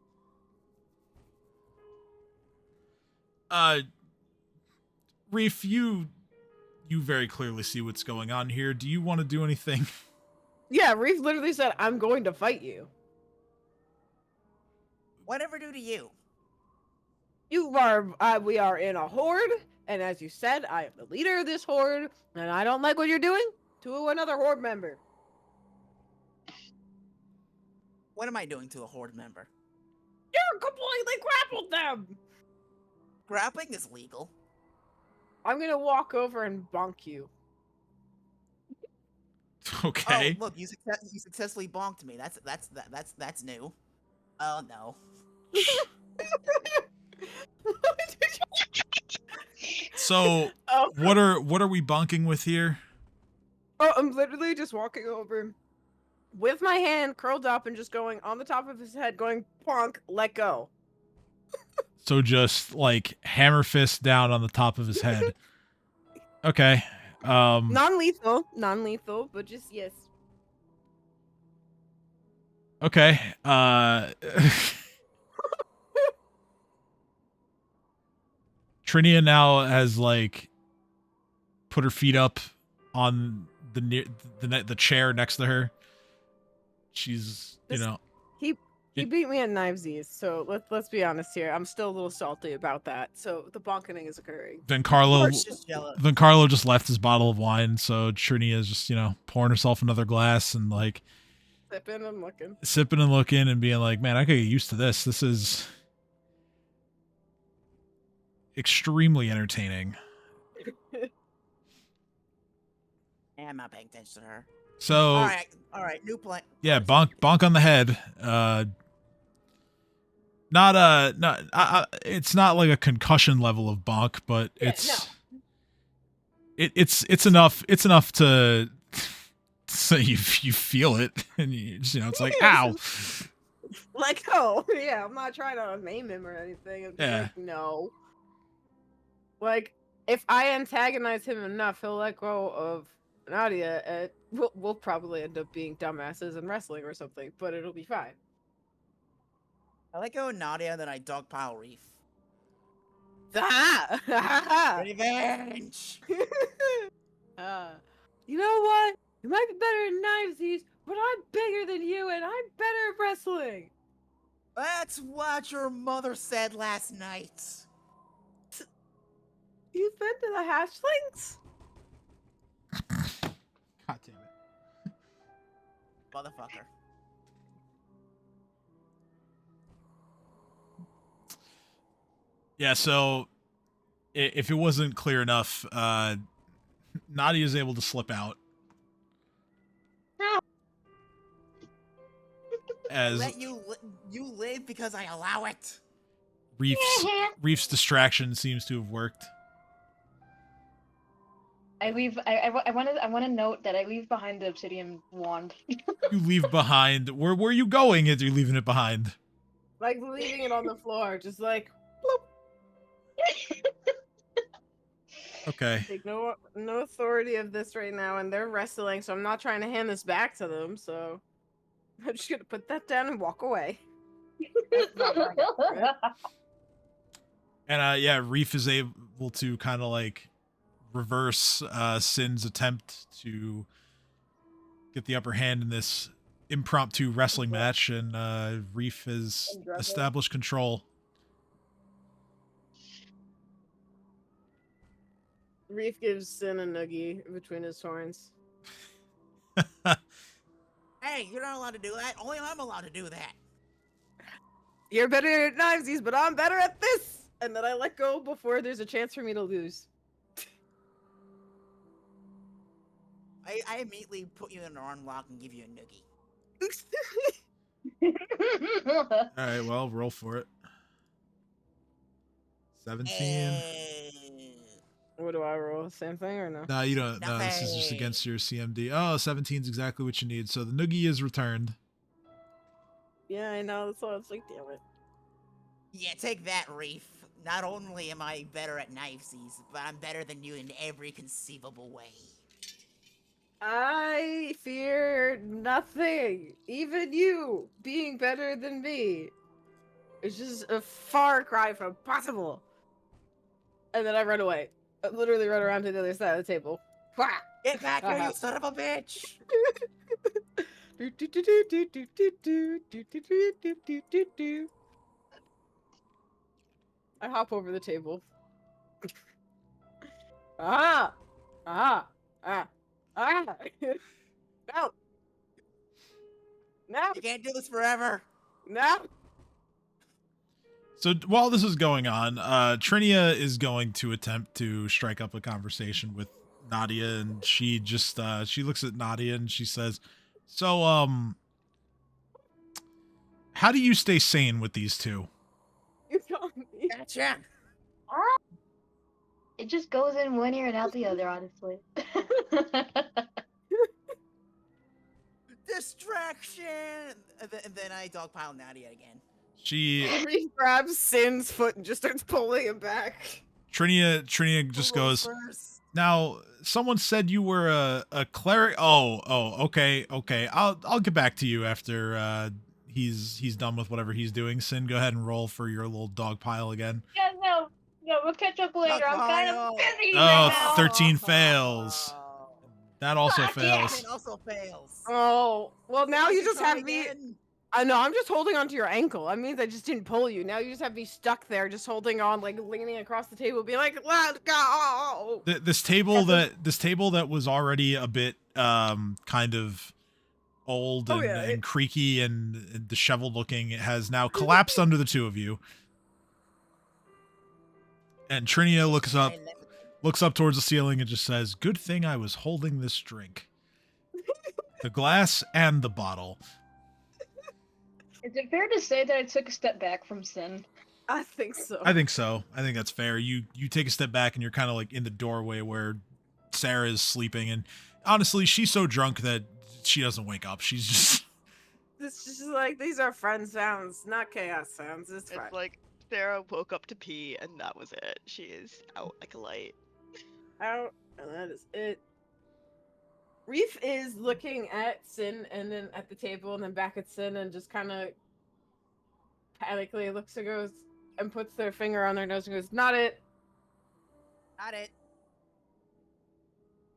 Reef, you very clearly see what's going on here. Do you want to do anything? Yeah, Reef literally said, "I'm going to fight you." Whatever do to you. We are in a horde, and as you said, I am the leader of this horde, and I don't like what you're doing to another horde member. What am I doing to a horde member? You're completely grappled them. Grappling is legal. I'm gonna walk over and bonk you. Okay. Oh, look, you successfully bonked me. That's new. Oh no. So, Oh. what are we bunking with here? Oh, I'm literally just walking over with my hand curled up and just going on the top of his head, going bonk, let go. So just like hammer fist down on the top of his head. Okay. Non-lethal, but just yes. Okay. Trinia now has like put her feet up on the chair next to her. She's, you know, He beat me at knivesies, so let's be honest here. I'm still a little salty about that. So the bonkening is occurring. Then Carlo Just jealous. just left his bottle of wine, so Trinia is just, you know, pouring herself another glass and like Sipping and looking. sipping and looking and being like, man, I could get used to this. This is extremely entertaining. I'm not paying attention to her. So All right, new plan. yeah, bonk on the head. It's not like a concussion level of bonk, but Yeah, it's enough to so you feel it and you just, you know, it's like ow. Like, oh yeah, I'm not trying to maim him or anything. I'm just Yeah. like, no. Like, if I antagonize him enough, he'll let go of Nadia, and we'll probably end up being dumbasses and wrestling or something, but it'll be fine. I like how Nadia, then I dogpile Reef. Ah! Revenge! You know what? You might be better at knivesies, but I'm bigger than you, and I'm better at wrestling. That's what your mother said last night. You've been to the hatchlings? God damn it. Motherfucker. Yeah, so if it wasn't clear enough, Nadia is able to slip out. As Let you live because I allow it. Reef's distraction seems to have worked. I leave. I want to note that I leave behind the obsidian wand. You leave behind. Where are you going if you're leaving it behind? Like leaving it on the floor, just like Okay. take no authority of this right now, and they're wrestling, so I'm not trying to hand this back to them. So I'm just gonna put that down and walk away. And yeah, Reef is able to kind of like reverse Sin's attempt to get the upper hand in this impromptu wrestling match, and Reef has established control. Reef gives Sin a noogie between his horns. Hey, you're not allowed to do that. Only I'm allowed to do that. You're better at knivesies, but I'm better at this! And then I let go before there's a chance for me to lose. I immediately put you in an arm lock and give you a noogie. All right, well, roll for it. 17. What do I roll? Same thing or no? No, you don't. No, this is just against your CMD. Oh, 17 is exactly what you need. So the noogie is returned. Yeah, I know. That's why I was like, damn it. Yeah, take that, Reef. Not only am I better at knivesies, but I'm better than you in every conceivable way. I fear nothing. Even you being better than me. It's just a far cry from possible. And then I run away. I literally run around to the other side of the table. Wah! Get back here, you son of a bitch! I hop over the table. Ah! Ah! Ah! Ah! No! No! You can't do this forever. No! So while this is going on, Trinia is going to attempt to strike up a conversation with Nadia, and she just she looks at Nadia and she says, "So, how do you stay sane with these two?" You got me. Gotcha. It just goes in one ear and out the other, honestly. Distraction! And then I dogpile Nadia again. She Reese grabs Sin's foot and just starts pulling him back. Trinia just goes, "Now, someone said you were a cleric." Oh, okay. I'll get back to you after he's done with whatever he's doing. Sin, go ahead and roll for your little dog pile again. Yeah, no, we'll catch up later. I'm kind of busy Oh, right now. 13 fails. That also Fuck yeah. fails. It also fails. Oh, well now you just try have me. again. I know, I'm just holding onto your ankle. That means I just didn't pull you. Now you just have me stuck there, just holding on, like leaning across the table, being like, "Let's go." This table that was already a bit kind of old Oh, and, yeah, and creaky and disheveled looking, it has now collapsed under the two of you. And Trinia looks up towards the ceiling and just says, "Good thing I was holding this drink. The glass and the bottle." Is it fair to say that I took a step back from Sin? I think so. I think so. I think that's fair. You take a step back and you're kind of like in the doorway where Sarah is sleeping, and honestly, she's so drunk that she doesn't wake up. She's just It's just like, these are friend sounds, not chaos sounds. It's fine. It's like Sarah woke up to pee and that was it. She is out like a light. Out, and that is it. Reef is looking at Sin and then at the table and then back at Sin and just kind of panically looks and goes and puts their finger on their nose and goes, "Not it." Not it.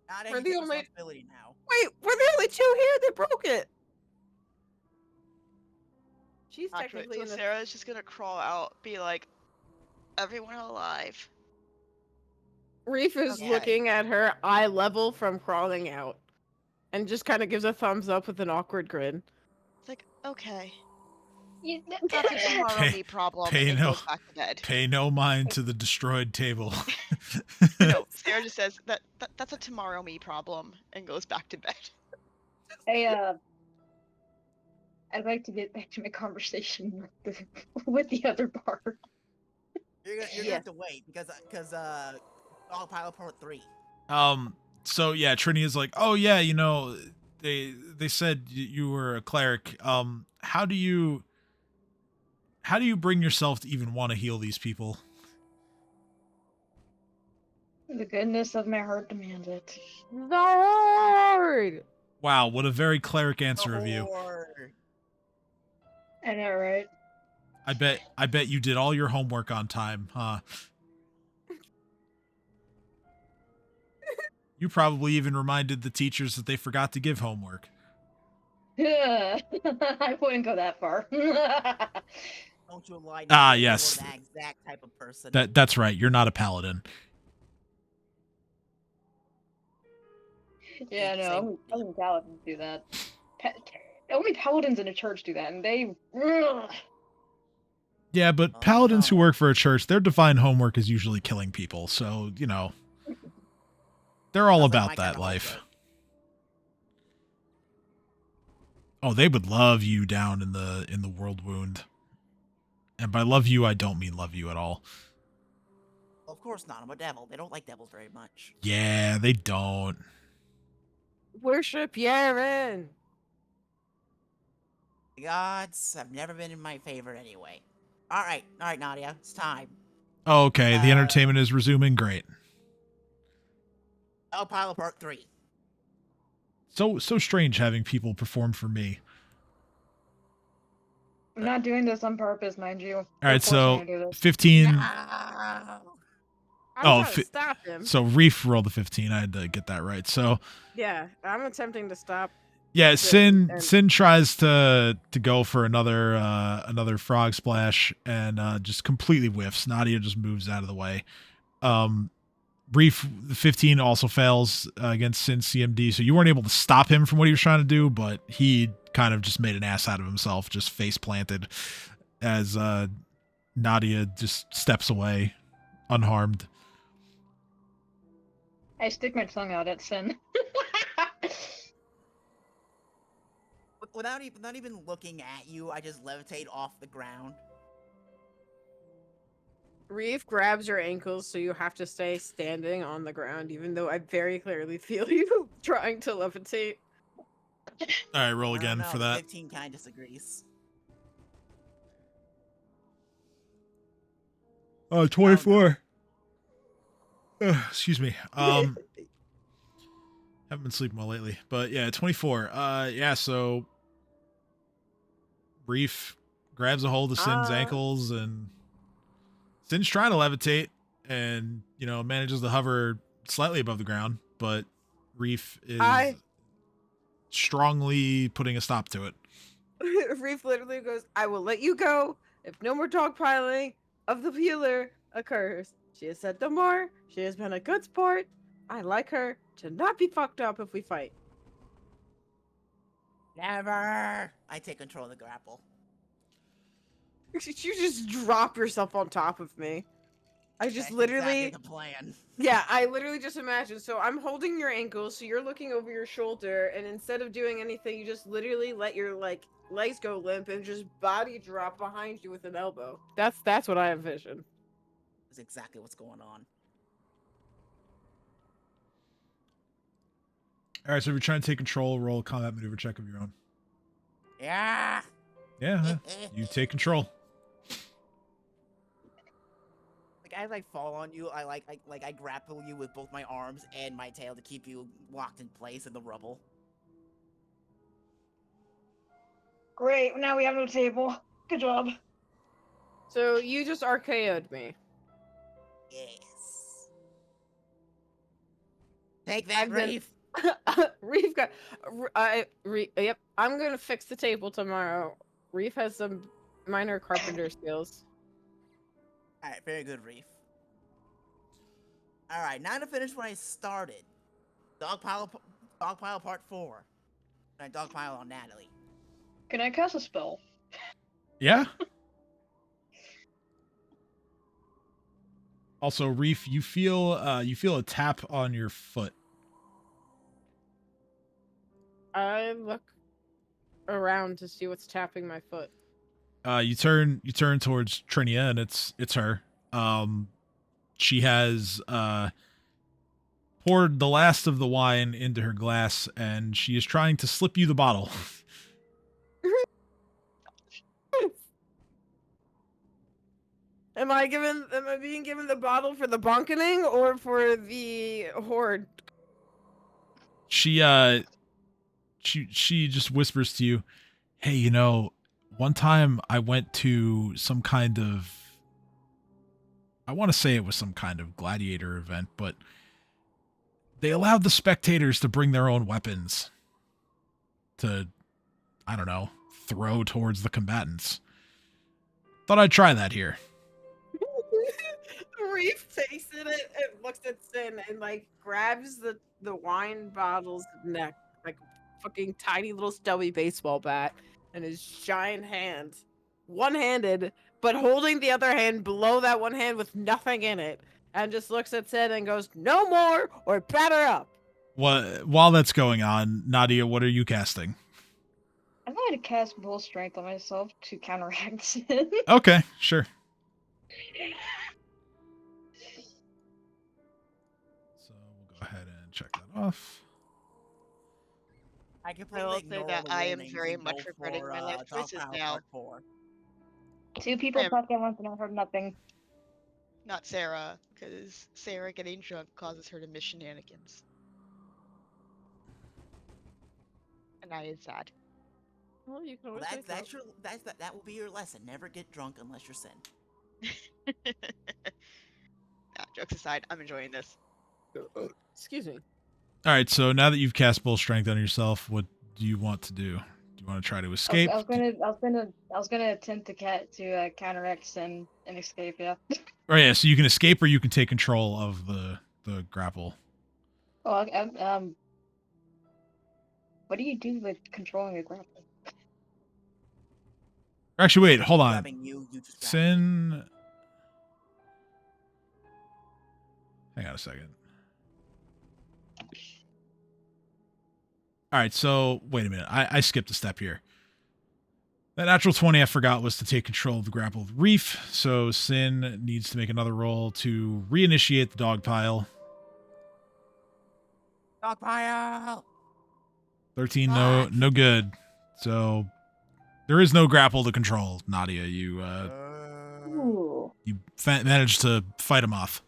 Not We're any the only- responsibility now. Wait, we're the only two here that broke it. She's Actually, technically so in the... Sarah's just gonna crawl out, be like, "Everyone alive." Reef is Okay. looking at her eye level from crawling out and just kind of gives a thumbs up with an awkward grin. It's like, okay, You, that's a tomorrow Pay- me problem. pay And no- goes back to bed. pay no mind to the destroyed table. No, Sarah just says that's a tomorrow me problem and goes back to bed. I'd like to get back to my conversation with the other bar. You're gonna have to wait because dogpile part 3. So yeah, Trinia's like, "Oh yeah, you know, they said you were a cleric. How do you bring yourself to even want to heal these people?" The goodness of my heart demands it. Lord! Wow, what a very cleric answer of you. I know, right? I bet you did all your homework on time, huh? You probably even reminded the teachers that they forgot to give homework. I wouldn't go that far. Don't you lie. Ah, You're yes. that exact type of person. That's right. You're not a paladin. Yeah, no, only paladins do that. Only paladins in a church do that, and they. Ugh. Yeah, but Oh, paladins who no. work for a church, their divine homework is usually killing people. So, you know, they're all Sounds like about my that kinda life. homework. Oh, they would love you down in the world wound. And by love you, I don't mean love you at all. Of course not. I'm a devil. They don't like devils very much. Yeah, they don't. Worship Yaren! The gods have never been in my favor anyway. All right, Nadia, it's time. Oh, okay, the Uh, entertainment is resuming. Great. Dogpile part 3. So strange having people perform for me. I'm not doing this on purpose, mind you. All right, They're forcing so me to do this. 15. No. I'm Oh, trying to stop him. So Reef rolled a 15. I had to get that right. So Yeah, I'm attempting to stop. yeah, Sin, Sin tries to go for another frog splash and just completely whiffs. Nadia just moves out of the way. Reef 15 also fails against Sin CMD, so you weren't able to stop him from what he was trying to do, but he kind of just made an ass out of himself, just face planted as Nadia just steps away unharmed. I stick my tongue out at Sin. Without even looking at you, I just levitate off the ground. Reef grabs your ankles, so you have to stay standing on the ground, even though I very clearly feel you trying to levitate. All right, roll I don't again know, for that. 15 kind of disagrees. 24. Excuse me. Haven't been sleeping well lately, but yeah, 24. Yeah, so Reef grabs a hold of Sin's ankles, and Sin's trying to levitate and, manages to hover slightly above the ground, but Reef is strongly putting a stop to it. Reef literally goes, I will let you go if no more dogpiling of the healer occurs. She has said no more. She has been a good sport. I like her to not be fucked up if we fight. Never! I take control of the grapple. You just drop yourself on top of me. I just That's literally... exactly the plan. Yeah, I literally just imagine. So I'm holding your ankles, so you're looking over your shoulder, and instead of doing anything, you just literally let your legs go limp and just body drop behind you with an elbow. That's what I envision. That's exactly what's going on. All right, so if you're trying to take control, roll a combat maneuver check of your own. Yeah. Yeah, you take control. I fall on you. I grapple you with both my arms and my tail to keep you locked in place in the rubble. Great, now we have no table. Good job. So you just RKO'd me. Yes. Take that, Reef. Reef got... yep, I'm gonna fix the table tomorrow. Reef has some minor carpenter skills. Alright, very good, Reef. Alright, now to finish what I started. Dogpile part 4. And I dogpile on Natalie. Can I cast a spell? Yeah. Also, Reef, you feel a tap on your foot. I look around to see what's tapping my foot. You turn towards Trinia, and it's her. She has poured the last of the wine into her glass, and she is trying to slip you the bottle. Am I being given the bottle for the bonkening or for the hoard? She just whispers to you, "Hey, one time I went to some kind of, I want to say it was some kind of gladiator event, but they allowed the spectators to bring their own weapons to, I don't know, throw towards the combatants. Thought I'd try that here." Reef tasted it and looks at Sin and grabs the wine bottle's neck like a fucking tiny little stubby baseball bat in his giant hand, one-handed, but holding the other hand below that one hand with nothing in it, and just looks at Sin and goes, "No more, or batter up." While that's going on, Nadia, what are you casting? I'm going to cast Bull Strength on myself to counteract Sin. Okay, sure. So we'll go ahead and check that off. I I completely will say ignore that the I am warnings very and much go regretting for, my life choices Dogpile now. part 4. 2 people Damn. talk at once and I heard nothing. Not Sarah, because Sarah getting drunk causes her to miss shenanigans. And I is sad. Well, you can Well, always make that will be your lesson. Never get drunk unless you're Sin. Jokes aside, I'm enjoying this. Excuse me. All right, so now that you've cast Bull Strength on yourself, what do you want to do? Do you want to try to escape? I was gonna attempt to counteract Sin and escape. Yeah. Oh yeah, so you can escape or you can take control of the grapple. Oh, what do you do with controlling a grapple? Actually, wait, hold on. Grabbing you just grab me. Sin. Hang on a second. All right, so wait a minute. I skipped a step here. That natural 20 I forgot was to take control of the grapple with Reef, so Sin needs to make another roll to reinitiate the dog pile. Dog pile. 13, Fuck. no good. So there is no grapple to control, Nadia. You Ooh. managed to fight him off.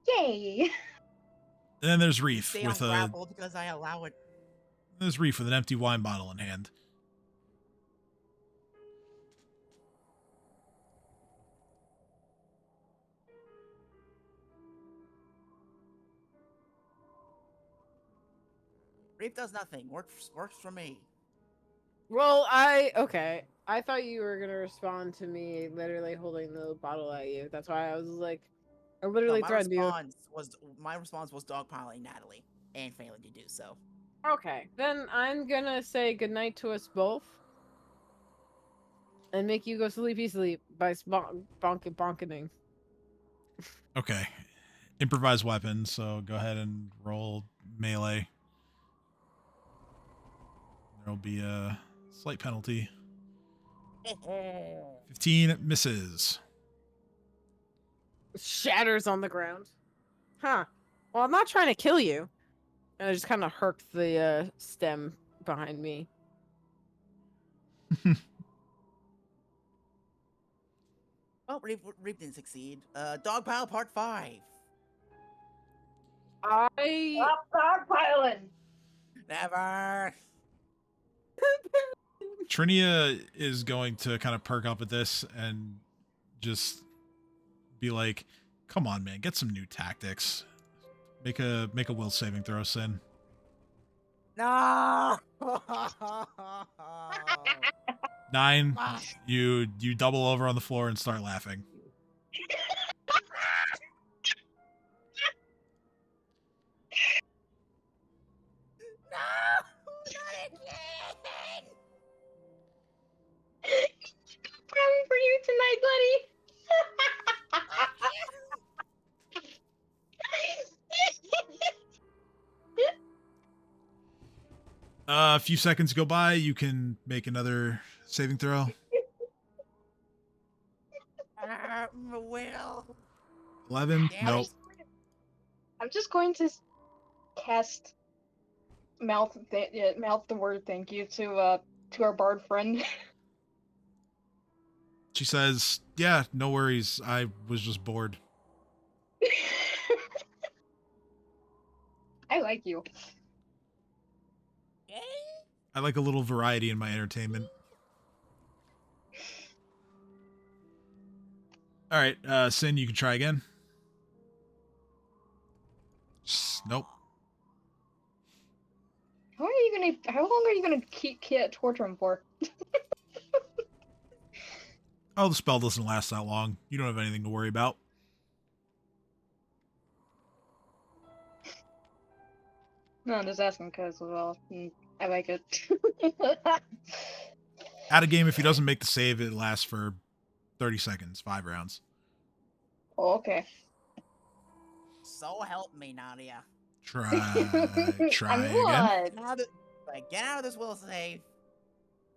Yay! And then there's Reef Stay with on grapple because I allow it. There's Reef with an empty wine bottle in hand. Reef does nothing. Works for me. Well, okay. I thought you were gonna respond to me literally holding the bottle at you. That's why I was like, I literally No, threatened you. my response was dogpiling Natalie and failing to do so. Okay, then I'm gonna say goodnight to us both. And make you go sleepy sleep by bonking. Okay. Improvised weapon, so go ahead and roll melee. There'll be a slight penalty. 15 misses. Shatters on the ground. Huh. Well, I'm not trying to kill you. And I just kind of herked the stem behind me. Oh, Reef didn't succeed. Dogpile Part 5. Stop dogpiling! Never. Trinia is going to kind of perk up at this and just be like, come on, man, get some new tactics. Make a will saving throw, Sin. No. 9. You double over on the floor and start laughing. Coming for you tonight, buddy. A few seconds go by. You can make another saving throw. Will. 11. Damn Nope. it. I'm just going to cast mouth the word thank you to our bard friend. She says, yeah, no worries. I was just bored. I like you. I like a little variety in my entertainment. All right, Sin, you can try again. Nope. How long are you gonna keep torture him for? Oh, the spell doesn't last that long. You don't have anything to worry about. No, I'm just asking because, well, I like it. Out of game, if he doesn't make the save, it lasts for 30 seconds, 5 rounds. Oh, okay. So help me, Nadia. Try I'm again. what? Get out of this will save.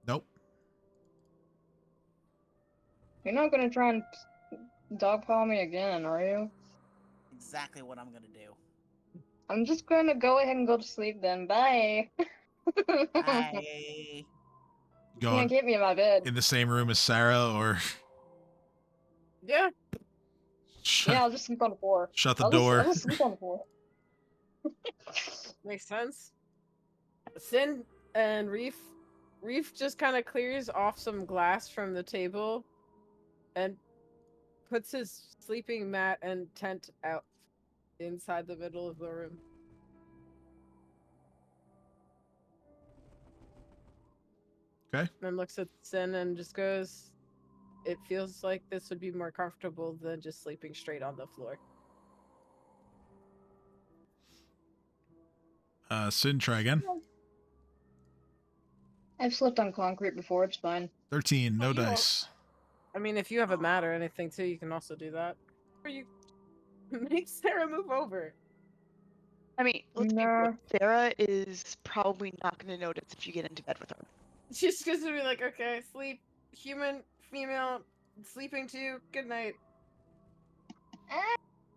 Nope. You're not gonna try and dogpile me again, are you? Exactly what I'm gonna do. I'm just gonna go ahead and go to sleep then. Bye. Bye. Go Can't get me in my bed. in the same room as Sarah, or Yeah. Yeah, I'll just sleep on the floor. shut the I'll door. just sleep on the floor. Makes sense. Sin and Reef just kind of clears off some glass from the table and puts his sleeping mat and tent out inside the middle of the room. Okay. And looks at Sin and just goes, it feels like this would be more comfortable than just sleeping straight on the floor. Sin, try again. I've slept on concrete before. It's fine. 13, no Oh, you all- dice. I mean, if you have a mat or anything too, you can also do that. Or you make Sarah move over. I mean, let's be Nah. real. Sarah is probably not going to notice if you get into bed with her. She's just gonna be like, okay, sleep, human, female, sleeping too, good night.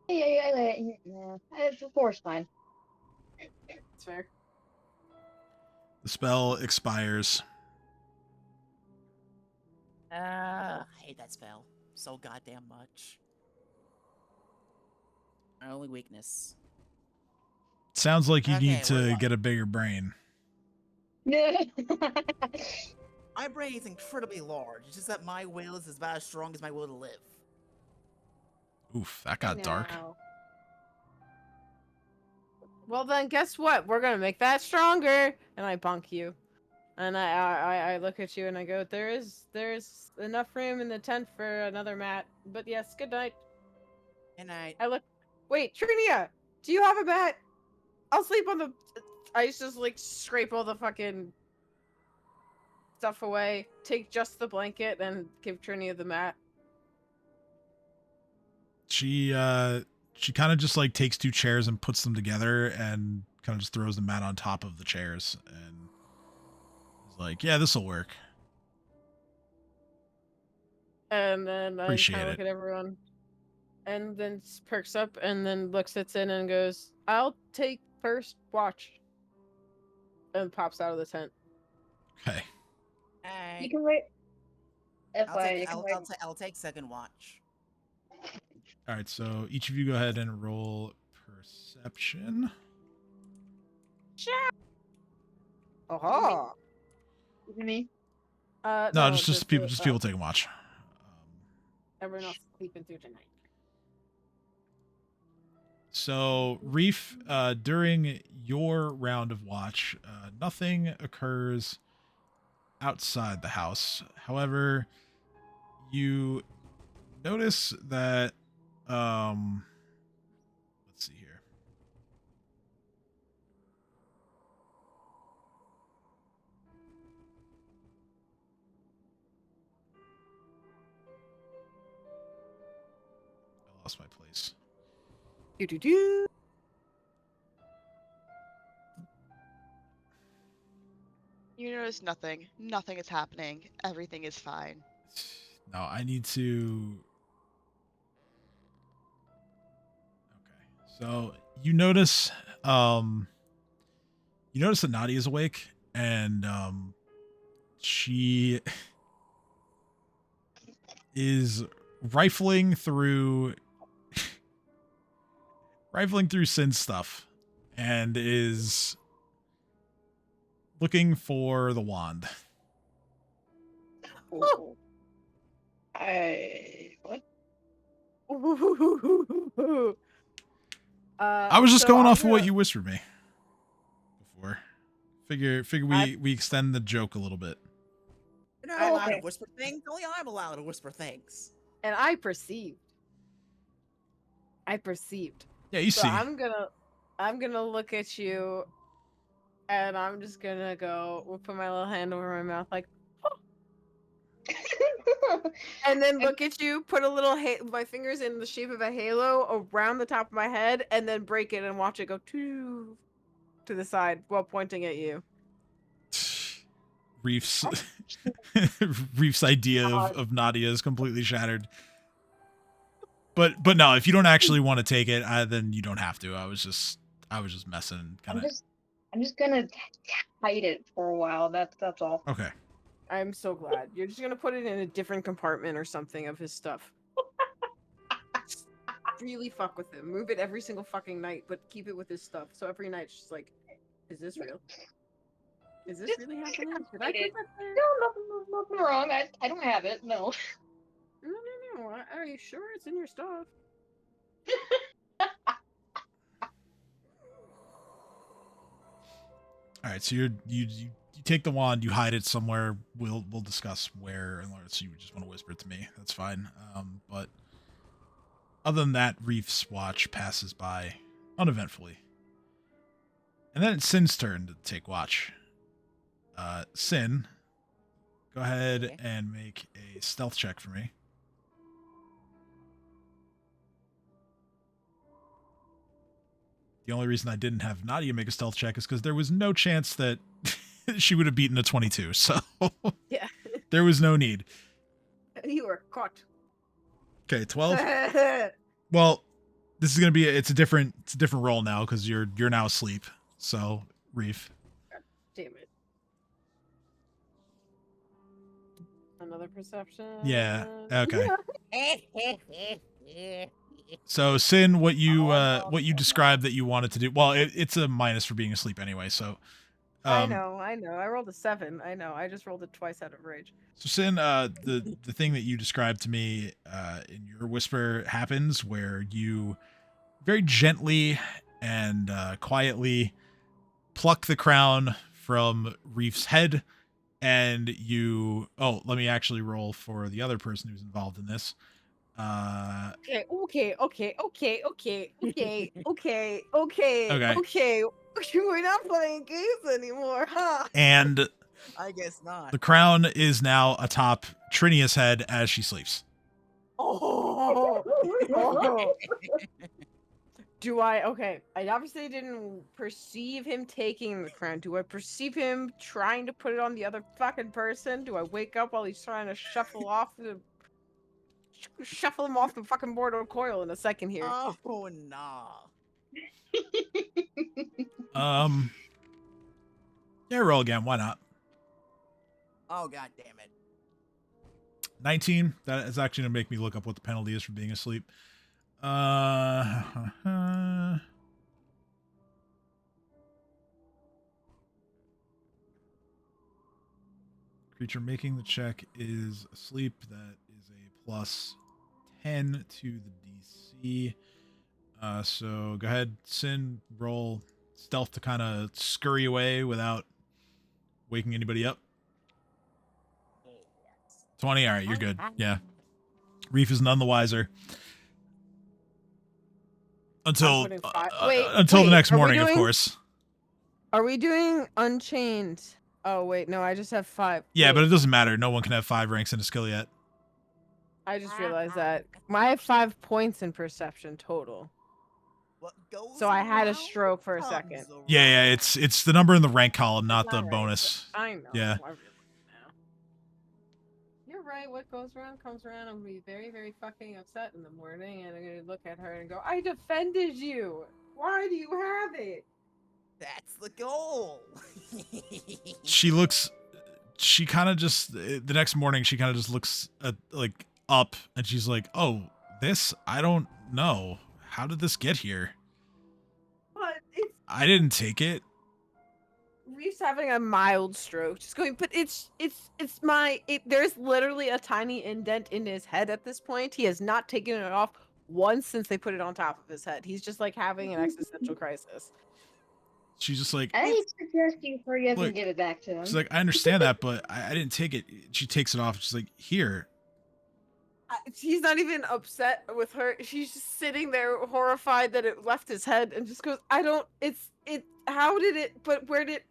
Yeah. Four's fine. It's fair. The spell expires. I hate that spell so goddamn much. My only weakness. Sounds like you Okay, need we're to live. get a bigger brain. My brain is incredibly large. It's just that my will is about as strong as my will to live. Oof, that got dark. No. Well then, guess what? We're gonna make that stronger. And I bonk you, and I look at you and I go, there's enough room in the tent for another mat. But yes, good night. And I Wait, Trinia, do you have a mat? I'll sleep on the. I just like scrape all the fucking stuff away, take just the blanket, and give Trinia the mat. She kind of just like takes two chairs and puts them together and kind of just throws the mat on top of the chairs and is like, yeah, this will work. And then I Appreciate kind of it. look at everyone, and then perks up, and then looks at Sin and goes, "I'll take first watch," and pops out of the tent. Okay. You can wait. I'll take second watch. All right, so each of you go ahead and roll perception. Oh, Me? No, just people taking watch. Everyone else sleeping through tonight. So, Reef, during your round of watch, nothing occurs outside the house. However, you notice that, let's see here. I lost my place. Do. You notice nothing. Nothing is happening. Everything is fine. No, I need to. Okay, so you notice that Nadia is awake, and she is rifling through Sin stuff, and is looking for the wand. What? I was just so going I'm off of what gonna- you whispered me before. Figure we extend the joke a little bit. You're not allowed okay. to whisper things. Only I'm allowed to whisper things. And I perceived. Yeah, you So see. I'm gonna look at you, and I'm just gonna go put my little hand over my mouth, like, and then look at you, put a little my fingers in the shape of a halo around the top of my head, and then break it and watch it go to the side while pointing at you. Reef's idea of Nadia is completely shattered. But no, if you don't actually want to take it, then you don't have to. I was just messing, kind of. I'm just gonna hide it for a while. That's all. Okay. I'm so glad. You're just gonna put it in a different compartment or something of his stuff. Really fuck with him. Move it every single fucking night, but keep it with his stuff. So every night she's like, is this real? Is this really happening? Did I put that there? No, nothing wrong. I don't have it. No. No. Are you sure it's in your stuff? All right, so you take the wand, you hide it somewhere. We'll discuss where, unless you just want to whisper it to me. That's fine. But other than that, Reef's watch passes by uneventfully, and then it's Sin's turn to take watch. Sin, go ahead Okay. and make a stealth check for me. The only reason I didn't have Nadia make a stealth check is because there was no chance that she would have beaten a 22. So Yeah. there was no need. You were caught. Okay, 12. Well, this is gonna be it's a different role now because you're now asleep. So Reef. Damn it. Another perception. Yeah. Okay. So Sin, what you described that you wanted to do? Well, it's a minus for being asleep anyway. So I know. I rolled a 7. I know. I just rolled it twice out of rage. So Sin, the thing that you described to me in your whisper happens where you very gently and quietly pluck the crown from Reef's head, and you. Oh, let me actually roll for the other person who's involved in this. Okay. We're not playing games anymore, huh? And I guess not. the crown is now atop Trinia's head as she sleeps. Oh. Do I? Okay. I obviously didn't perceive him taking the crown. Do I perceive him trying to put it on the other fucking person? Do I wake up while he's trying to shuffle him off the fucking mortal coil in a second here? Oh nah. Yeah, roll again. Why not? Oh god damn it. 19. That is actually gonna make me look up what the penalty is for being asleep. Creature making the check is asleep. That is a plus 10 to the DC. So go ahead, Sin, roll stealth to kind of scurry away without waking anybody up. 20. All right, you're good. Yeah. Reef is none the wiser. Until putting the next morning, of course. Are we doing Unchained? Oh wait, no, I just have 5. Yeah, Wait, but it doesn't matter. No one can have 5 ranks in a skill yet. I just realized that I have 5 points in perception total. What goes So I had a around stroke for a comes second. around. Yeah, it's the number in the rank column, not the Alright, bonus. I know. Yeah. I realize now. You're right. What goes around comes around. I'm gonna be very, very fucking upset in the morning, and I'm gonna look at her and go, "I defended you. Why do you have it?" That's the goal. She kind of just the next morning she kind of just looks at, like up, and she's like, "Oh, this? I don't know. How did this get here? But it's I didn't take it." Reef's having a mild stroke. Just going, but there's literally a tiny indent in his head at this point. He has not taken it off once since they put it on top of his head. He's just like having an existential crisis. She's just like, I suggest you hurry up Look, and give it back to him. she's like, "I understand that, but I didn't take it." She takes it off. She's like, "Here." She's not even upset with her. She's just sitting there horrified that it left his head and just goes, how did it, but where did,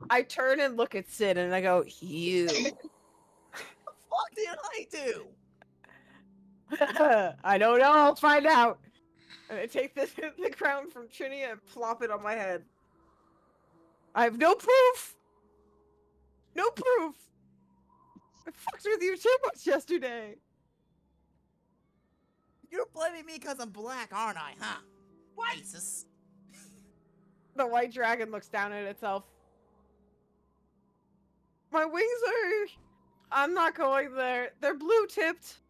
I turn and look at Sid and I go, "You." What the fuck did I do? I don't know, I'll find out. And I take the crown from Trinia and plop it on my head. I have no proof! No proof! I fucked with you too much yesterday! You're blaming me because I'm black, aren't I, huh? Racist. The white dragon looks down at itself. My wings are... I'm not going there. They're blue-tipped.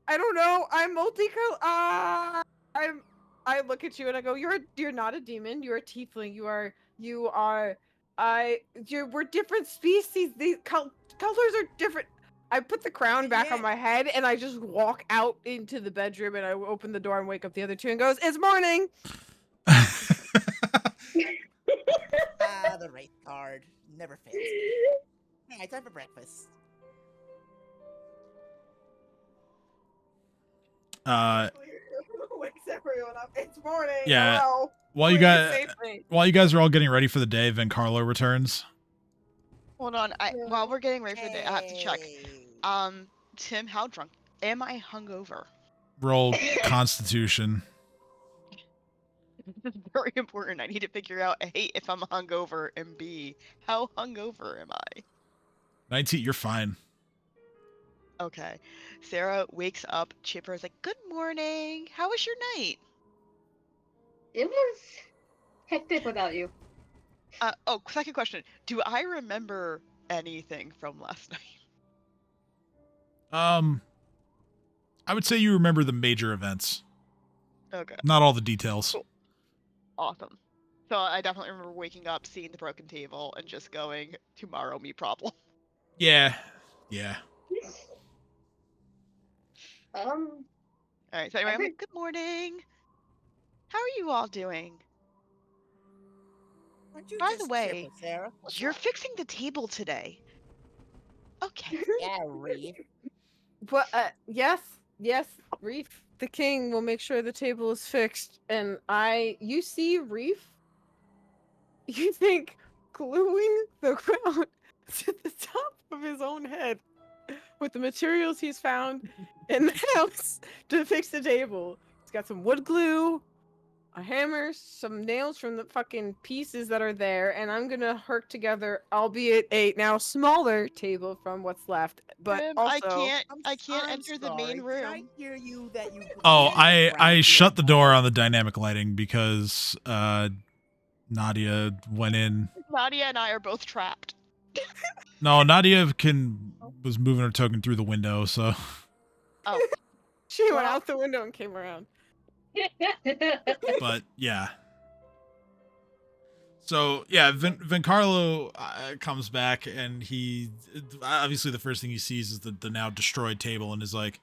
I don't know. I'm multicolored. I look at you and I go, you're not a demon. You're a tiefling. You are we're different species. These colors are different. I put the crown back on my head and I just walk out into the bedroom and I open the door and wake up the other two and goes, "It's morning." The race card never fails. Hey, time for breakfast. Wakes everyone up. It's morning. Yeah. Hello. While you Please guys save me. are all getting ready for the day, Vencarlo returns. Hold on. While we're getting ready for the day, I have to check. Hey. Tim, how drunk am I? Hungover? Roll Constitution. This is very important. I need to figure out A, if I'm hungover, and B, how hungover am I? 19. You're fine. Okay. Sarah wakes up. Chipper is like, "Good morning. How was your night?" It was hectic without you. Second question. Do I remember anything from last night? I would say you remember the major events, Okay. not all the details. Cool. Awesome. So I definitely remember waking up, seeing the broken table, and just going, "Tomorrow, me problem." Yeah. All right. So anyway, I'm like, "Good morning. How are you all doing? Aren't you By just the way, cheerful, Sarah? What's you're up? fixing the table today." Okay. Yeah, Reeve. But yes, Reef, the king, will make sure the table is fixed. And you see Reef, you think gluing the crown to the top of his own head with the materials he's found in the house to fix the table. He's got some wood glue, a hammer, some nails from the fucking pieces that are there, and I'm gonna herc together, albeit a now smaller table from what's left. But Tim, also, I can't I'm enter the main sorry. Did I room. hear you that you? Oh, put the crown I to shut your the door head? on the dynamic lighting because Nadia went in. Nadia and I are both trapped. No, Nadia was moving her token through the window, so Oh, she went Well- out the window and came around. but yeah. So yeah, Vencarlo comes back and he obviously the first thing he sees is the now destroyed table and is like,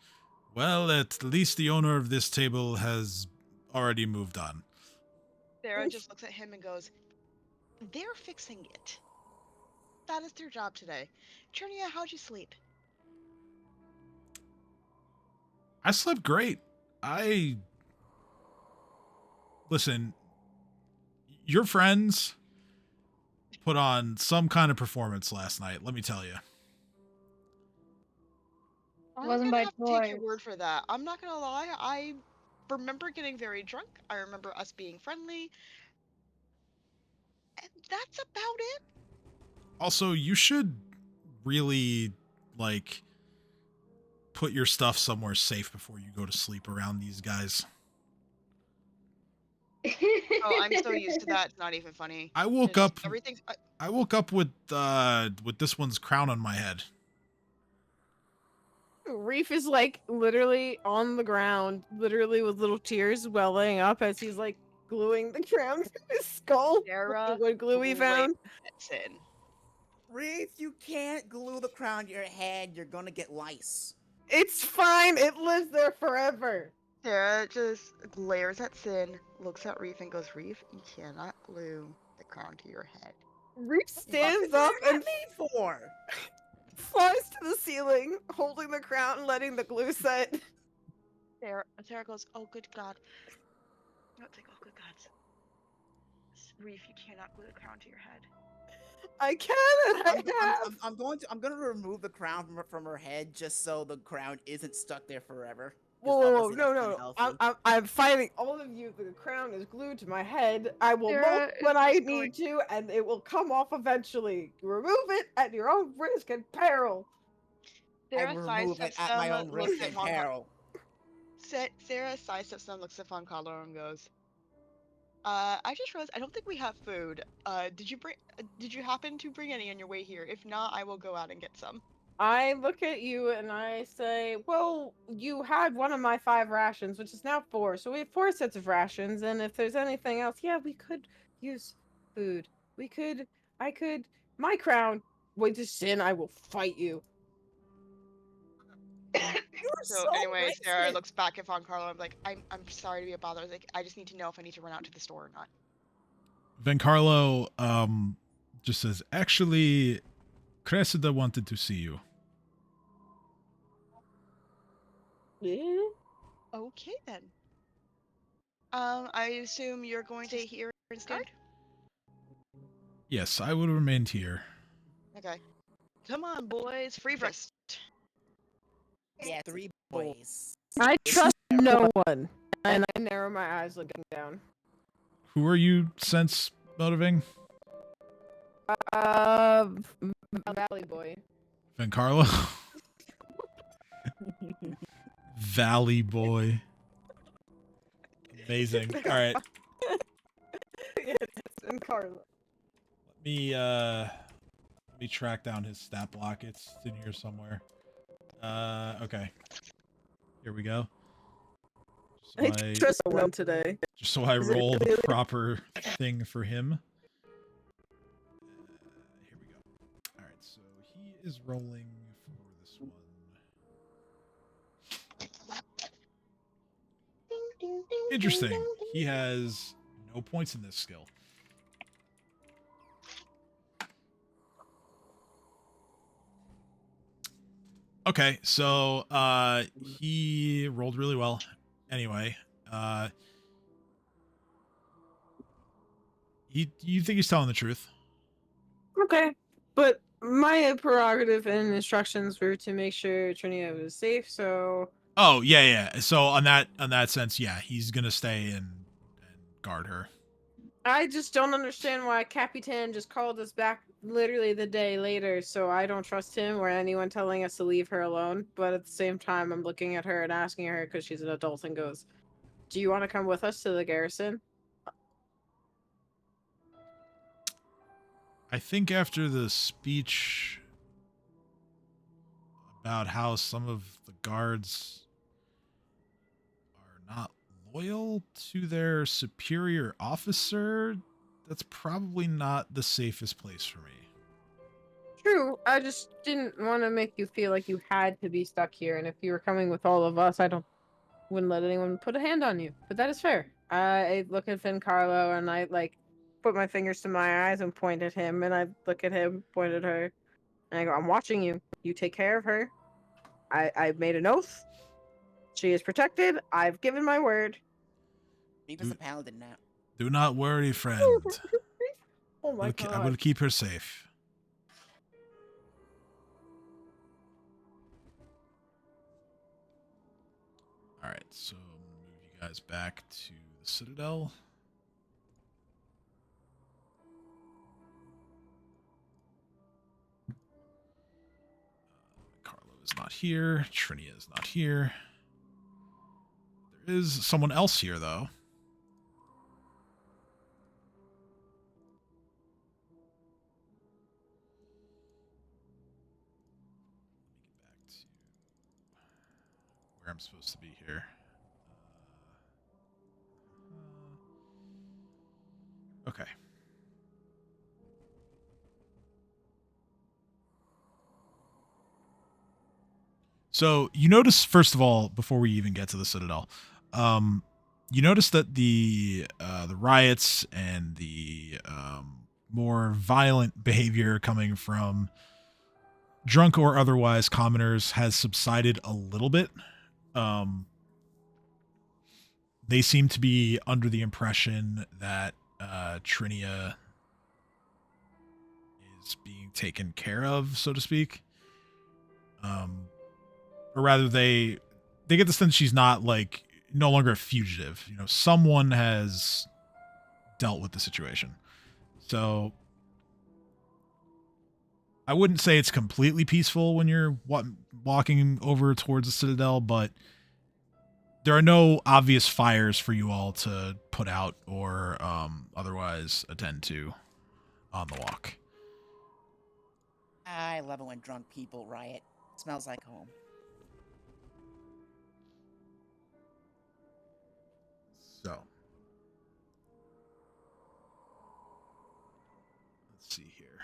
well, at least the owner of this table has already moved on. Sarah just looks at him and goes, "They're fixing it. That is their job today." Trinia, how'd you sleep? I slept great. Listen, your friends put on some kind of performance last night, let me tell you. I'm Wasn't gonna by have to take your choice. word for that. I'm not gonna lie. I remember getting very drunk. I remember us being friendly. And that's about it. Also, you should really, like, put your stuff somewhere safe before you go to sleep around these guys. Oh, I'm so used to that. It's not even funny. I woke It's- up Everything's. I woke up with this one's crown on my head. Reef is like literally on the ground, literally with little tears welling up as he's like gluing the crown to his skull with the Sarah, wood glue he wait. found. That's in. Reeve, you can't glue the crown to your head. You're gonna get lice. It's fine. It lives there forever. Sarah just glares at Sin, looks at Reef, and goes, "Reef, you cannot glue the crown to your head." Reef What stands the up fuck is and that for? flies to the ceiling, holding the crown and letting the glue set. Sarah goes, "Oh, good God." Not like, "Oh, good God. Reef, you cannot glue the crown to your head." I can and I have. I'm gonna remove the crown from her head just so the crown isn't stuck there forever. 'Cause Whoa, obviously that's no. unhealthy. I'm fighting all of you. The crown is glued to my head. I will Sarah look when is I just need to, and it will come off eventually. Remove it at your own risk and peril. I Sarah will remove it at my own risk and peril. Sarah sidesteps them, looks at Von Collar, and goes, I just realized I don't think we have food. Did you happen to bring any on your way here? If not, I will go out and get some." I look at you and I say, well, you had one of my 5 rations, which is now 4. So we have 4 sets of rations. And if there's anything else, yeah, we could use food. We could I could. My crown. Wait to sin. I will fight you. You're So so anyway, Sarah racist. looks back at Von Carlo. I'm like, I'm sorry to be a bother. Like, I just need to know if I need to run out to the store or not. Vencarlo just says, actually, Cressida wanted to see you. Okay then. I assume you're going to here instead. Yes, I would have remained here. Okay. Come on, boys. Free breakfast. Yeah, 3 boys. I trust no one. And I narrow my eyes looking down. Who are you sense motivating? Valley boy. Vencarlo? Valley boy. Amazing. All right. And Carla. Let me track down his stat block. It's in here somewhere. Okay. Here we go. I trust no one today. Just so I roll the proper thing for him. Here we go. All right, so he is rolling for this one. Interesting. He has no points in this skill. Okay, so he rolled really well. Anyway, you think he's telling the truth? Okay. But my prerogative and instructions were to make sure Trinia was safe, so Oh, yeah. So on that sense, yeah, he's gonna stay and guard her. I just don't understand why Capitan just called us back literally the day later, so I don't trust him or anyone telling us to leave her alone. But at the same time, I'm looking at her and asking her because she's an adult and goes, "Do you want to come with us to the garrison?" I think after the speech about how some of the guards are not loyal to their superior officer, that's probably not the safest place for me. True. I just didn't want to make you feel like you had to be stuck here, and if you were coming with all of us, wouldn't let anyone put a hand on you. But that is fair. I look at Finn Carlo and I put my fingers to my eyes and point at him, and I look at him, point at her, and I go, "I'm watching you. You take care of her. I've made an oath. She is protected. I've given my word." Reva's a paladin now. Do not worry, friend. Oh my I will god. keep her safe. All right, so I'm gonna move you guys back to the Citadel. Carlo is not here. Trinia is not here. There is someone else here, though. Let me get back to where I'm supposed to be here. Okay. So you notice, first of all, before we even get to the Citadel, you notice that the riots and the more violent behavior coming from drunk or otherwise commoners has subsided a little bit. They seem to be under the impression that Trinia is being taken care of, so to speak. Or rather, they get the sense she's not no longer a fugitive. You know, someone has dealt with the situation. So I wouldn't say it's completely peaceful when you're walking over towards the Citadel, but there are no obvious fires for you all to put out or otherwise attend to on the walk. I love it when drunk people riot. Smells like home. So, let's see here.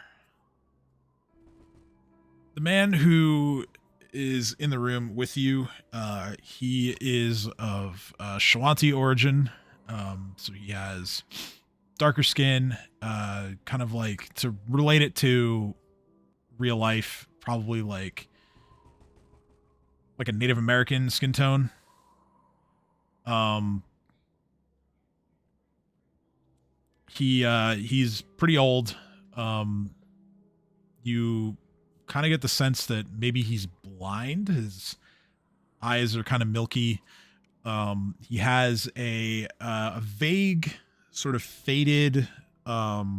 man who is in the room with you, he is of Shoanti origin. So he has darker skin, kind of like, to relate it to real life, probably like a Native American skin tone. He's pretty old. You kind of get the sense that maybe he's blind. His eyes are kind of milky. He has a vague, sort of faded, what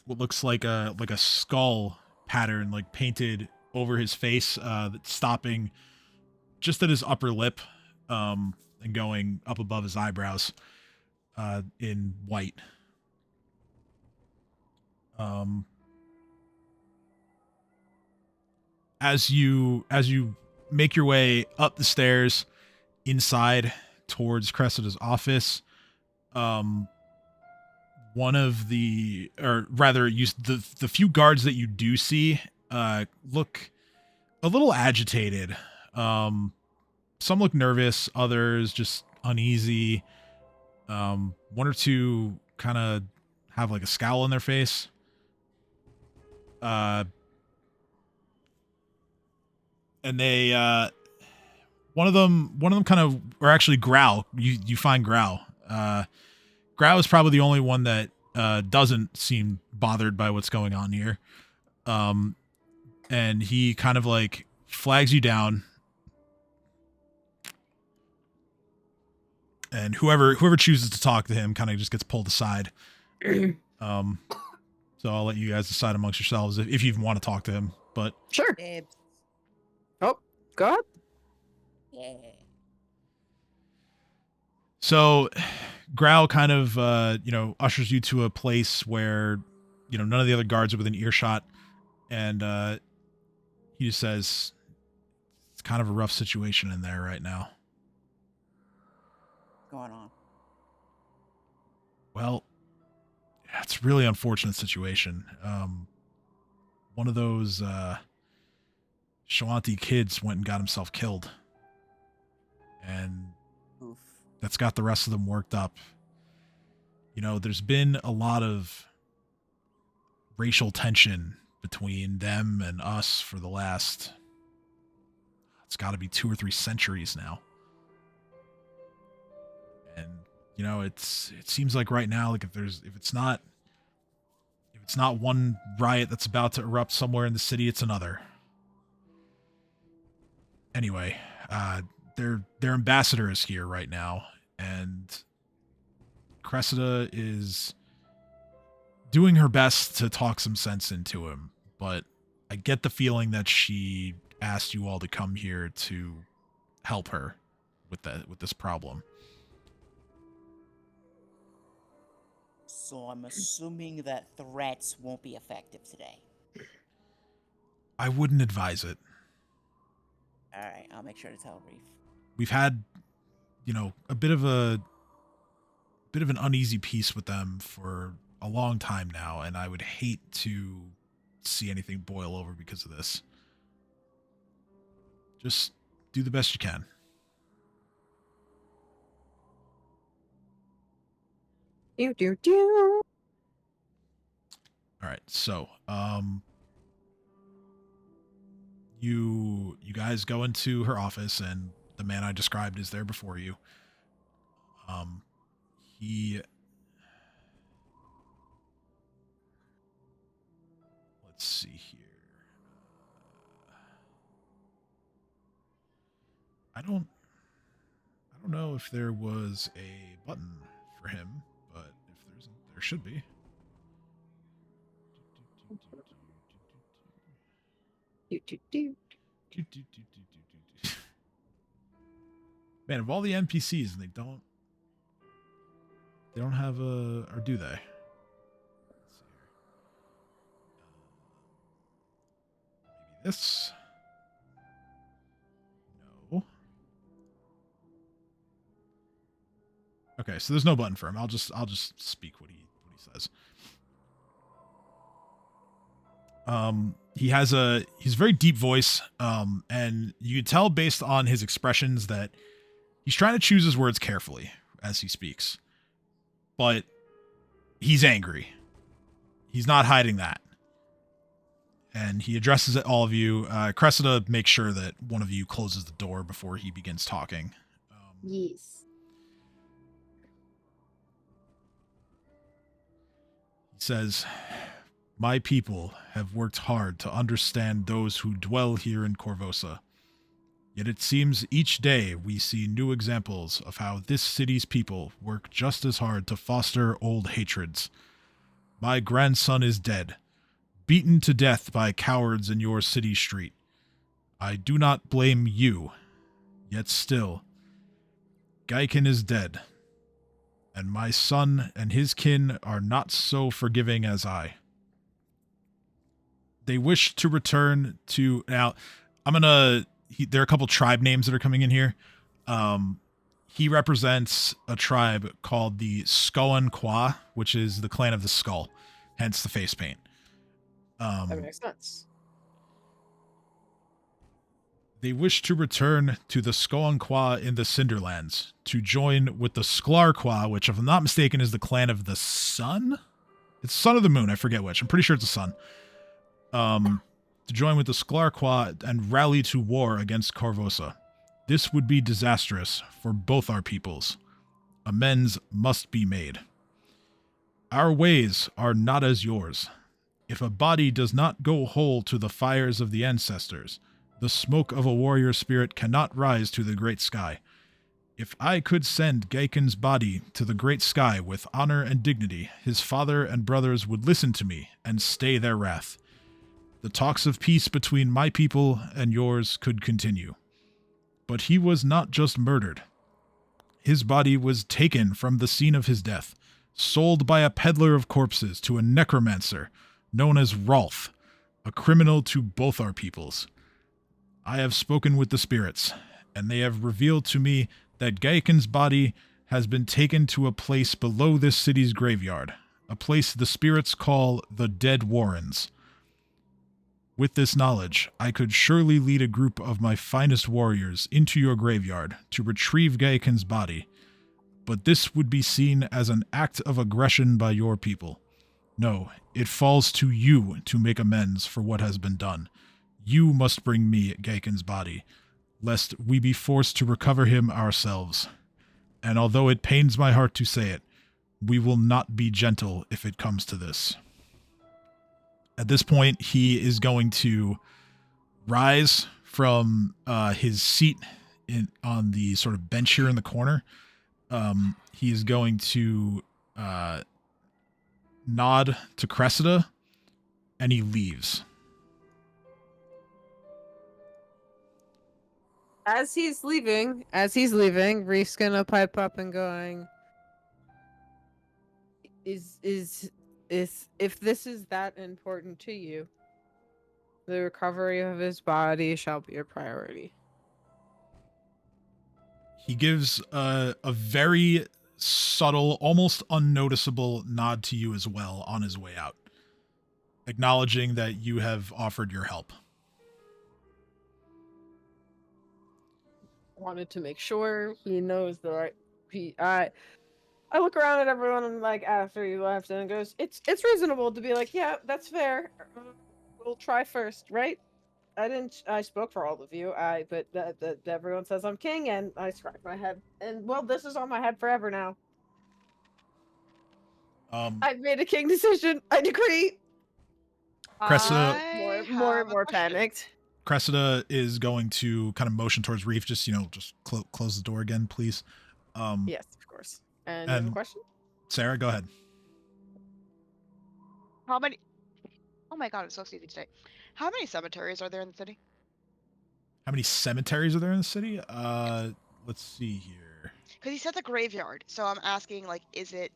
looks like a skull pattern, like painted over his face, that's stopping just at his upper lip, and going up above his eyebrows, in white. As you make your way up the stairs inside towards Cressida's office, one of the, or rather, the few guards that you do see, look a little agitated. Some look nervous, others just uneasy. One or two kind of have like a scowl on their face. And they, one of them kind of, or actually Growl, you find Growl. Growl is probably the only one that, doesn't seem bothered by what's going on here. And he kind of like flags you down. And whoever chooses to talk to him kind of just gets pulled aside. So I'll let you guys decide amongst yourselves if you even want to talk to him. But Sure. Dibs. Oh, go ahead. Yeah. so Growl kind of, ushers you to a place where, none of the other guards are within earshot. And he just says, it's kind of a rough situation in there right now. What's going on? Well, it's a really unfortunate situation. One of those Shoanti kids went and got himself killed. And Oof. that's got the rest of them worked up. There's been a lot of racial tension between them and us for the last, it's got to be 2 or 3 centuries now. And it seems like right now, like if it's not one riot that's about to erupt somewhere in the city, it's another. Anyway, their ambassador is here right now, and Cressida is doing her best to talk some sense into him, but I get the feeling that she asked you all to come here to help her with this problem. So I'm assuming that threats won't be effective today. I wouldn't advise it. All right, I'll make sure to tell Reef. We've had, a bit of an uneasy peace with them for a long time now, and I would hate to see anything boil over because of this. Just do the best you can. Do. All right, so you guys go into her office, and the man I described is there before you. He, let's see here. I don't know if there was a button for him, but if there isn't, there should be. Man, of all the NPCs, and they don't have a, or do they? Let's see here. Maybe this. No. Okay, so there's no button for him. I'll just speak what he says. He's a very deep voice, and you can tell based on his expressions that he's trying to choose his words carefully as he speaks. But he's angry. He's not hiding that. And he addresses all of you. Cressida makes sure that one of you closes the door before he begins talking. Yes. He says, "My people have worked hard to understand those who dwell here in Korvosa. Yet it seems each day we see new examples of how this city's people work just as hard to foster old hatreds. My grandson is dead, beaten to death by cowards in your city street. I do not blame you, yet still, Gaiken is dead, and my son and his kin are not so forgiving as I. They wish to return to..." Now, there are a couple tribe names that are coming in here. He represents a tribe called the Shoanti, which is the clan of the skull, hence the face paint. That makes sense. They wish to return to the Shoanti in the Cinderlands to join with the Sklarqua, which, if I'm not mistaken, is the clan of the sun? It's Son of the Moon, I forget which. I'm pretty sure it's the sun. To join with the Sklarqua and rally to war against Korvosa. This would be disastrous for both our peoples. Amends must be made. Our ways are not as yours. If a body does not go whole to the fires of the ancestors, the smoke of a warrior spirit cannot rise to the great sky. If I could send Gaiken's body to the great sky with honor and dignity, his father and brothers would listen to me and stay their wrath. The talks of peace between my people and yours could continue. But he was not just murdered. His body was taken from the scene of his death, sold by a peddler of corpses to a necromancer known as Rolf, a criminal to both our peoples. I have spoken with the spirits, and they have revealed to me that Gaiken's body has been taken to a place below this city's graveyard, a place the spirits call the Dead Warrens. With this knowledge, I could surely lead a group of my finest warriors into your graveyard to retrieve Gaiken's body, but this would be seen as an act of aggression by your people. No, it falls to you to make amends for what has been done. You must bring me Gaiken's body, lest we be forced to recover him ourselves. And although it pains my heart to say it, we will not be gentle if it comes to this." At this point, he is going to rise from his seat on the sort of bench here in the corner. He is going to nod to Cressida, and he leaves. As he's leaving, Reef's gonna pipe up and going, Is if this is that important to you, the recovery of his body shall be a priority. He gives a very subtle, almost unnoticeable nod to you as well on his way out, acknowledging that you have offered your help. Wanted to make sure he knows the right. I look around at everyone and like after he left and goes, it's reasonable to be like, yeah, that's fair. We'll try first, right? I spoke for all of you. But everyone says I'm king, and I scratch my head. And well, this is on my head forever now. I've made a king decision. I decree. Cressida, More panicked. Cressida is going to kind of motion towards Reef. Just close the door again, please. Yes, of course. And you have a question? Sarah, go ahead. How many? Oh my god, it's so easy today. How many cemeteries are there in the city? How many cemeteries are there in the city? Let's see here. Because he said the graveyard, so I'm asking, like, is there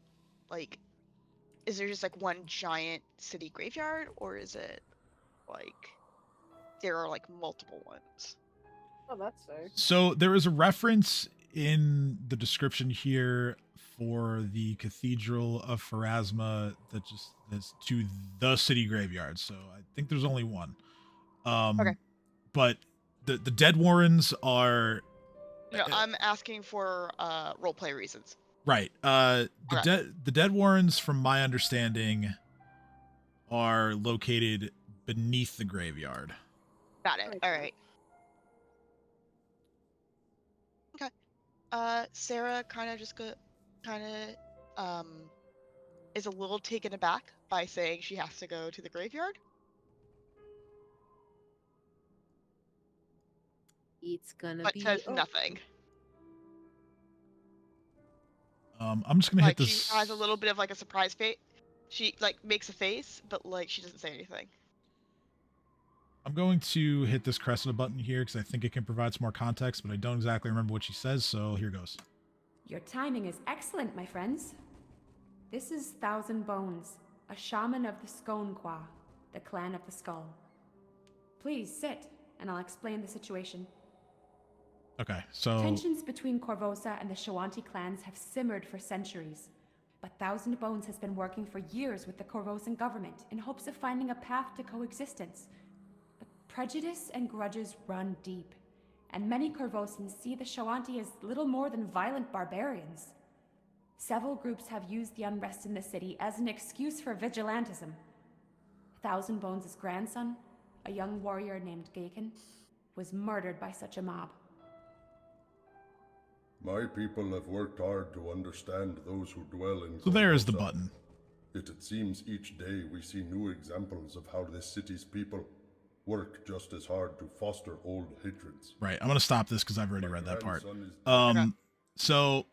just like one giant city graveyard, or is it like there are like multiple ones? Oh, that's fair. So there is a reference in the description here for the Cathedral of Pharasma that's to the city graveyard. So I think there's only one. Okay. But the Dead Warrens are No, I'm asking for roleplay reasons. right. The Dead Warrens, from my understanding, are located beneath the graveyard. Got it. All right. Okay. Sarah kind of is a little taken aback by saying she has to go to the graveyard. It's gonna But be. says nothing. I'm just gonna hit Like this. she has a little bit of like a surprise face. She like makes a face, but like she doesn't say anything. I'm going to hit this Cressida button here because I think it can provide some more context, but I don't exactly remember what she says, so here goes. Your timing is excellent, my friends. This is Thousand Bones, a shaman of the Skonqua, the clan of the skull. Please sit, and I'll explain the situation. Okay, so Tensions between Korvosa and the Shoanti clans have simmered for centuries, but Thousand Bones has been working for years with the Korvosan government in hopes of finding a path to coexistence. But prejudice and grudges run deep, and many Korvosans see the Shoanti as little more than violent barbarians. Several groups have used the unrest in the city as an excuse for vigilantism. Thousand Bones' grandson, a young warrior named Gaken, was murdered by such a mob. My people have worked hard to understand those who dwell in So there is the Korvosa. button. Yet it seems each day we see new examples of how this city's people work just as hard to foster old hatreds. Right, I'm gonna stop this because I've already My read that part. grandson is So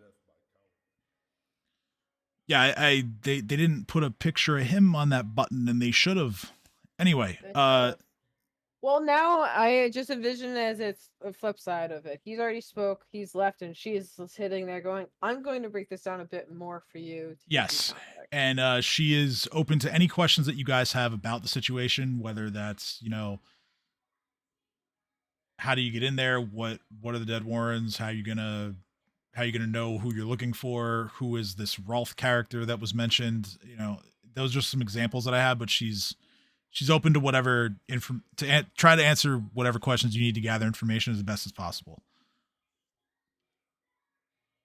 yeah, they didn't put a picture of him on that button, and they should have. Anyway, Well, now I just envision it as it's a flip side of it. He's already spoke, he's left, and she's sitting there going, I'm going to break this down a bit more for you. To give you yes, context." and she is open to any questions that you guys have about the situation, whether that's, you know, how do you get in there, what are the Dead Warrens, how you gonna know who you're looking for, who is this Rolf character that was mentioned, you know, those are just some examples that I have, but she's open to whatever try to answer whatever questions you need to gather information as best as possible.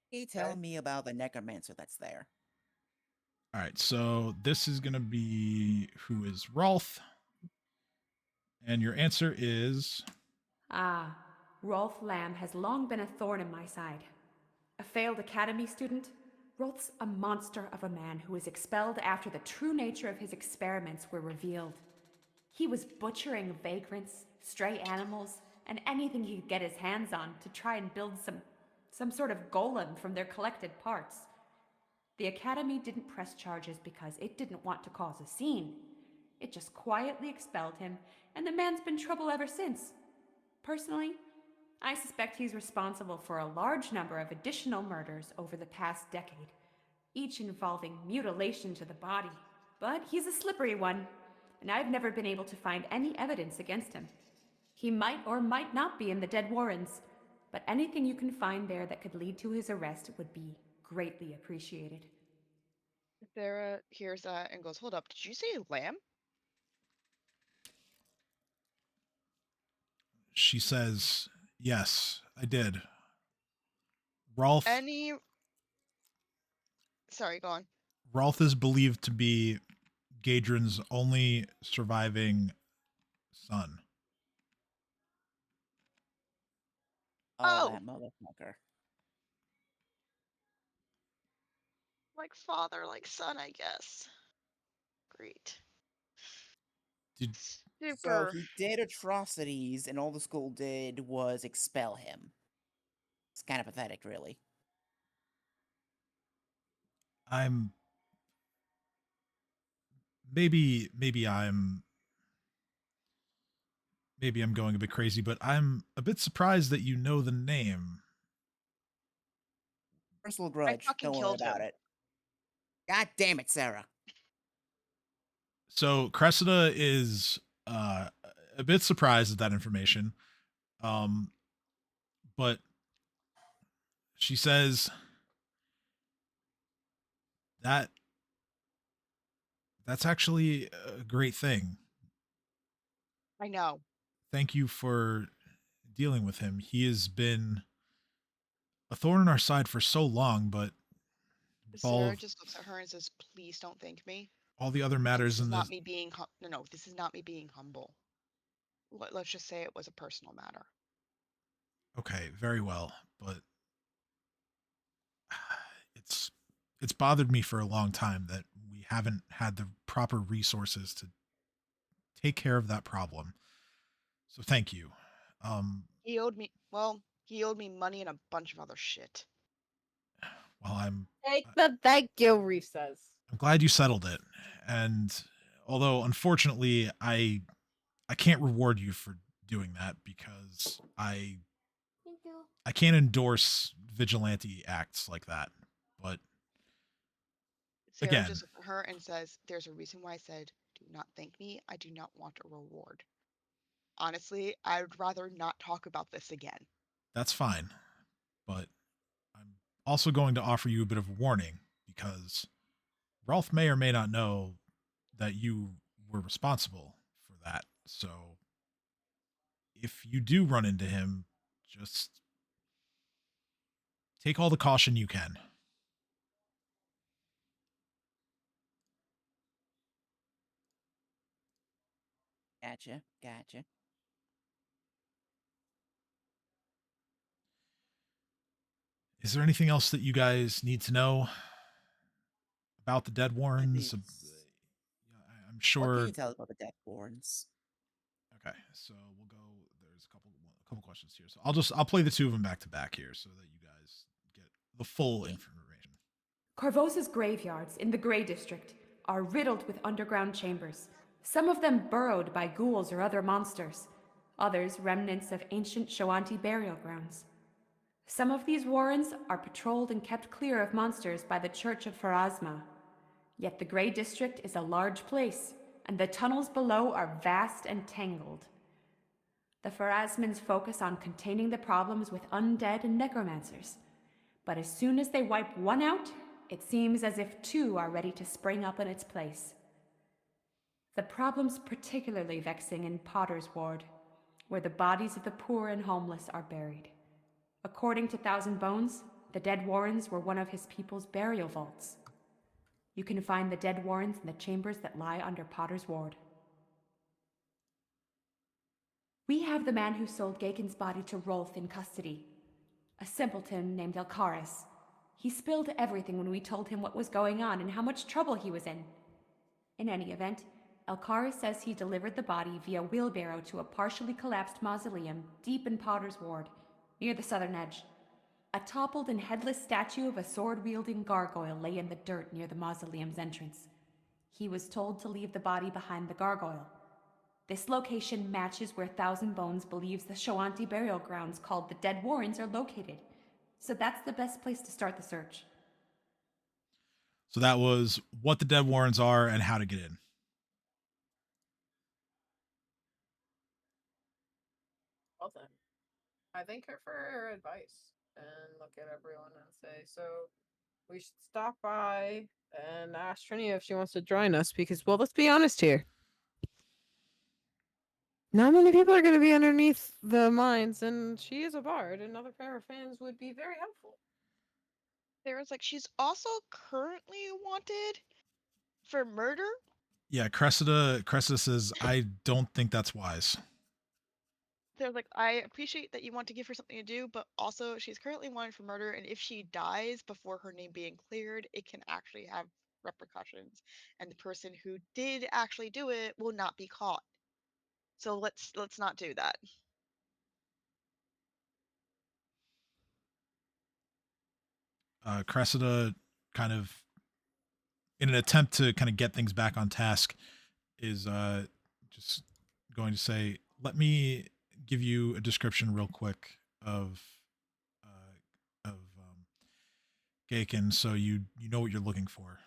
Can you tell me about the necromancer that's there? All right, so this is going to be who is Rolf, and your answer is Ah, Rolf Lamb has long been a thorn in my side. A failed academy student, Rolf's a monster of a man who was expelled after the true nature of his experiments were revealed. He was butchering vagrants, stray animals, and anything he could get his hands on to try and build some sort of golem from their collected parts. The Academy didn't press charges because it didn't want to cause a scene. It just quietly expelled him, and the man's been trouble ever since. Personally, I suspect he's responsible for a large number of additional murders over the past decade, each involving mutilation to the body. But he's a slippery one, and I've never been able to find any evidence against him. He might or might not be in the Dead Warrens, but anything you can find there that could lead to his arrest would be greatly appreciated. Sarah hears that and goes, "Hold up, did you say lamb?" she says, yes, I did. Rolf Sorry, go on. Rolf is believed to be Gadrin's only surviving son. Oh. That motherfucker. Like father, like son, I guess. Great. Did So Super. he did atrocities, and all the school did was expel him. It's kind of pathetic, really. I'm maybe I'm going a bit crazy, but I'm a bit surprised that you know the name. Personal grudge. fucking Don't worry killed about him. it. God damn it, Sarah. So Cressida is a bit surprised at that information. But she says, That that's actually a great thing. I know. Thank you for dealing with him. He has been a thorn in our side for so long, but with Sarah just looks at her and says, "Please don't thank me." all the other And matters this is in not this. me being no. This is not me being humble. Let's just say it was a personal matter. Okay, very well, but it's it's bothered me for a long time that we haven't had the proper resources to take care of that problem. So thank you. Um, He owed me. Well, he owed me money and a bunch of other shit. well, Take the thank you, Reese says. I'm glad you settled it, and although unfortunately I can't reward you for doing that because Thank you. I can't endorse vigilante acts like that. But Sarah again, just looks at her and says, "There's a reason why I said, do not thank me. I do not want a reward. Honestly, I'd rather not talk about this again." that's fine. But I'm also going to offer you a bit of a warning because Rolf may or may not know that you were responsible for that. So if you do run into him, just take all the caution you can. Gotcha. Is there anything else that you guys need to know about the Dead Warrens? I'm What can sure. you tell us about the Death Warrens? Okay, so we'll go. There's a couple questions here. So I'll play the two of them back to back here so that you guys get the full information. Korvosa's graveyards in the Grey District are riddled with underground chambers, some of them burrowed by ghouls or other monsters, others remnants of ancient Shoanti burial grounds. Some of these warrens are patrolled and kept clear of monsters by the Church of Pharasma. Yet the Grey District is a large place, and the tunnels below are vast and tangled. The Pharasmans focus on containing the problems with undead and necromancers, but as soon as they wipe one out, it seems as if two are ready to spring up in its place. The problem's particularly vexing in Potter's Ward, where the bodies of the poor and homeless are buried. According to Thousand Bones, the Dead Warrens were one of his people's burial vaults. You can find the Dead Warrens in the chambers that lie under Potter's Ward. We have the man who sold Gaken's body to Rolf in custody, a simpleton named Elkaris. He spilled everything when we told him what was going on and how much trouble he was in. In any event, Elkaris says he delivered the body via wheelbarrow to a partially collapsed mausoleum deep in Potter's Ward, near the southern edge. A toppled and headless statue of a sword-wielding gargoyle lay in the dirt near the mausoleum's entrance. He was told to leave the body behind the gargoyle. This location matches where Thousand Bones believes the Shoanti burial grounds called the Dead Warrens are located. So that's the best place to start the search. So that was what the Dead Warrens are and how to get in. Well then, I thank her for her advice and look at everyone and say, so we should stop by and ask Trinia if she wants to join us because, well, let's be honest here. Not many people are going to be underneath the mines, and she is a bard, and other Farrah fans would be very helpful. Sarah's like, she's also currently wanted for murder. Yeah, Cressida says, I don't think that's wise. They're like, I appreciate that you want to give her something to do, but also she's currently wanted for murder, and if she dies before her name being cleared, it can actually have repercussions, and the person who did actually do it will not be caught. So let's not do that. Cressida kind of, in an attempt to kind of get things back on task, is just going to say, let me give you a description real quick of Gaken so you know what you're looking for.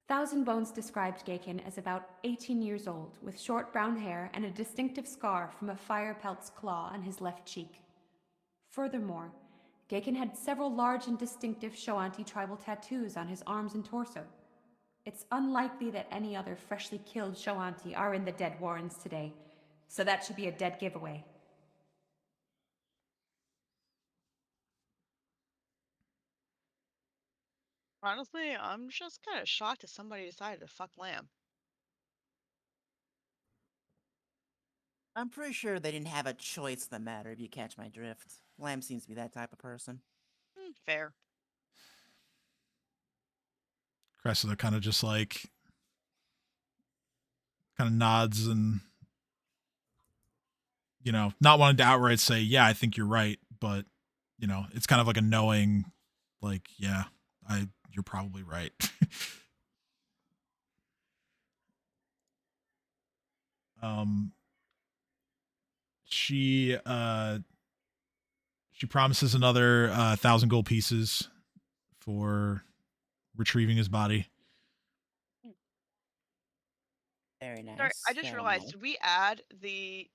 Thousand Bones described Gaken as about 18 years old, with short brown hair and a distinctive scar from a fire pelt's claw on his left cheek. Furthermore, Gaken had several large and distinctive Shoanti tribal tattoos on his arms and torso. It's unlikely that any other freshly killed Shoanti are in the Dead Warrens today, so that should be a dead giveaway. Honestly, I'm just kind of shocked that somebody decided to fuck Lamb. I'm pretty sure they didn't have a choice in the matter, if you catch my drift. Lamb seems to be that type of person. Fair. Cressida kind of just like kind of nods and, you know, not wanting to outright say, yeah, I think you're right, but, you know, it's kind of like a knowing, like, yeah, you're probably right. She promises another 1,000 gold pieces for retrieving his body. Very nice. Sorry, I just very realized, nice. did we add the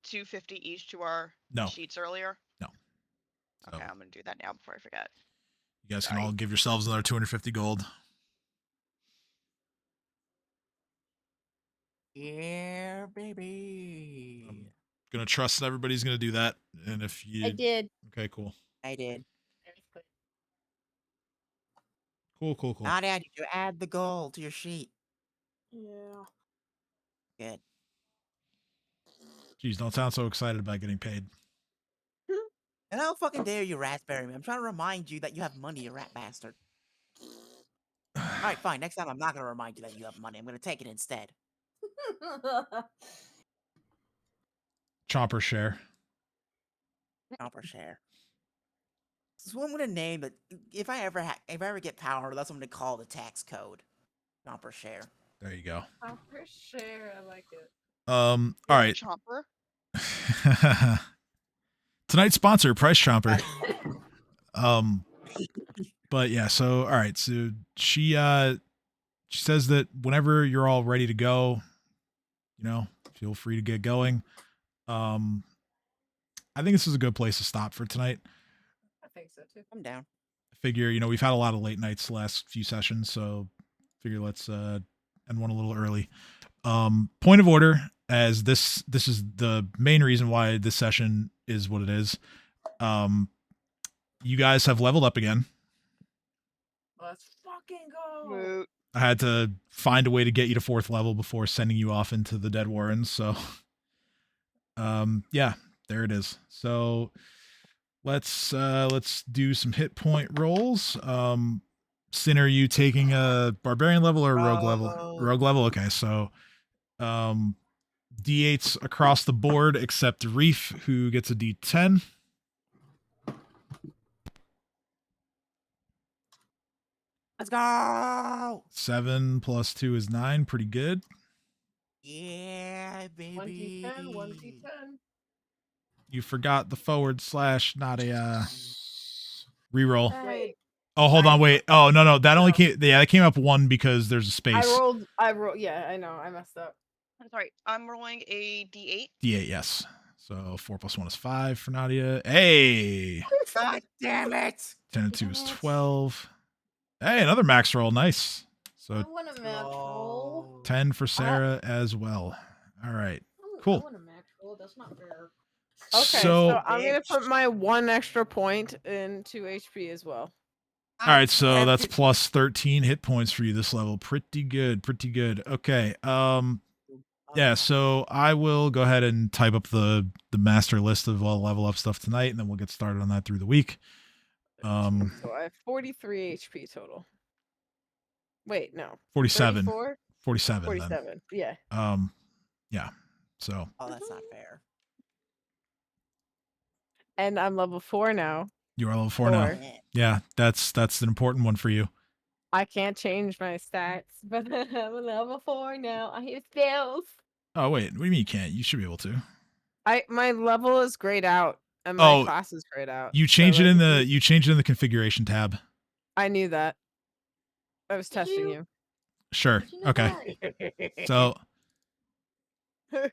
250 each to our No. sheets earlier? No. So Okay, I'm gonna do that now before I forget. you guys can Sorry. all give yourselves another 250 gold. Yeah, baby. Gonna trust that everybody's gonna do that, and if you I did. okay, cool. I did. Cool. Nadia, did you add the gold to your sheet? Yeah. Good. Jeez, don't sound so excited about getting paid. And how fucking dare you, Raspberry Man? I'm trying to remind you that you have money, you rat bastard. Alright, fine. Next time I'm not gonna remind you that you have money. I'm gonna take it instead. Chomper share. Chomper share. This is what I'm gonna name it. If I ever get power, that's what I'm gonna call the tax code. Chomper share. There you go. For sure, I like it. All right. Chomper. Tonight's sponsor, Price Chomper. But yeah, so all right, so she says that whenever you're all ready to go, you know, feel free to get going. I think this is a good place to stop for tonight. I think so too. I'm down. I figure, you know, we've had a lot of late nights the last few sessions, so figure let's end one a little early. Point of order, as this is the main reason why this session is what it is. You guys have leveled up again. Let's fucking go. Moot. I had to find a way to get you to 4th level before sending you off into the Dead Warrens, so yeah, there it is. So let's do some hit point rolls. Sin, are you taking a barbarian level or rogue level? Rogue level, okay, so D8s across the board except Reef, who gets a D10. Let's go! 7 plus 2 is 9, pretty good. Yeah, baby. 1d10, 1d10. You forgot the / not a reroll. Wait. Oh, hold on, wait. Oh, no, that only came. Yeah, that came up 1 because there's a space. I rolled. Yeah, I know. I messed up. Sorry, I'm rolling a D8. D8, yes. So 4 plus 1 is 5 for Nadia. Hey, God damn it! 10 and 2 is 12. Hey, another max roll. Nice. So want a max roll. 10 for Sarah as well. All right. Cool. I want a max roll. That's not fair. Okay, So, so I'm gonna put my 1 extra point into HP as well. all right, so that's plus 13 hit points for you this level. Pretty good. Okay. Yeah, so I will go ahead and type up the master list of all level up stuff tonight, and then we'll get started on that through the week. So I have 43 HP total. Wait, no. 47. 34? 47. 47. Yeah. Yeah. So Oh, that's not fair. And I'm level 4 now. you are level 4 now. Four. Yeah, that's an important one for you. I can't change my stats, but I'm a level 4 now. I have spells. Oh wait, what do you mean you can't? You should be able to. My level is grayed out, and my Oh, class is grayed out. You change it in like, the configuration tab. I knew that. I was testing you. Sure. Okay. So oh,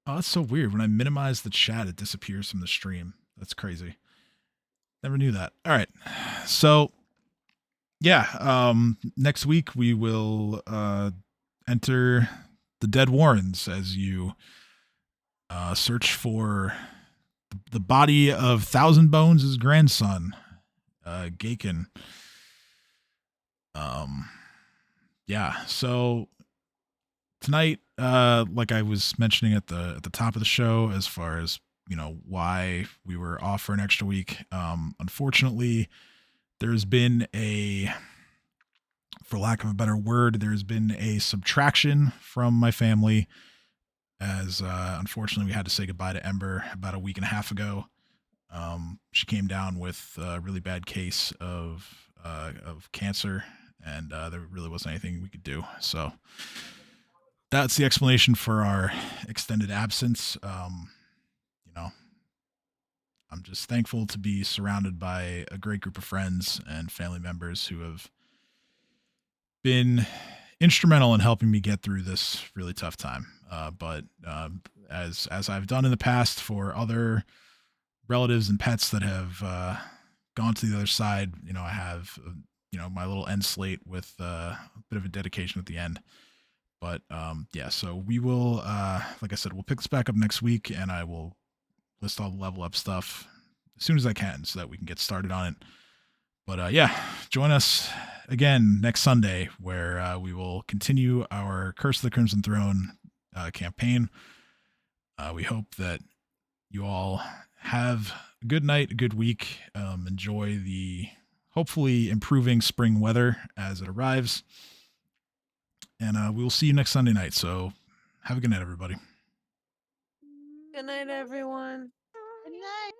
that's so weird. When I minimize the chat, it disappears from the stream. That's crazy. Never knew that. All right. So yeah, next week we will enter the Dead Warrens as you search for the body of Thousand Bones' grandson, Gaken. Yeah, so tonight, like I was mentioning at the top of the show, as far as why we were off for an extra week, unfortunately, there's been for lack of a better word, there's been a subtraction from my family, as unfortunately we had to say goodbye to Ember about a week and a half ago. She came down with a really bad case of cancer, and there really wasn't anything we could do. So that's the explanation for our extended absence. I'm just thankful to be surrounded by a great group of friends and family members who have been instrumental in helping me get through this really tough time. But as I've done in the past for other relatives and pets that have gone to the other side, I have my little end slate with a bit of a dedication at the end. But yeah, so we will, like I said, we'll pick this back up next week, and I will list all the level up stuff as soon as I can so that we can get started on it. But yeah, join us again next Sunday, where we will continue our Curse of the Crimson Throne campaign. We hope that you all have a good night, a good week. Enjoy the hopefully improving spring weather as it arrives. And we will see you next Sunday night. So have a good night, everybody. Good night, everyone. Good night.